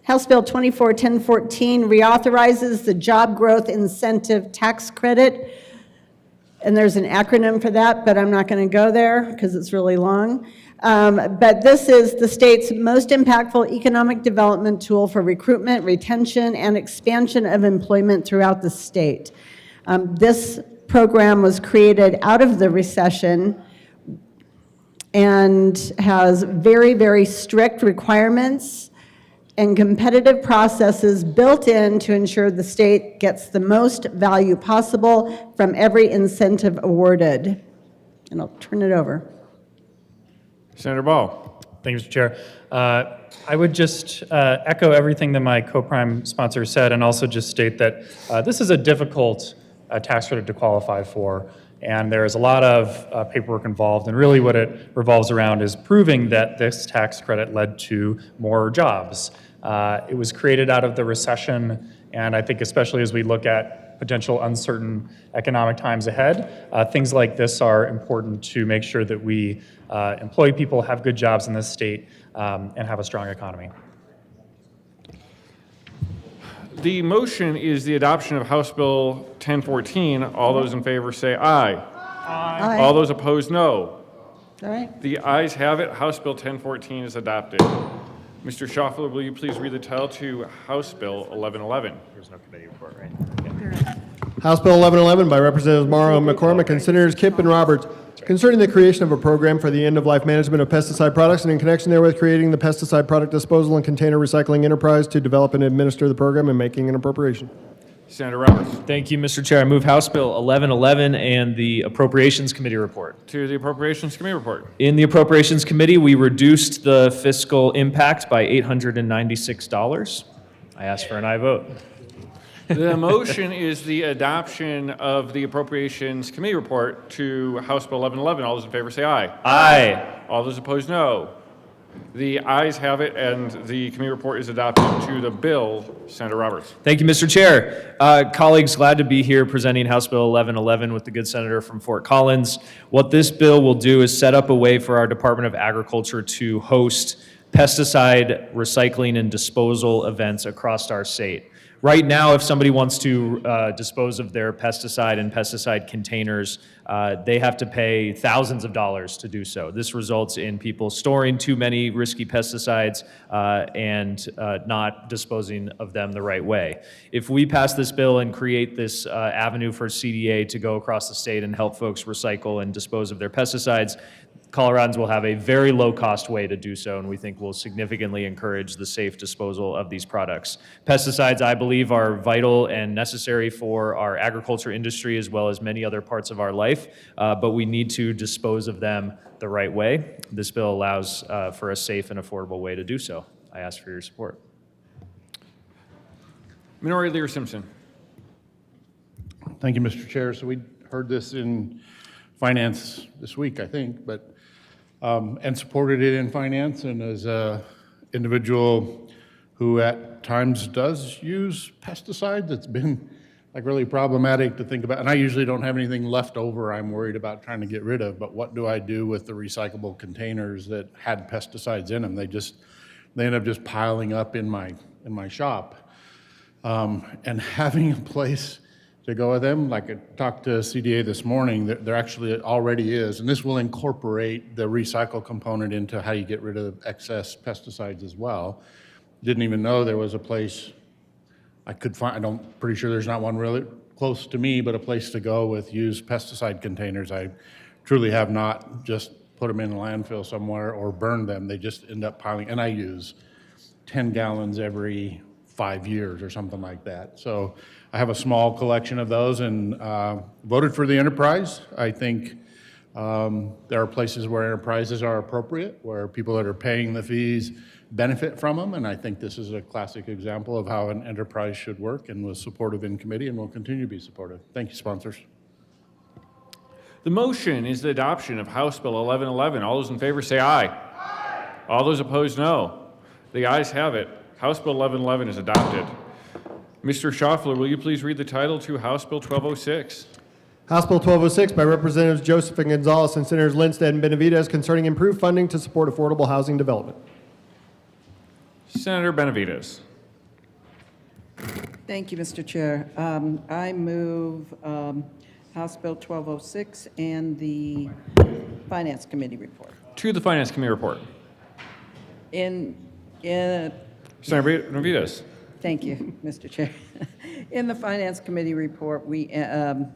House Bill 1014 reauthorizes the Job Growth Incentive Tax Credit, and there's an acronym for that, but I'm not going to go there because it's really long. But this is the state's most impactful economic development tool for recruitment, retention, and expansion of employment throughout the state. This program was created out of the recession and has very, very strict requirements and competitive processes built in to ensure the state gets the most value possible from every incentive awarded. And I'll turn it over. Senator Ball. Thank you, Mr. Chair. I would just echo everything that my co-prime sponsor said, and also just state that this is a difficult tax credit to qualify for, and there is a lot of paperwork involved, and really what it revolves around is proving that this tax credit led to more jobs. It was created out of the recession, and I think especially as we look at potential uncertain economic times ahead, things like this are important to make sure that we employ people, have good jobs in this state, and have a strong economy. The motion is the adoption of House Bill 1014. All those in favor say aye. Aye. All those opposed, no. All right. The ayes have it. House Bill 1014 is adopted. Mr. Schaffler, will you please read the title to House Bill 1111? There's no committee report, right? House Bill 1111 by Representatives Morrow and McCormick and Senators Kipp and Roberts, concerning the creation of a program for the end-of-life management of pesticide products and in connection therewith creating the pesticide product disposal and container recycling enterprise to develop and administer the program and making an appropriation. Senator Roberts. Thank you, Mr. Chair. I move House Bill 1111 and the Appropriations Committee report. To the Appropriations Committee report. In the Appropriations Committee, we reduced the fiscal impact by $896. I ask for an aye vote. The motion is the adoption of the Appropriations Committee report to House Bill 1111. All those in favor say aye. Aye. All those opposed, no. The ayes have it, and the committee report is adopted. To the bill, Senator Roberts. Thank you, Mr. Chair. Colleagues, glad to be here presenting House Bill 1111 with the good senator from Fort Collins. What this bill will do is set up a way for our Department of Agriculture to host pesticide recycling and disposal events across our state. Right now, if somebody wants to dispose of their pesticide and pesticide containers, they have to pay thousands of dollars to do so. This results in people storing too many risky pesticides and not disposing of them the right way. If we pass this bill and create this avenue for CDA to go across the state and help folks recycle and dispose of their pesticides, Coloradans will have a very low-cost way to do so, and we think will significantly encourage the safe disposal of these products. Pesticides, I believe, are vital and necessary for our agriculture industry as well as many other parts of our life, but we need to dispose of them the right way. This bill allows for a safe and affordable way to do so. I ask for your support. Minority Leader Simpson. Thank you, Mr. Chair. So we heard this in Finance this week, I think, but and supported it in Finance, and as a individual who at times does use pesticides, it's been like really problematic to think about. And I usually don't have anything left over I'm worried about trying to get rid of, but what do I do with the recyclable containers that had pesticides in them? They end up just piling up in my shop. And having a place to go with them, like I talked to CDA this morning, there actually already is, and this will incorporate the recycle component into how you get rid of excess pesticides as well. Didn't even know there was a place I could find. Pretty sure there's not one really close to me, but a place to go with used pesticide containers. I truly have not just put them in a landfill somewhere or burned them. They just end up piling, and I use 10 gallons every 5 years or something like that. So I have a small collection of those and voted for the enterprise. I think there are places where enterprises are appropriate, where people that are paying the fees benefit from them, and I think this is a classic example of how an enterprise should work, and was supportive in committee and will continue to be supportive. Thank you, sponsors. The motion is the adoption of House Bill 1111. All those in favor say aye. Aye. All those opposed, no. The ayes have it. House Bill 1111 is adopted. Mr. Schaffler, will you please read the title to House Bill 1206? House Bill 1206 by Representatives Joseph and Gonzalez and Senators Lindstedt and Benavidez, concerning improved funding to support affordable housing development. Senator Benavidez. Thank you, Mr. Chair. I move House Bill 1206 and the Finance Committee report. To the Finance Committee report. Senator Benavidez. Thank you, Mr. Chair. In the Finance Committee report, we passed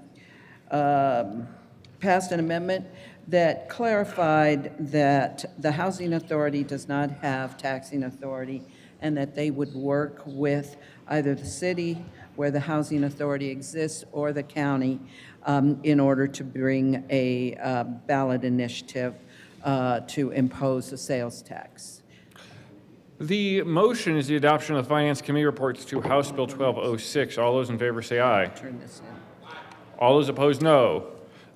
an amendment that clarified that the Housing Authority does not have taxing authority, and that they would work with either the city, where the housing authority exists or the county in order to bring a ballot initiative to impose a sales tax. The motion is the adoption of the Finance Committee reports to House Bill 1206. All those in favor say aye. Turn this in. All those opposed, no.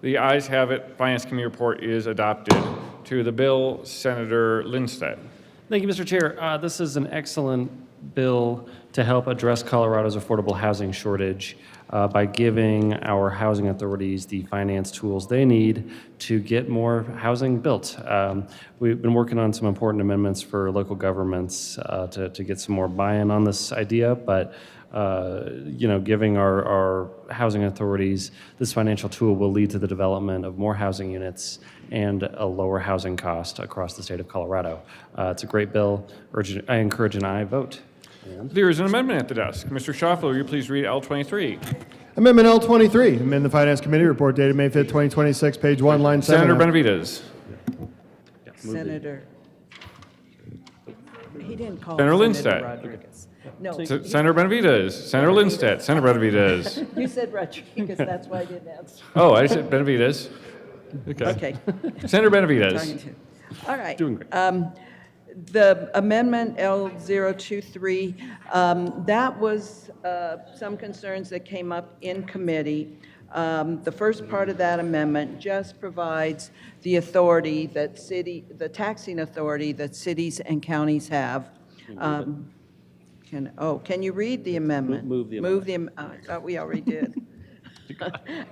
The ayes have it. Finance Committee report is adopted. To the bill, Senator Lindstedt. Thank you, Mr. Chair. This is an excellent bill to help address Colorado's affordable housing shortage by giving our housing authorities the finance tools they need to get more housing built. We've been working on some important amendments for local governments to get some more buy-in on this idea, but giving our housing authorities this financial tool will lead to the development of more housing units and a lower housing cost across the state of Colorado. It's a great bill. I encourage an aye vote. There is an amendment at the desk. Mr. Schaffel, will you please read L23? Amendment L23, amend the Finance Committee report dated May 5th, 2026, page 1, line 7. Senator Benavides. Senator, he didn't call Senator Senator Lindstedt. Rodriguez. No. Senator Benavides. Senator Lindstedt. Senator Benavides. You said Rodriguez, that's why I didn't answer. Oh, I said Benavides. Okay. Senator Benavides. Talking to- All right. Doing great. The amendment L023, that was some concerns that came up in committee. The first part of that amendment just provides the authority that the taxing authority that cities and counties have. Can you read the amendment? Move the amendment. I thought we already did.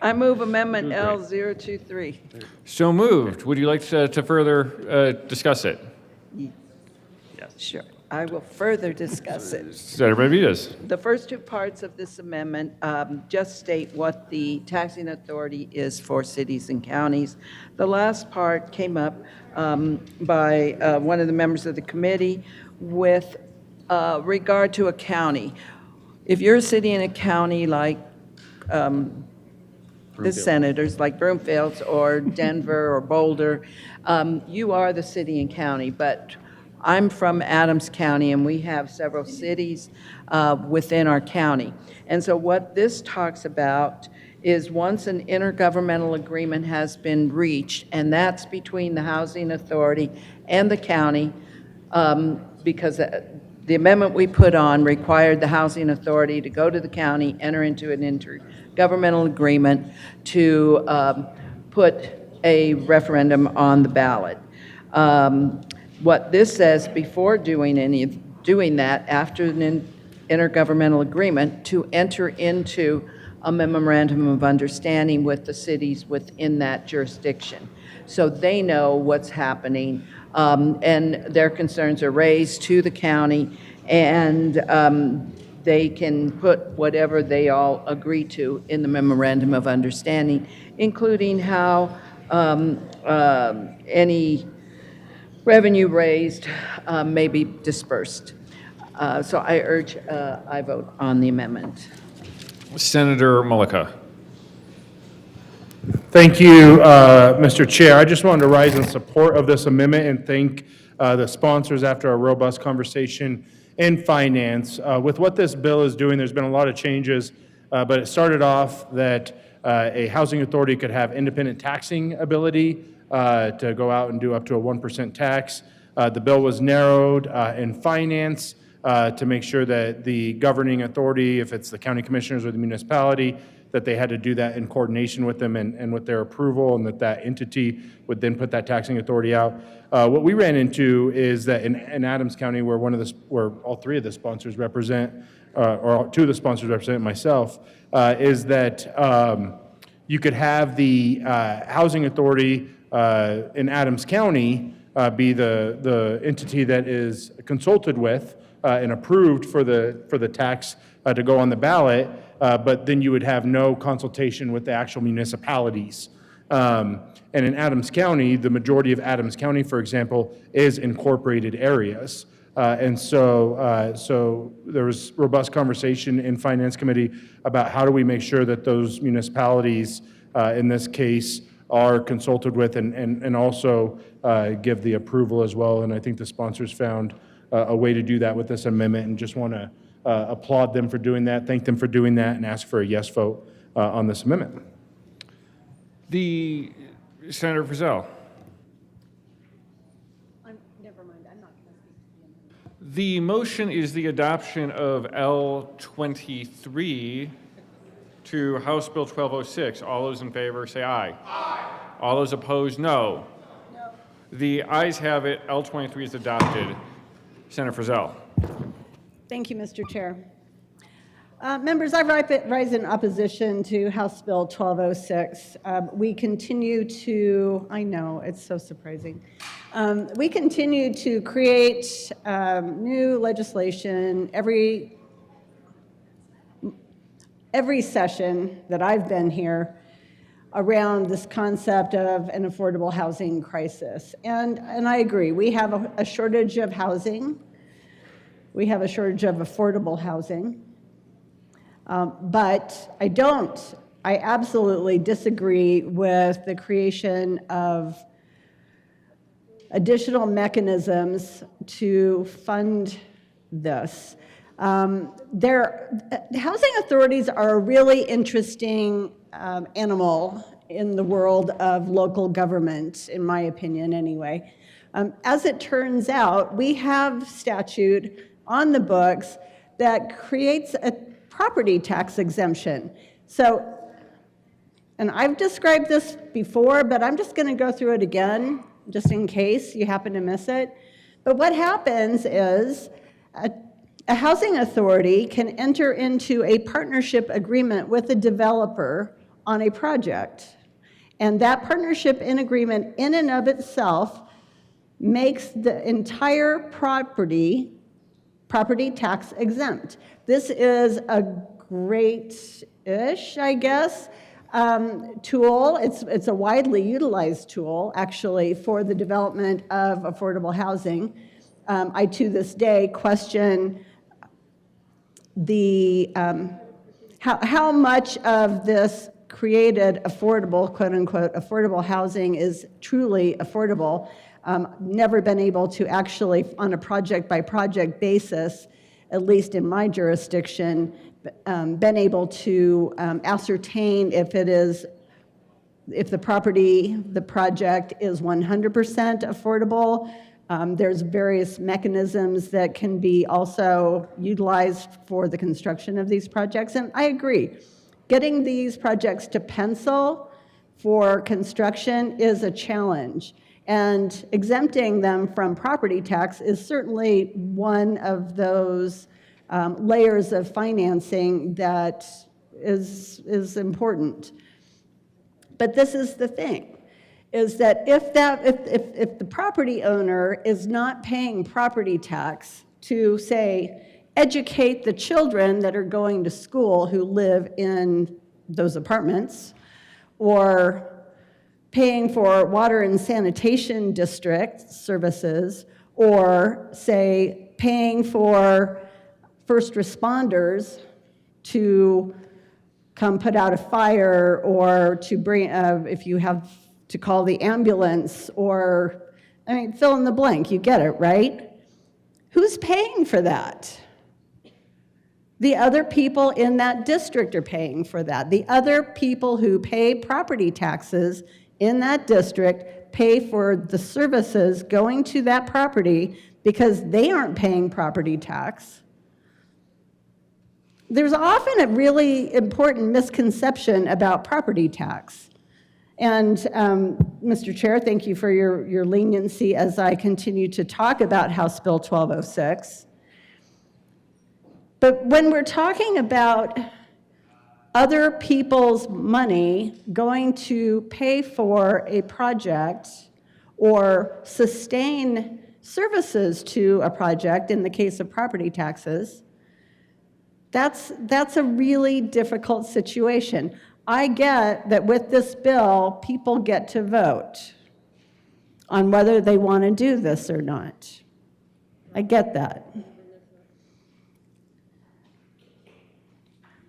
I move amendment L023. So moved. Would you like to further discuss it? Sure. I will further discuss it. Senator Benavides. The first two parts of this amendment just state what the taxing authority is for cities and counties. The last part came up by one of the members of the committee with regard to a county. If you're a city and a county like the senators, like Broomfield or Denver or Boulder, you are the city and county, but I'm from Adams County, and we have several cities within our county. And so what this talks about is once an intergovernmental agreement has been reached, and that's between the Housing Authority and the county, because the amendment we put on required the Housing Authority to go to the county, enter into an intergovernmental agreement to put a referendum on the ballot. What this says before doing that, after an intergovernmental agreement, to enter into a memorandum of understanding with the cities within that jurisdiction. So they know what's happening, and their concerns are raised to the county, and they can put whatever they all agree to in the memorandum of understanding, including how any revenue raised may be dispersed. So I urge I vote on the amendment. Senator Mullica. Thank you, Mr. Chair. I just wanted to rise in support of this amendment and thank the sponsors after a robust conversation in finance. With what this bill is doing, there's been a lot of changes, but it started off that a housing authority could have independent taxing ability to go out and do up to a 1% tax. The bill was narrowed in finance to make sure that the governing authority, if it's the county commissioners or the municipality, that they had to do that in coordination with them and with their approval, and that entity would then put that taxing authority out. What we ran into is that in Adams County, where all three of the sponsors represent, or two of the sponsors represent myself, is that you could have the housing authority in Adams County be the entity that is consulted with and approved for the tax to go on the ballot, but then you would have no consultation with the actual municipalities. And in Adams County, the majority of Adams County, for example, is incorporated areas. And so there was robust conversation in Finance Committee about how do we make sure that those municipalities, in this case, are consulted with and also give the approval as well. And I think the sponsors found a way to do that with this amendment, and just want to applaud them for doing that, thank them for doing that, and ask for a yes vote on this amendment. Senator Frizzell. Never mind, I'm not going to speak to the amendment. The motion is the adoption of L23 to House Bill 1206. All those in favor say aye. Aye. All those opposed, no. No. The ayes have it. L23 is adopted. Senator Frizzell. Thank you, Mr. Chair. Members, I rise in opposition to House Bill 1206. We continue to, I know, it's so surprising. We continue to create new legislation every session that I've been here around this concept of an affordable housing crisis. And I agree, we have a shortage of housing. We have a shortage of affordable housing. But I absolutely disagree with the creation of additional mechanisms to fund this. Housing authorities are a really interesting animal in the world of local government, in my opinion anyway. As it turns out, we have statute on the books that creates a property tax exemption. So, and I've described this before, but I'm just going to go through it again, just in case you happen to miss it. But what happens is a housing authority can enter into a partnership agreement with a developer on a project. And that partnership in agreement in and of itself makes the entire property tax exempt. This is a great-ish, I guess, tool. It's a widely utilized tool, actually, for the development of affordable housing. I, to this day, question how much of this created affordable, quote-unquote, affordable housing is truly affordable. Never been able to actually, on a project-by-project basis, at least in my jurisdiction, been able to ascertain if the project is 100% affordable. There's various mechanisms that can be also utilized for the construction of these projects, and I agree. Getting these projects to pencil for construction is a challenge. And exempting them from property tax is certainly one of those layers of financing that is important. But this is the thing, is that if the property owner is not paying property tax to, say, educate the children that are going to school who live in those apartments, or paying for water and sanitation district services, or, say, paying for first responders to come put out a fire, or to bring, if you have to call the ambulance, or, I mean, fill in the blank, you get it, right? Who's paying for that? The other people in that district are paying for that. The other people who pay property taxes in that district pay for the services going to that property because they aren't paying property tax. There's often a really important misconception about property tax. And Mr. Chair, thank you for your leniency as I continue to talk about House Bill 1206. But when we're talking about other people's money going to pay for a project or sustain services to a project, in the case of property taxes, that's a really difficult situation. I get that with this bill, people get to vote on whether they want to do this or not. I get that.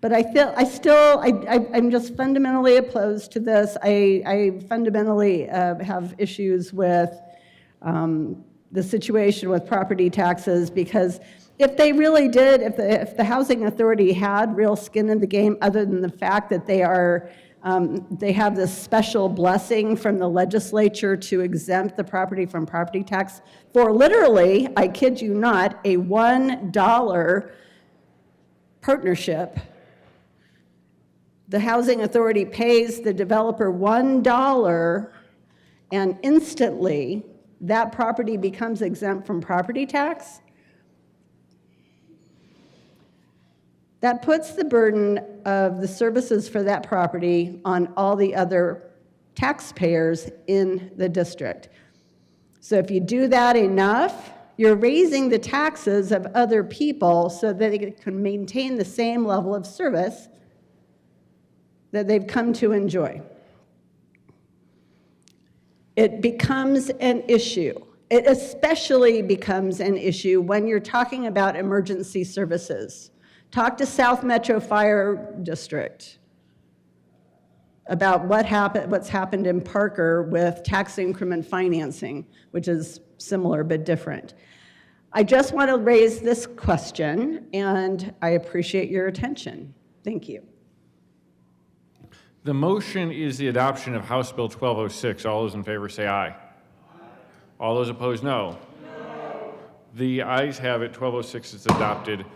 But I'm just fundamentally opposed to this. I fundamentally have issues with the situation with property taxes, because If they really did, if the Housing Authority had real skin in the game, other than the fact that they have this special blessing from the legislature to exempt the property from property tax for literally, I kid you not, a $1 partnership. The Housing Authority pays the developer $1, and instantly that property becomes exempt from property tax. That puts the burden of the services for that property on all the other taxpayers in the district. So if you do that enough, you're raising the taxes of other people so that they can maintain the same level of service that they've come to enjoy. It becomes an issue. It especially becomes an issue when you're talking about emergency services. Talk to South Metro Fire District about what's happened in Parker with tax increment financing, which is similar but different. I just want to raise this question, and I appreciate your attention. Thank you. The motion is the adoption of House Bill 1206. All those in favor say aye. All those opposed, no. The ayes have it. 1206 is adopted.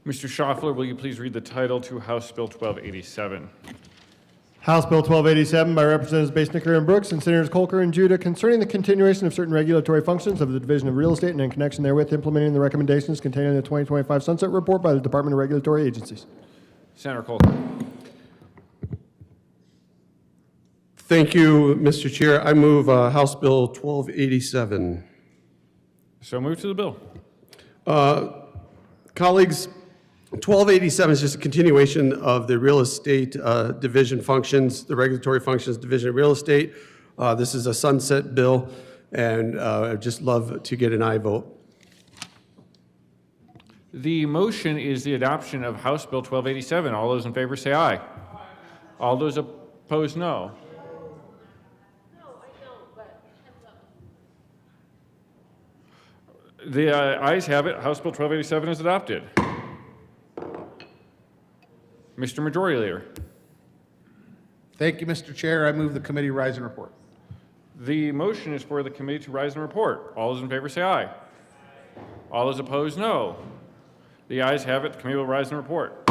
Mr. Schaffler, will you please read the title to House Bill 1287? House Bill 1287 by Representatives Basnicker and Brooks and Senators Colker and Judah concerning the continuation of certain regulatory functions of the Division of Real Estate and in connection therewith implementing the recommendations contained in the 2025 Sunset Report by the Department of Regulatory Agencies. Senator Colker. Thank you, Mr. Chair. I move House Bill 1287. So move to the bill. Colleagues, 1287 is just a continuation of the real estate division functions, the regulatory functions division of real estate. This is a sunset bill, and I'd just love to get an aye vote. The motion is the adoption of House Bill 1287. All those in favor say aye. All those opposed, no. The ayes have it. House Bill 1287 is adopted. Mr. Majority Leader. Thank you, Mr. Chair. I move the committee rise and report. The motion is for the committee to rise and report. All those in favor say aye. All those opposed, no. The ayes have it. The committee will rise and report.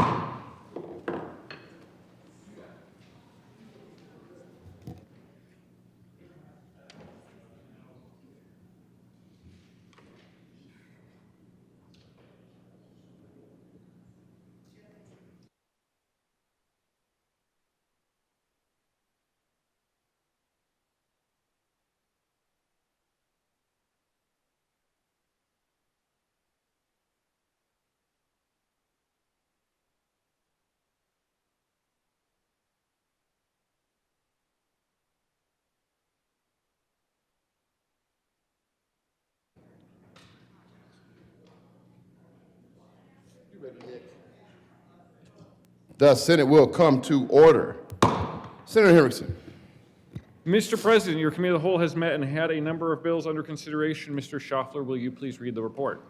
The Senate will come to order. Senator Henriksen. Mr. President, your committee of the whole has met and had a number of bills under consideration. Mr. Schaffler, will you please read the report?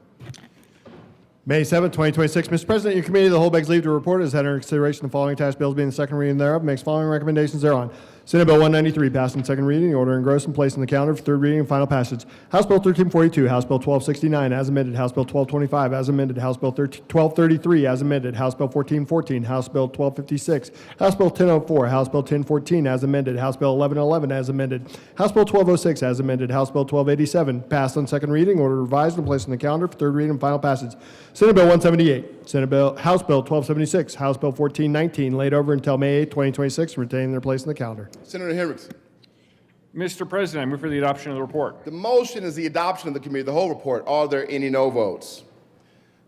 May 7, 2026. Mr. President, your committee of the whole begs leave to report has had under consideration the following attached bills being the second reading thereof, makes following recommendations thereon. Senate Bill 193 passed in second reading, order engrossed and placed on the calendar for third reading and final passage. House Bill 1342, House Bill 1269 as amended, House Bill 1225 as amended, House Bill 1233 as amended, House Bill 1414, House Bill 1256, House Bill 1004, House Bill 1014 as amended, House Bill 1111 as amended, House Bill 1206 as amended, House Bill 1287 passed on second reading, order revised and placed on the calendar for third reading and final passage. Senate Bill 178, House Bill 1276, House Bill 1419 laid over until May 8, 2026 and retaining their place in the calendar. Senator Henriksen. Mr. President, I move for the adoption of the report. The motion is the adoption of the committee of the whole report. Are there any no votes?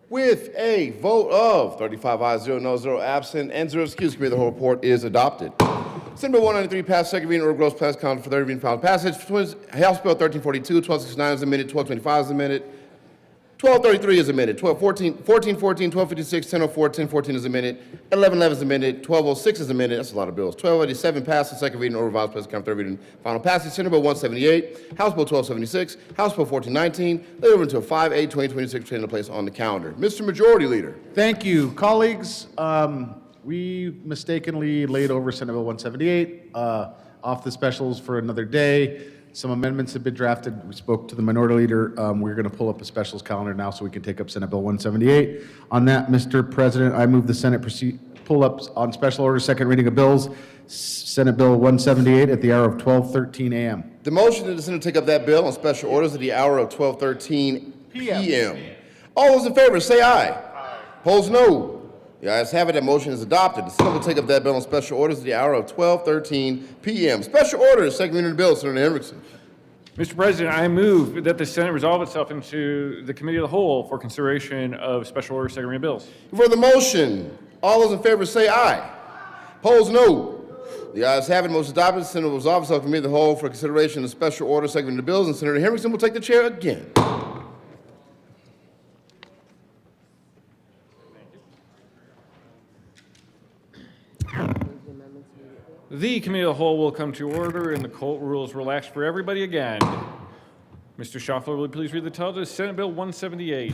With a vote of 35 ayes, 0 no, 0 absent, and 0 excused, committee of the whole report is adopted. Senate Bill 193 passed second reading, order gross passed calendar for third reading, final passage. House Bill 1342, 1269 is amended, 1225 is amended, 1233 is amended. 1414, 1256, 1004, 1014 is amended. 1111 is amended. 1206 is amended. That's a lot of bills. 1287 passed on second reading, order revised, President Count, third reading, final passage. Senate Bill 178, House Bill 1276, House Bill 1419, laid over until 5/8/2026, taken place on the calendar. Mr. Majority Leader. Thank you. Colleagues, we mistakenly laid over Senate Bill 178 off the specials for another day. Some amendments have been drafted. We spoke to the Minority Leader. We're going to pull up a specials calendar now so we can take up Senate Bill 178. On that, Mr. President, I move the Senate pull up on special order second reading of bills, Senate Bill 178 at the hour of 12:13 a.m. The motion is the Senate take up that bill on special orders at the hour of 12:13 p.m. All those in favor say aye. Opposed, no. The ayes have it. That motion is adopted. The Senate will take up that bill on special orders at the hour of 12:13 p.m. Special orders, second reading of the bill, Senator Hendrickson. Mr. President, I move that the Senate resolve itself into the Committee of the Whole for consideration of special order second reading bills. For the motion, all those in favor say aye. Opposed, no. The ayes have it. Motion adopted. The Senate will resolve itself Committee of the Whole for consideration of special order second reading of bills, and Senator Hendrickson will take the chair again. The Committee of the Whole will come to order and the court rules relaxed for everybody again. Mr. Schaffler, will you please read the title to Senate Bill 178?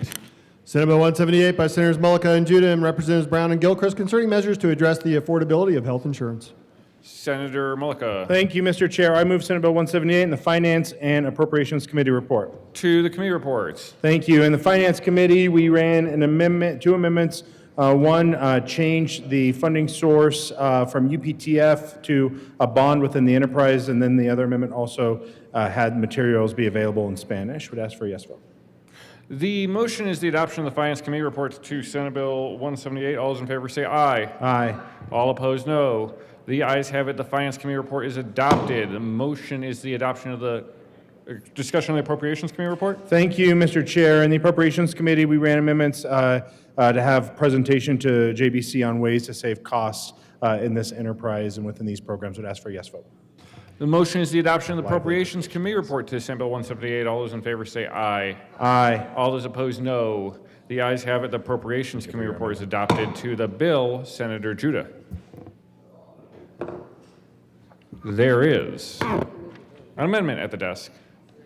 Senate Bill 178 by Senators Mullica and Judah and Representatives Brown and Gilchrist concerning measures to address the affordability of health insurance. Senator Mullica. Thank you, Mr. Chair. I move Senate Bill 178 in the Finance and Appropriations Committee report. To the committee reports. Thank you. In the Finance Committee, we ran an amendment, two amendments. One changed the funding source from UPTF to a bond within the enterprise, and then the other amendment also had materials be available in Spanish. Would ask for a yes vote. The motion is the adoption of the Finance Committee reports to Senate Bill 178. All those in favor say aye. Aye. All opposed, no. The ayes have it. The Finance Committee report is adopted. The motion is the adoption of the discussion on the Appropriations Committee report. Thank you, Mr. Chair. In the Appropriations Committee, we ran amendments to have presentation to JBC on ways to save costs in this enterprise and within these programs. Would ask for a yes vote. The motion is the adoption of the Appropriations Committee report to Senate Bill 178. All those in favor say aye. Aye. All those opposed, no. The ayes have it. The Appropriations Committee report is adopted. To the bill, Senator Judah. There is an amendment at the desk.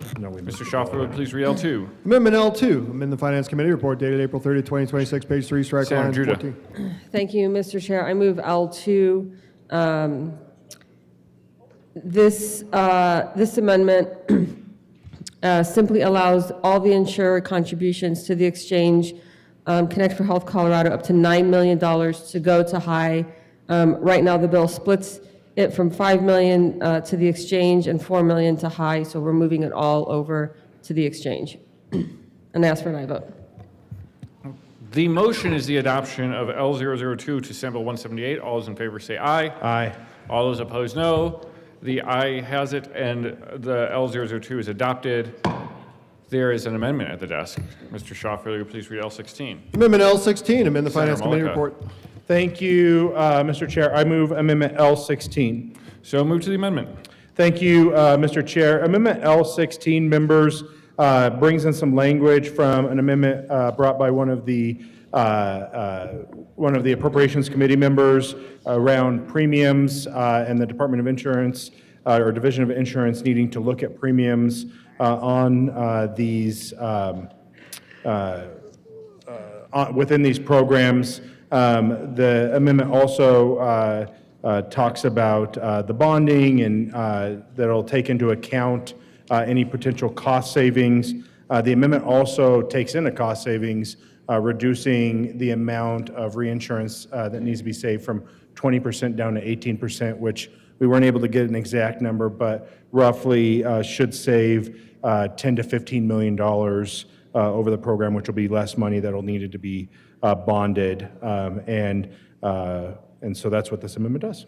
Mr. Schaffler, would please read L2. Amendment L2, amend the Finance Committee report dated April 30, 2026, page 3, strike Senator line Judah. 14. Thank you, Mr. Chair. I move L2. This amendment simply allows all the insurer contributions to the exchange, Connect for Health Colorado, up to $9 million to go to high. Right now, the bill splits it from $5 million to the exchange and $4 million to high, so we're moving it all over to the exchange. And ask for an aye vote. The motion is the adoption of L002 to Senate Bill 178. All those in favor say aye. Aye. All those opposed, no. The aye has it, and the L002 is adopted. There is an amendment at the desk. Mr. Schaffler, will you please read L16? Amendment L16, amend the Finance Senator Committee Mullica. report. Thank you, Mr. Chair. I move Amendment L16. So move to the amendment. Thank you, Mr. Chair. Amendment L16, members, brings in some language from an amendment brought by one of the Appropriations Committee members around premiums and the Department of Insurance or Division of Insurance needing to look at premiums on these within these programs. The amendment also talks about the bonding and that'll take into account any potential cost savings. The amendment also takes into cost savings, reducing the amount of reinsurance that needs to be saved from 20% down to 18%, which we weren't able to get an exact number, but roughly should save $10 to $15 million over the program, which will be less money that'll needed to be bonded. And so that's what this amendment does.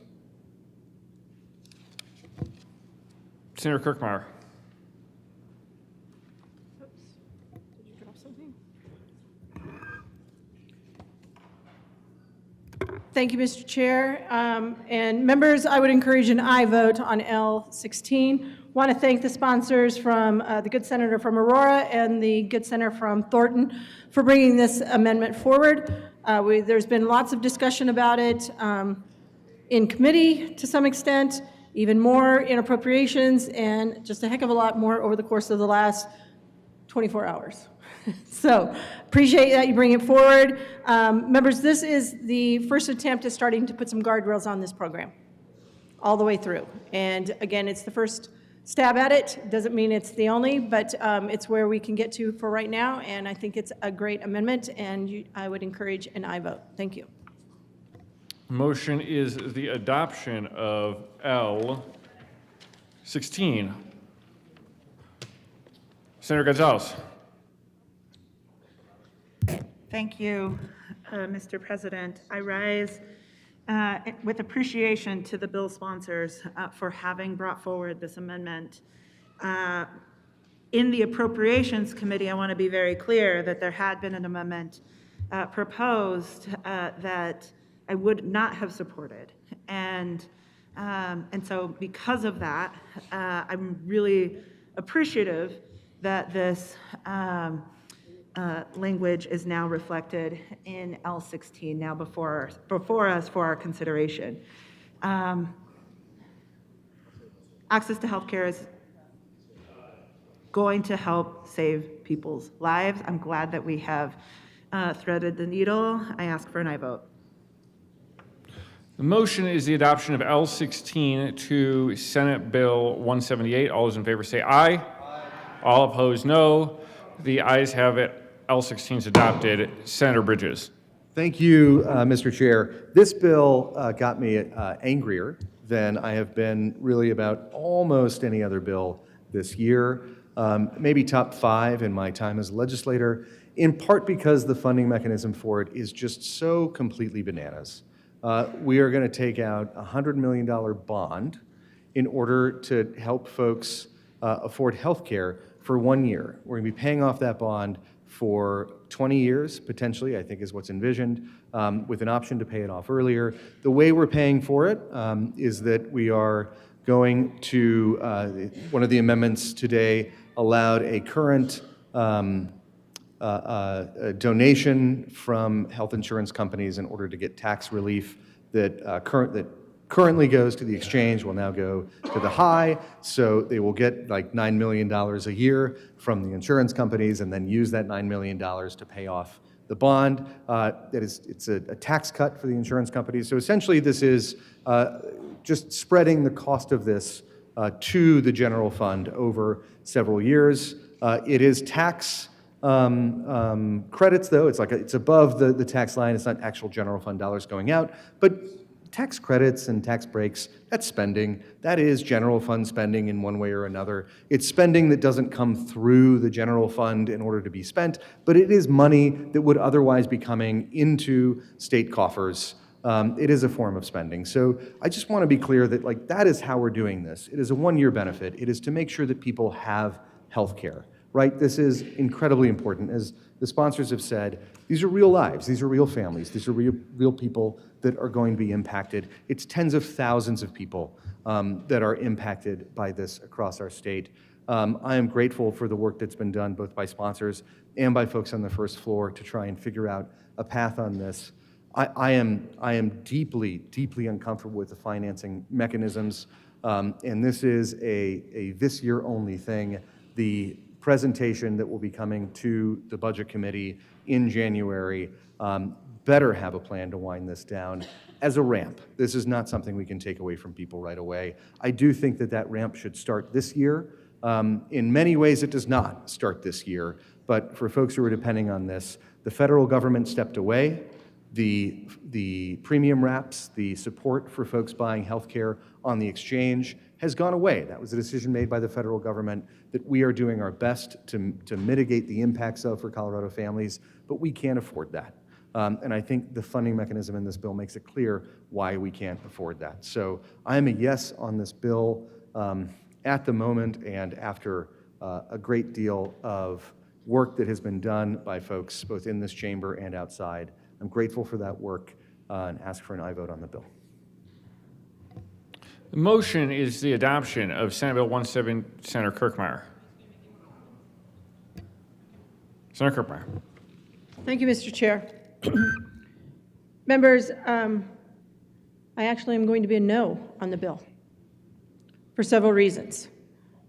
Senator Kirkmeyer. Thank you, Mr. Chair. And members, I would encourage an aye vote on L16. want to thank the sponsors from the good senator from Aurora and the good senator from Thornton for bringing this amendment forward. There's been lots of discussion about it in committee to some extent, even more in appropriations, and just a heck of a lot more over the course of the last 24 hours. So appreciate that you bring it forward. Members, this is the first attempt at starting to put some guardrails on this program all the way through. And again, it's the first stab at it. Doesn't mean it's the only, but it's where we can get to for right now. And I think it's a great amendment, and I would encourage an aye vote. Thank you. Motion is the adoption of L16. Senator Gonzalez. Thank you, Mr. President. I rise with appreciation to the bill sponsors for having brought forward this amendment. In the Appropriations Committee, I want to be very clear that there had been an amendment proposed that I would not have supported. And so because of that, I'm really appreciative that this language is now reflected in L16 now before us for our consideration. Access to healthcare is going to help save people's lives. I'm glad that we have threaded the needle. I ask for an aye vote. The motion is the adoption of L16 to Senate Bill 178. All those in favor say aye. Aye. All opposed, no. The ayes have it. L16 is adopted. Senator Bridges. Thank you, Mr. Chair. This bill got me angrier than I have been really about almost any other bill this year. Maybe top 5 in my time as a legislator, in part because the funding mechanism for it is just so completely bananas. We are going to take out a $100 million bond in order to help folks afford health care for 1 year. We're going to be paying off that bond for 20 years, potentially, I think is what's envisioned, with an option to pay it off earlier. The way we're paying for it is that we are going to, one of the amendments today allowed a current a donation from health insurance companies in order to get tax relief that currently goes to the exchange will now go to the high. So they will get like $9 million a year from the insurance companies and then use that $9 million to pay off the bond. It's a tax cut for the insurance companies. So essentially this is just spreading the cost of this to the general fund over several years. It is tax credits, though. It's above the tax line. It's not actual general fund dollars going out, but tax credits and tax breaks, that's spending. That is general fund spending in one way or another. It's spending that doesn't come through the general fund in order to be spent, but it is money that would otherwise be coming into state coffers. It is a form of spending. So I just want to be clear that that is how we're doing this. It is a one-year benefit. It is to make sure that people have health care. Right? This is incredibly important. As the sponsors have said, these are real lives. These are real families. These are real people that are going to be impacted. It's tens of thousands of people that are impacted by this across our state. I am grateful for the work that's been done both by sponsors and by folks on the first floor to try and figure out a path on this. I am deeply, deeply uncomfortable with the financing mechanisms, and this is a this year only thing. The presentation that will be coming to the Budget Committee in January better have a plan to wind this down as a ramp. This is not something we can take away from people right away. I do think that ramp should start this year. In many ways, it does not start this year, but for folks who are depending on this, the federal government stepped away. The premium wraps, the support for folks buying health care on the exchange has gone away. That was a decision made by the federal government that we are doing our best to mitigate the impacts of for Colorado families, but we can't afford that. And I think the funding mechanism in this bill makes it clear why we can't afford that. So I am a yes on this bill at the moment and after a great deal of work that has been done by folks both in this chamber and outside. I'm grateful for that work and ask for an aye vote on the bill. The motion is the adoption of Senate Bill 17, Senator Kirkmeyer. Senator Kirkmeyer. Thank you, Mr. Chair. Members, I actually am going to be a no on the bill for several reasons.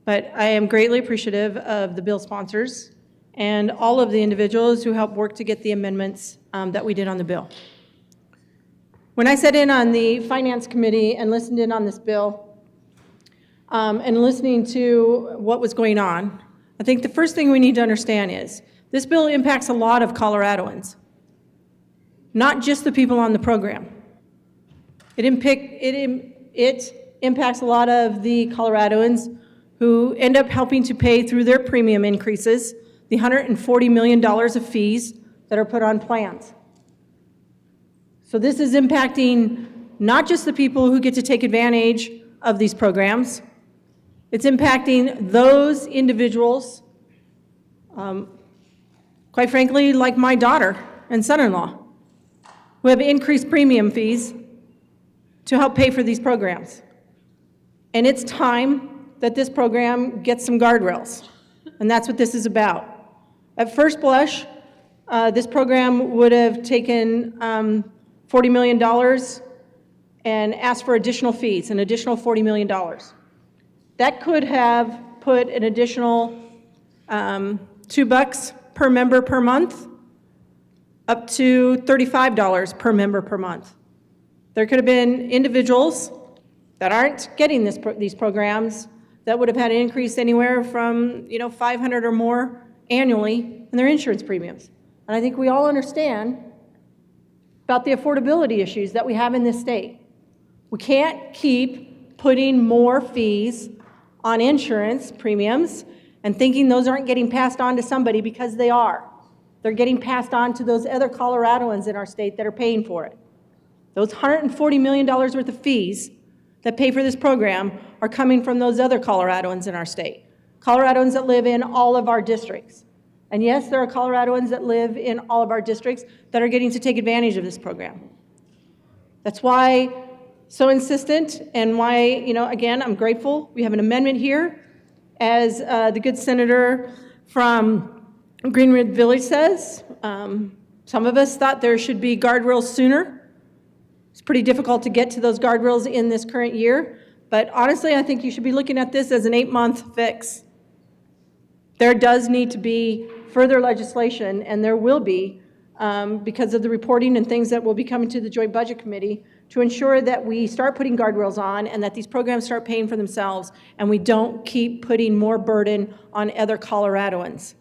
But I am greatly appreciative of the bill sponsors and all of the individuals who helped work to get the amendments that we did on the bill. When I sat in on the Finance Committee and listened in on this bill and listening to what was going on, I think the first thing we need to understand is this bill impacts a lot of Coloradoans, not just the people on the program. It impacts a lot of the Coloradoans who end up helping to pay through their premium increases the $140 million of fees that are put on plans. So this is impacting not just the people who get to take advantage of these programs, it's impacting those individuals, quite frankly, like my daughter and son-in-law, who have increased premium fees to help pay for these programs. And it's time that this program gets some guardrails, and that's what this is about. At first blush, this program would have taken $40 million and asked for additional fees, an additional $40 million. That could have put an additional $2 per member per month, up to $35 per member per month. There could have been individuals that aren't getting these programs that would have had an increase anywhere from $500 or more annually in their insurance premiums. And I think we all understand about the affordability issues that we have in this state. We can't keep putting more fees on insurance premiums and thinking those aren't getting passed on to somebody, because they are. They're getting passed on to those other Coloradoans in our state that are paying for it. Those $140 million worth of fees that pay for this program are coming from those other Coloradoans in our state, Coloradoans that live in all of our districts. And yes, there are Coloradoans that live in all of our districts that are getting to take advantage of this program. That's why so insistent, and why, again, I'm grateful. We have an amendment here, as the good senator from Greenwood Village says. Some of us thought there should be guardrails sooner. It's pretty difficult to get to those guardrails in this current year, but honestly, I think you should be looking at this as an 8-month fix. There does need to be further legislation, and there will be, because of the reporting and things that will be coming to the Joint Budget Committee, to ensure that we start putting guardrails on and that these programs start paying for themselves, and we don't keep putting more burden on other Coloradoans.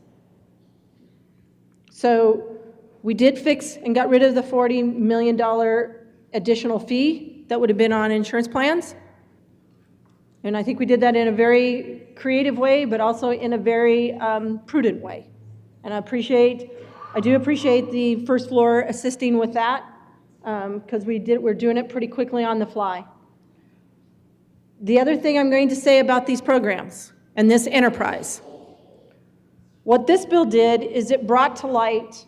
So we did fix and got rid of the $40 million additional fee that would have been on insurance plans. And I think we did that in a very creative way, but also in a very prudent way. And I do appreciate the first floor assisting with that, because we're doing it pretty quickly on the fly. The other thing I'm going to say about these programs and this enterprise, what this bill did is it brought to light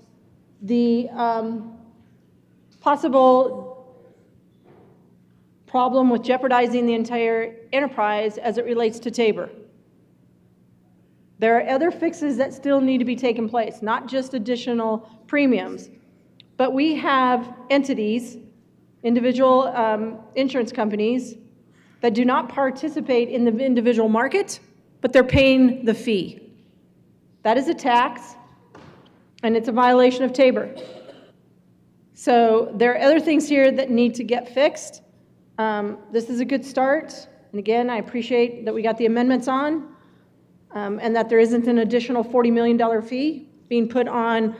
the possible problem with jeopardizing the entire enterprise as it relates to Tabor. There are other fixes that still need to be taken place, not just additional premiums, but we have entities, individual insurance companies, that do not participate in the individual market, but they're paying the fee. That is a tax, and it's a violation of Tabor. So there are other things here that need to get fixed. This is a good start, and again, I appreciate that we got the amendments on, and that there isn't an additional $40 million fee being put on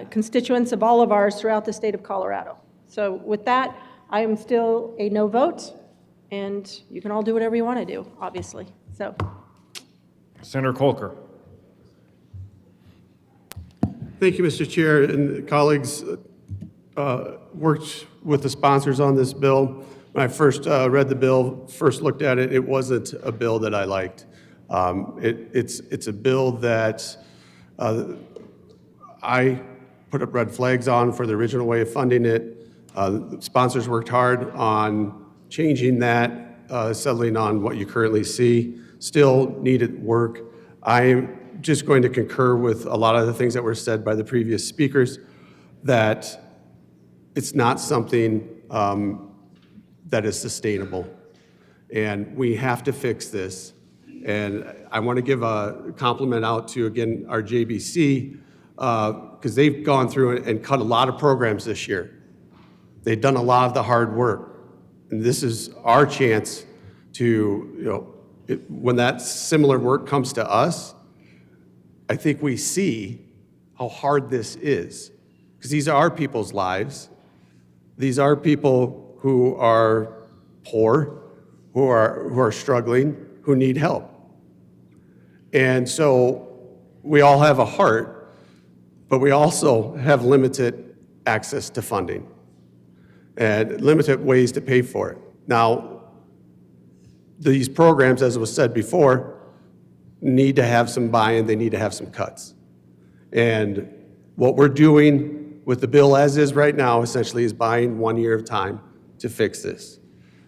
constituents of all of ours throughout the state of Colorado. So with that, I am still a no vote, and you can all do whatever you want to do, obviously. So, Senator Kolker. Thank you, Mr. Chair, and colleagues. Worked with the sponsors on this bill. When I first read the bill, first looked at it, it wasn't a bill that I liked. It's a bill that I put up red flags on for the original way of funding it. The sponsors worked hard on changing that settling on what you currently see. Still needed work. I am just going to concur with a lot of the things that were said by the previous speakers, that it's not something that is sustainable. And we have to fix this. And I want to give a compliment out to, again, our JBC, because they've gone through and cut a lot of programs this year. They've done a lot of the hard work. And this is our chance to, when that similar work comes to us, I think we see how hard this is. Because these are people's lives. These are people who are poor, who are struggling, who need help. And so we all have a heart, but we also have limited access to funding and limited ways to pay for it. Now, these programs, as was said before, need to have some buy-in, they need to have some cuts. And what we're doing with the bill as is right now essentially is buying 1 year of time to fix this.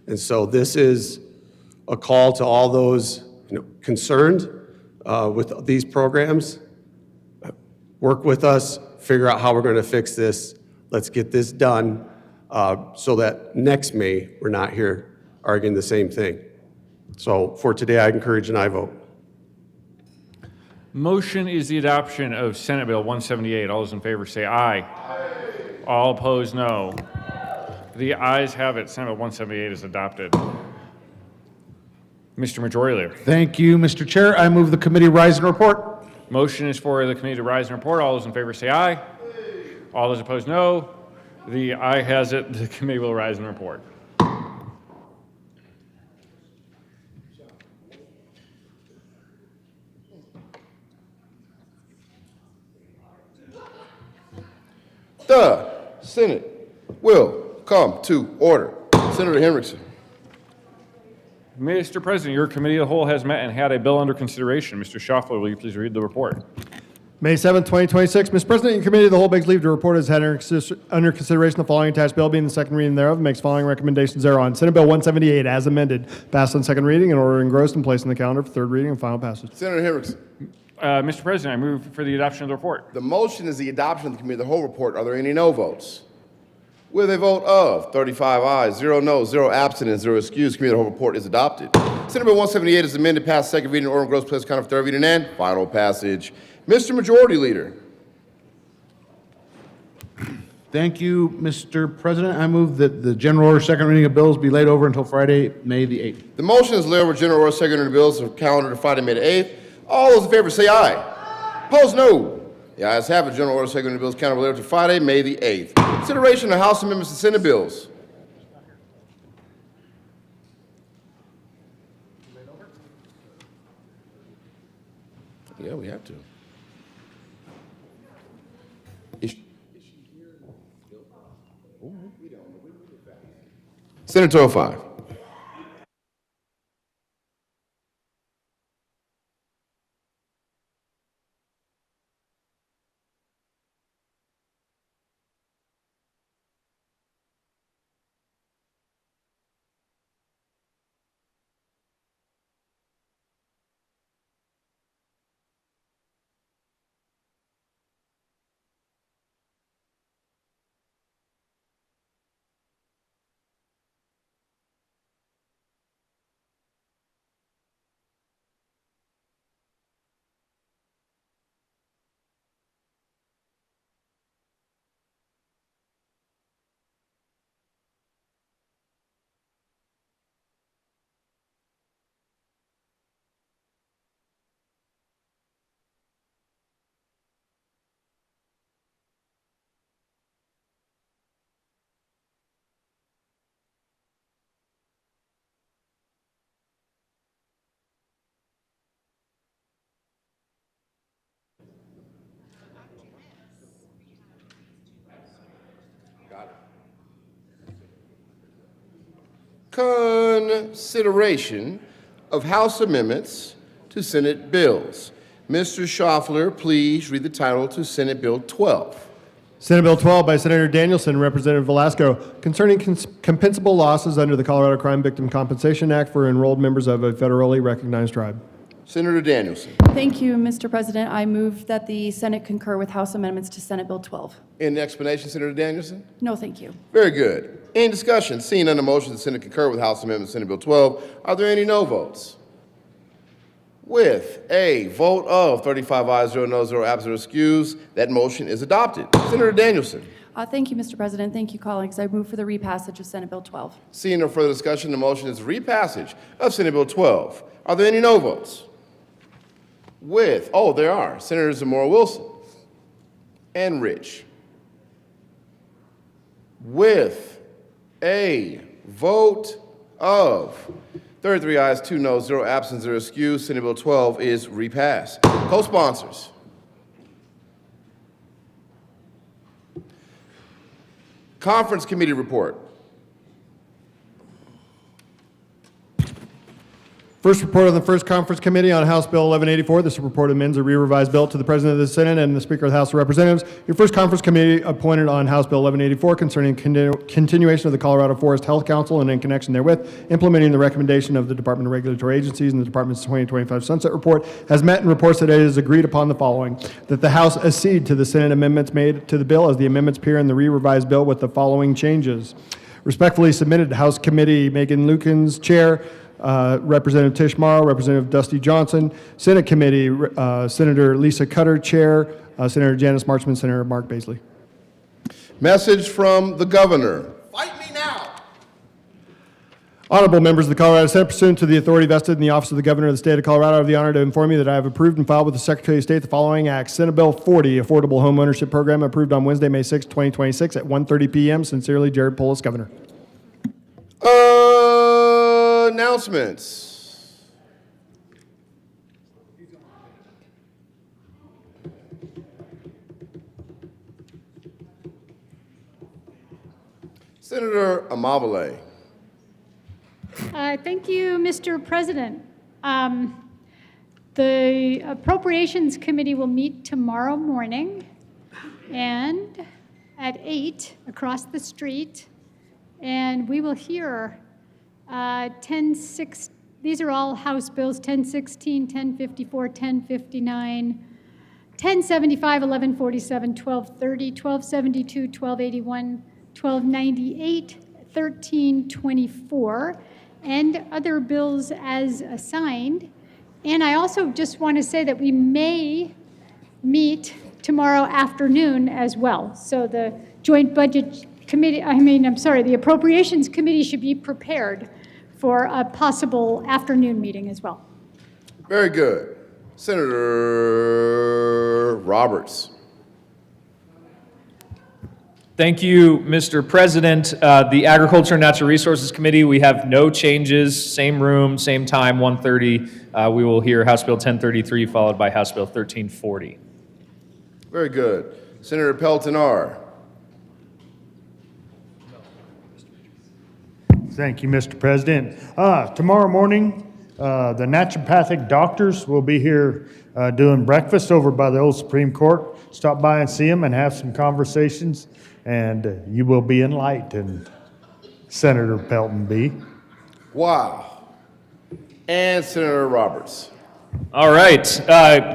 And so this is a call to all those concerned with these programs. Work with us, figure out how we're going to fix this. Let's get this done so that next May we're not here arguing the same thing. So for today, I encourage an aye vote. Motion is the adoption of Senate Bill 178. All those in favor say aye. Aye. All opposed, no. The ayes have it. Senate Bill 178 is adopted. Mr. Majority Leader. Thank you, Mr. Chair. I move the committee rise and report. Motion is for the committee to rise and report. All those in favor say aye. All those opposed, no. The aye has it. The committee will rise and report. The Senate will come to order. Senator Henriksen. Mr. President, your committee of the whole has met and had a bill under consideration. Mr. Schaffler, will you please read the report? May 7, 2026. Mr. President, your committee of the whole begs leave to report has had under consideration the following attached bill being the second reading thereof and makes following recommendations thereon. Senate Bill 178 as amended, passed on second reading and ordered engrossed and placed on the calendar for third reading and final passage. Senator Henriksen. Mr. President, I move for the adoption of the report. The motion is the adoption of the committee of the whole report. Are there any no votes? With a vote of 35 ayes, 0 noes, 0 absent, and 0 excused, committee of the whole report is adopted. Senate Bill 178 is amended, passed second reading, order engrossed, placed on calendar for third reading and final passage. Mr. Majority Leader. Thank you, Mr. President. I move that the general order second reading of bills be laid over until Friday, May the 8th. The motion is laid over general order second reading of bills of calendar to Friday, May the 8th. All those in favor say aye. Aye. Opposed, no. The ayes have it. General order second reading of bills calendar laid over to Friday, May the 8th. Consideration of House amendments to Senate bills. Yeah, we have to. Senate 205. Consideration of House amendments to Senate bills. Mr. Schaffler, please read the title to Senate Bill 12. Senate Bill 12 by Senator Danielson and Representative Velasco concerning compensable losses under the Colorado Crime Victim Compensation Act for enrolled members of a federally recognized tribe. Senator Danielson. Thank you, Mr. President. I move that the Senate concur with House amendments to Senate Bill 12. Any explanation, Senator Danielson? No, thank you. Very good. Any discussion? Seeing none, the motion the Senate concur with House Amendment Senate Bill 12. Are there any no votes? With a vote of 35 ayes, 0 noes, 0 absent, 0 excused, that motion is adopted. Senator Danielson. Thank you, Mr. President. Thank you, colleagues. I move for the repassage of Senate Bill 12. Seeing no further discussion, the motion is repassage of Senate Bill 12. Are there any no votes? With, there are, Senators Zamora Wilson and Rich. With a vote of 33 ayes, 2 noes, 0 absent, 0 excused, Senate Bill 12 is repassed. Co-sponsors. Conference Committee report. First report on the First Conference Committee on House Bill 1184. This report amends a re-revised bill to the President of the Senate and the Speaker of the House of Representatives. Your First Conference Committee appointed on House Bill 1184 concerning continuation of the Colorado Forest Health Council and in connection therewith, implementing the recommendation of the Department of Regulatory Agencies and the Department's 2025 Sunset Report, has met and reports that it has agreed upon the following: that the House accede to the Senate amendments made to the bill as the amendments appear in the re-revised bill with the following changes. Respectfully submitted, House Committee Megan Lukens, Chair, Representative Tish Morrow, Representative Dusty Johnson, Senate Committee, Senator Lisa Cutter, Chair, Senator Janice Marchman, Senator Mark Baisley. Message from the Governor. Honorable members of the Colorado Senate, pursuant to the authority vested in the office of the Governor of the State of Colorado, I have the honor to inform you that I have approved and filed with the Secretary of State the following acts. Senate Bill 40, Affordable Home Ownership Program, approved on Wednesday, May 6, 2026 at 1:30 p.m. Sincerely, Jared Polis, Governor. Announcements. Senator Amabile. Thank you, Mr. President. The Appropriations Committee will meet tomorrow morning and at 8 across the street, and we will hear 1060. These are all House bills: 1016, 1054, 1059, 1075, 1147, 1230, 1272, 1281, 1298, 1324, and other bills as assigned. And I also just want to say that we may meet tomorrow afternoon as well. So the Joint Budget Committee, the Appropriations Committee should be prepared for a possible afternoon meeting as well. Very good. Senator Roberts. Thank you, Mr. President. The Agriculture and Natural Resources Committee, we have no changes, same room, same time, 1:30. We will hear House Bill 1033 followed by House Bill 1340. Very good. Senator Pelton R. Thank you, Mr. President. Tomorrow morning, the naturopathic doctors will be here doing breakfast over by the old Supreme Court. Stop by and see them and have some conversations, and you will be enlightened, Senator Pelton B. Wow. And Senator Roberts. All right,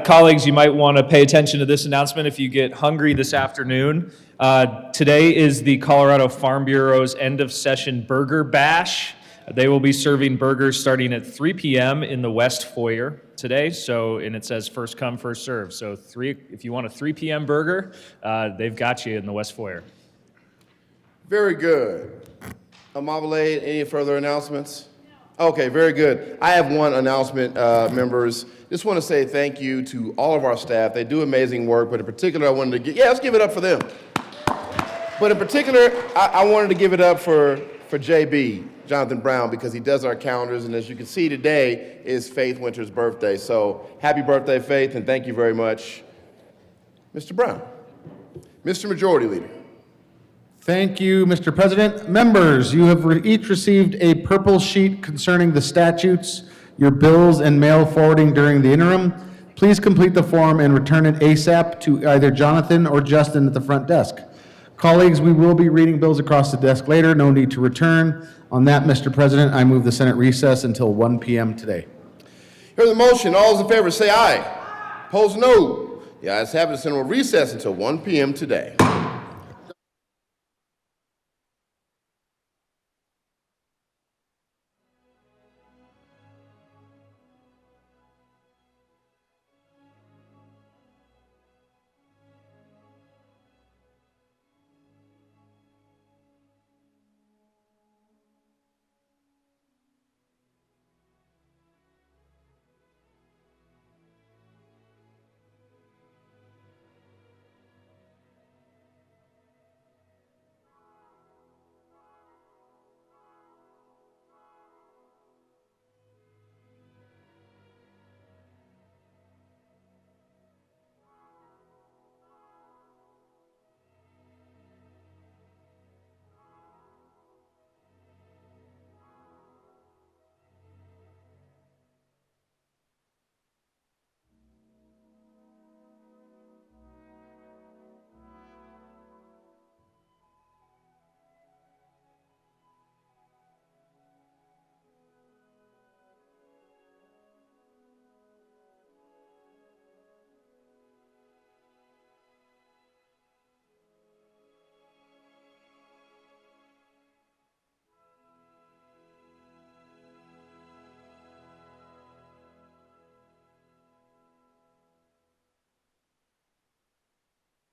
colleagues, you might want to pay attention to this announcement if you get hungry this afternoon. Today is the Colorado Farm Bureau's end of session burger bash. They will be serving burgers starting at 3 p.m. in the West Foyer today. And it says first come, first serve. So if you want a 3 p.m. burger, they've got you in the West Foyer. Very good. Amabile, any further announcements? Okay, very good. I have one announcement, members. Just want to say thank you to all of our staff. They do amazing work, but in particular, I wanted to let's give it up for them. But in particular, I wanted to give it up for JB, Jonathan Brown, because he does our calendars, and as you can see today is Faith Winter's birthday. So happy birthday, Faith, and thank you very much, Mr. Brown. Mr. Majority Leader. Thank you, Mr. President. Members, you have each received a purple sheet concerning the statutes, your bills, and mail forwarding during the interim. Please complete the form and return it ASAP to either Jonathan or Justin at the front desk. Colleagues, we will be reading bills across the desk later. No need to return. On that, Mr. President, I move the Senate recess until 1 p.m. today. Hear the motion. All those in favor say aye. Opposed, no. The ayes have it. The Senate will recess until 1 p.m. today.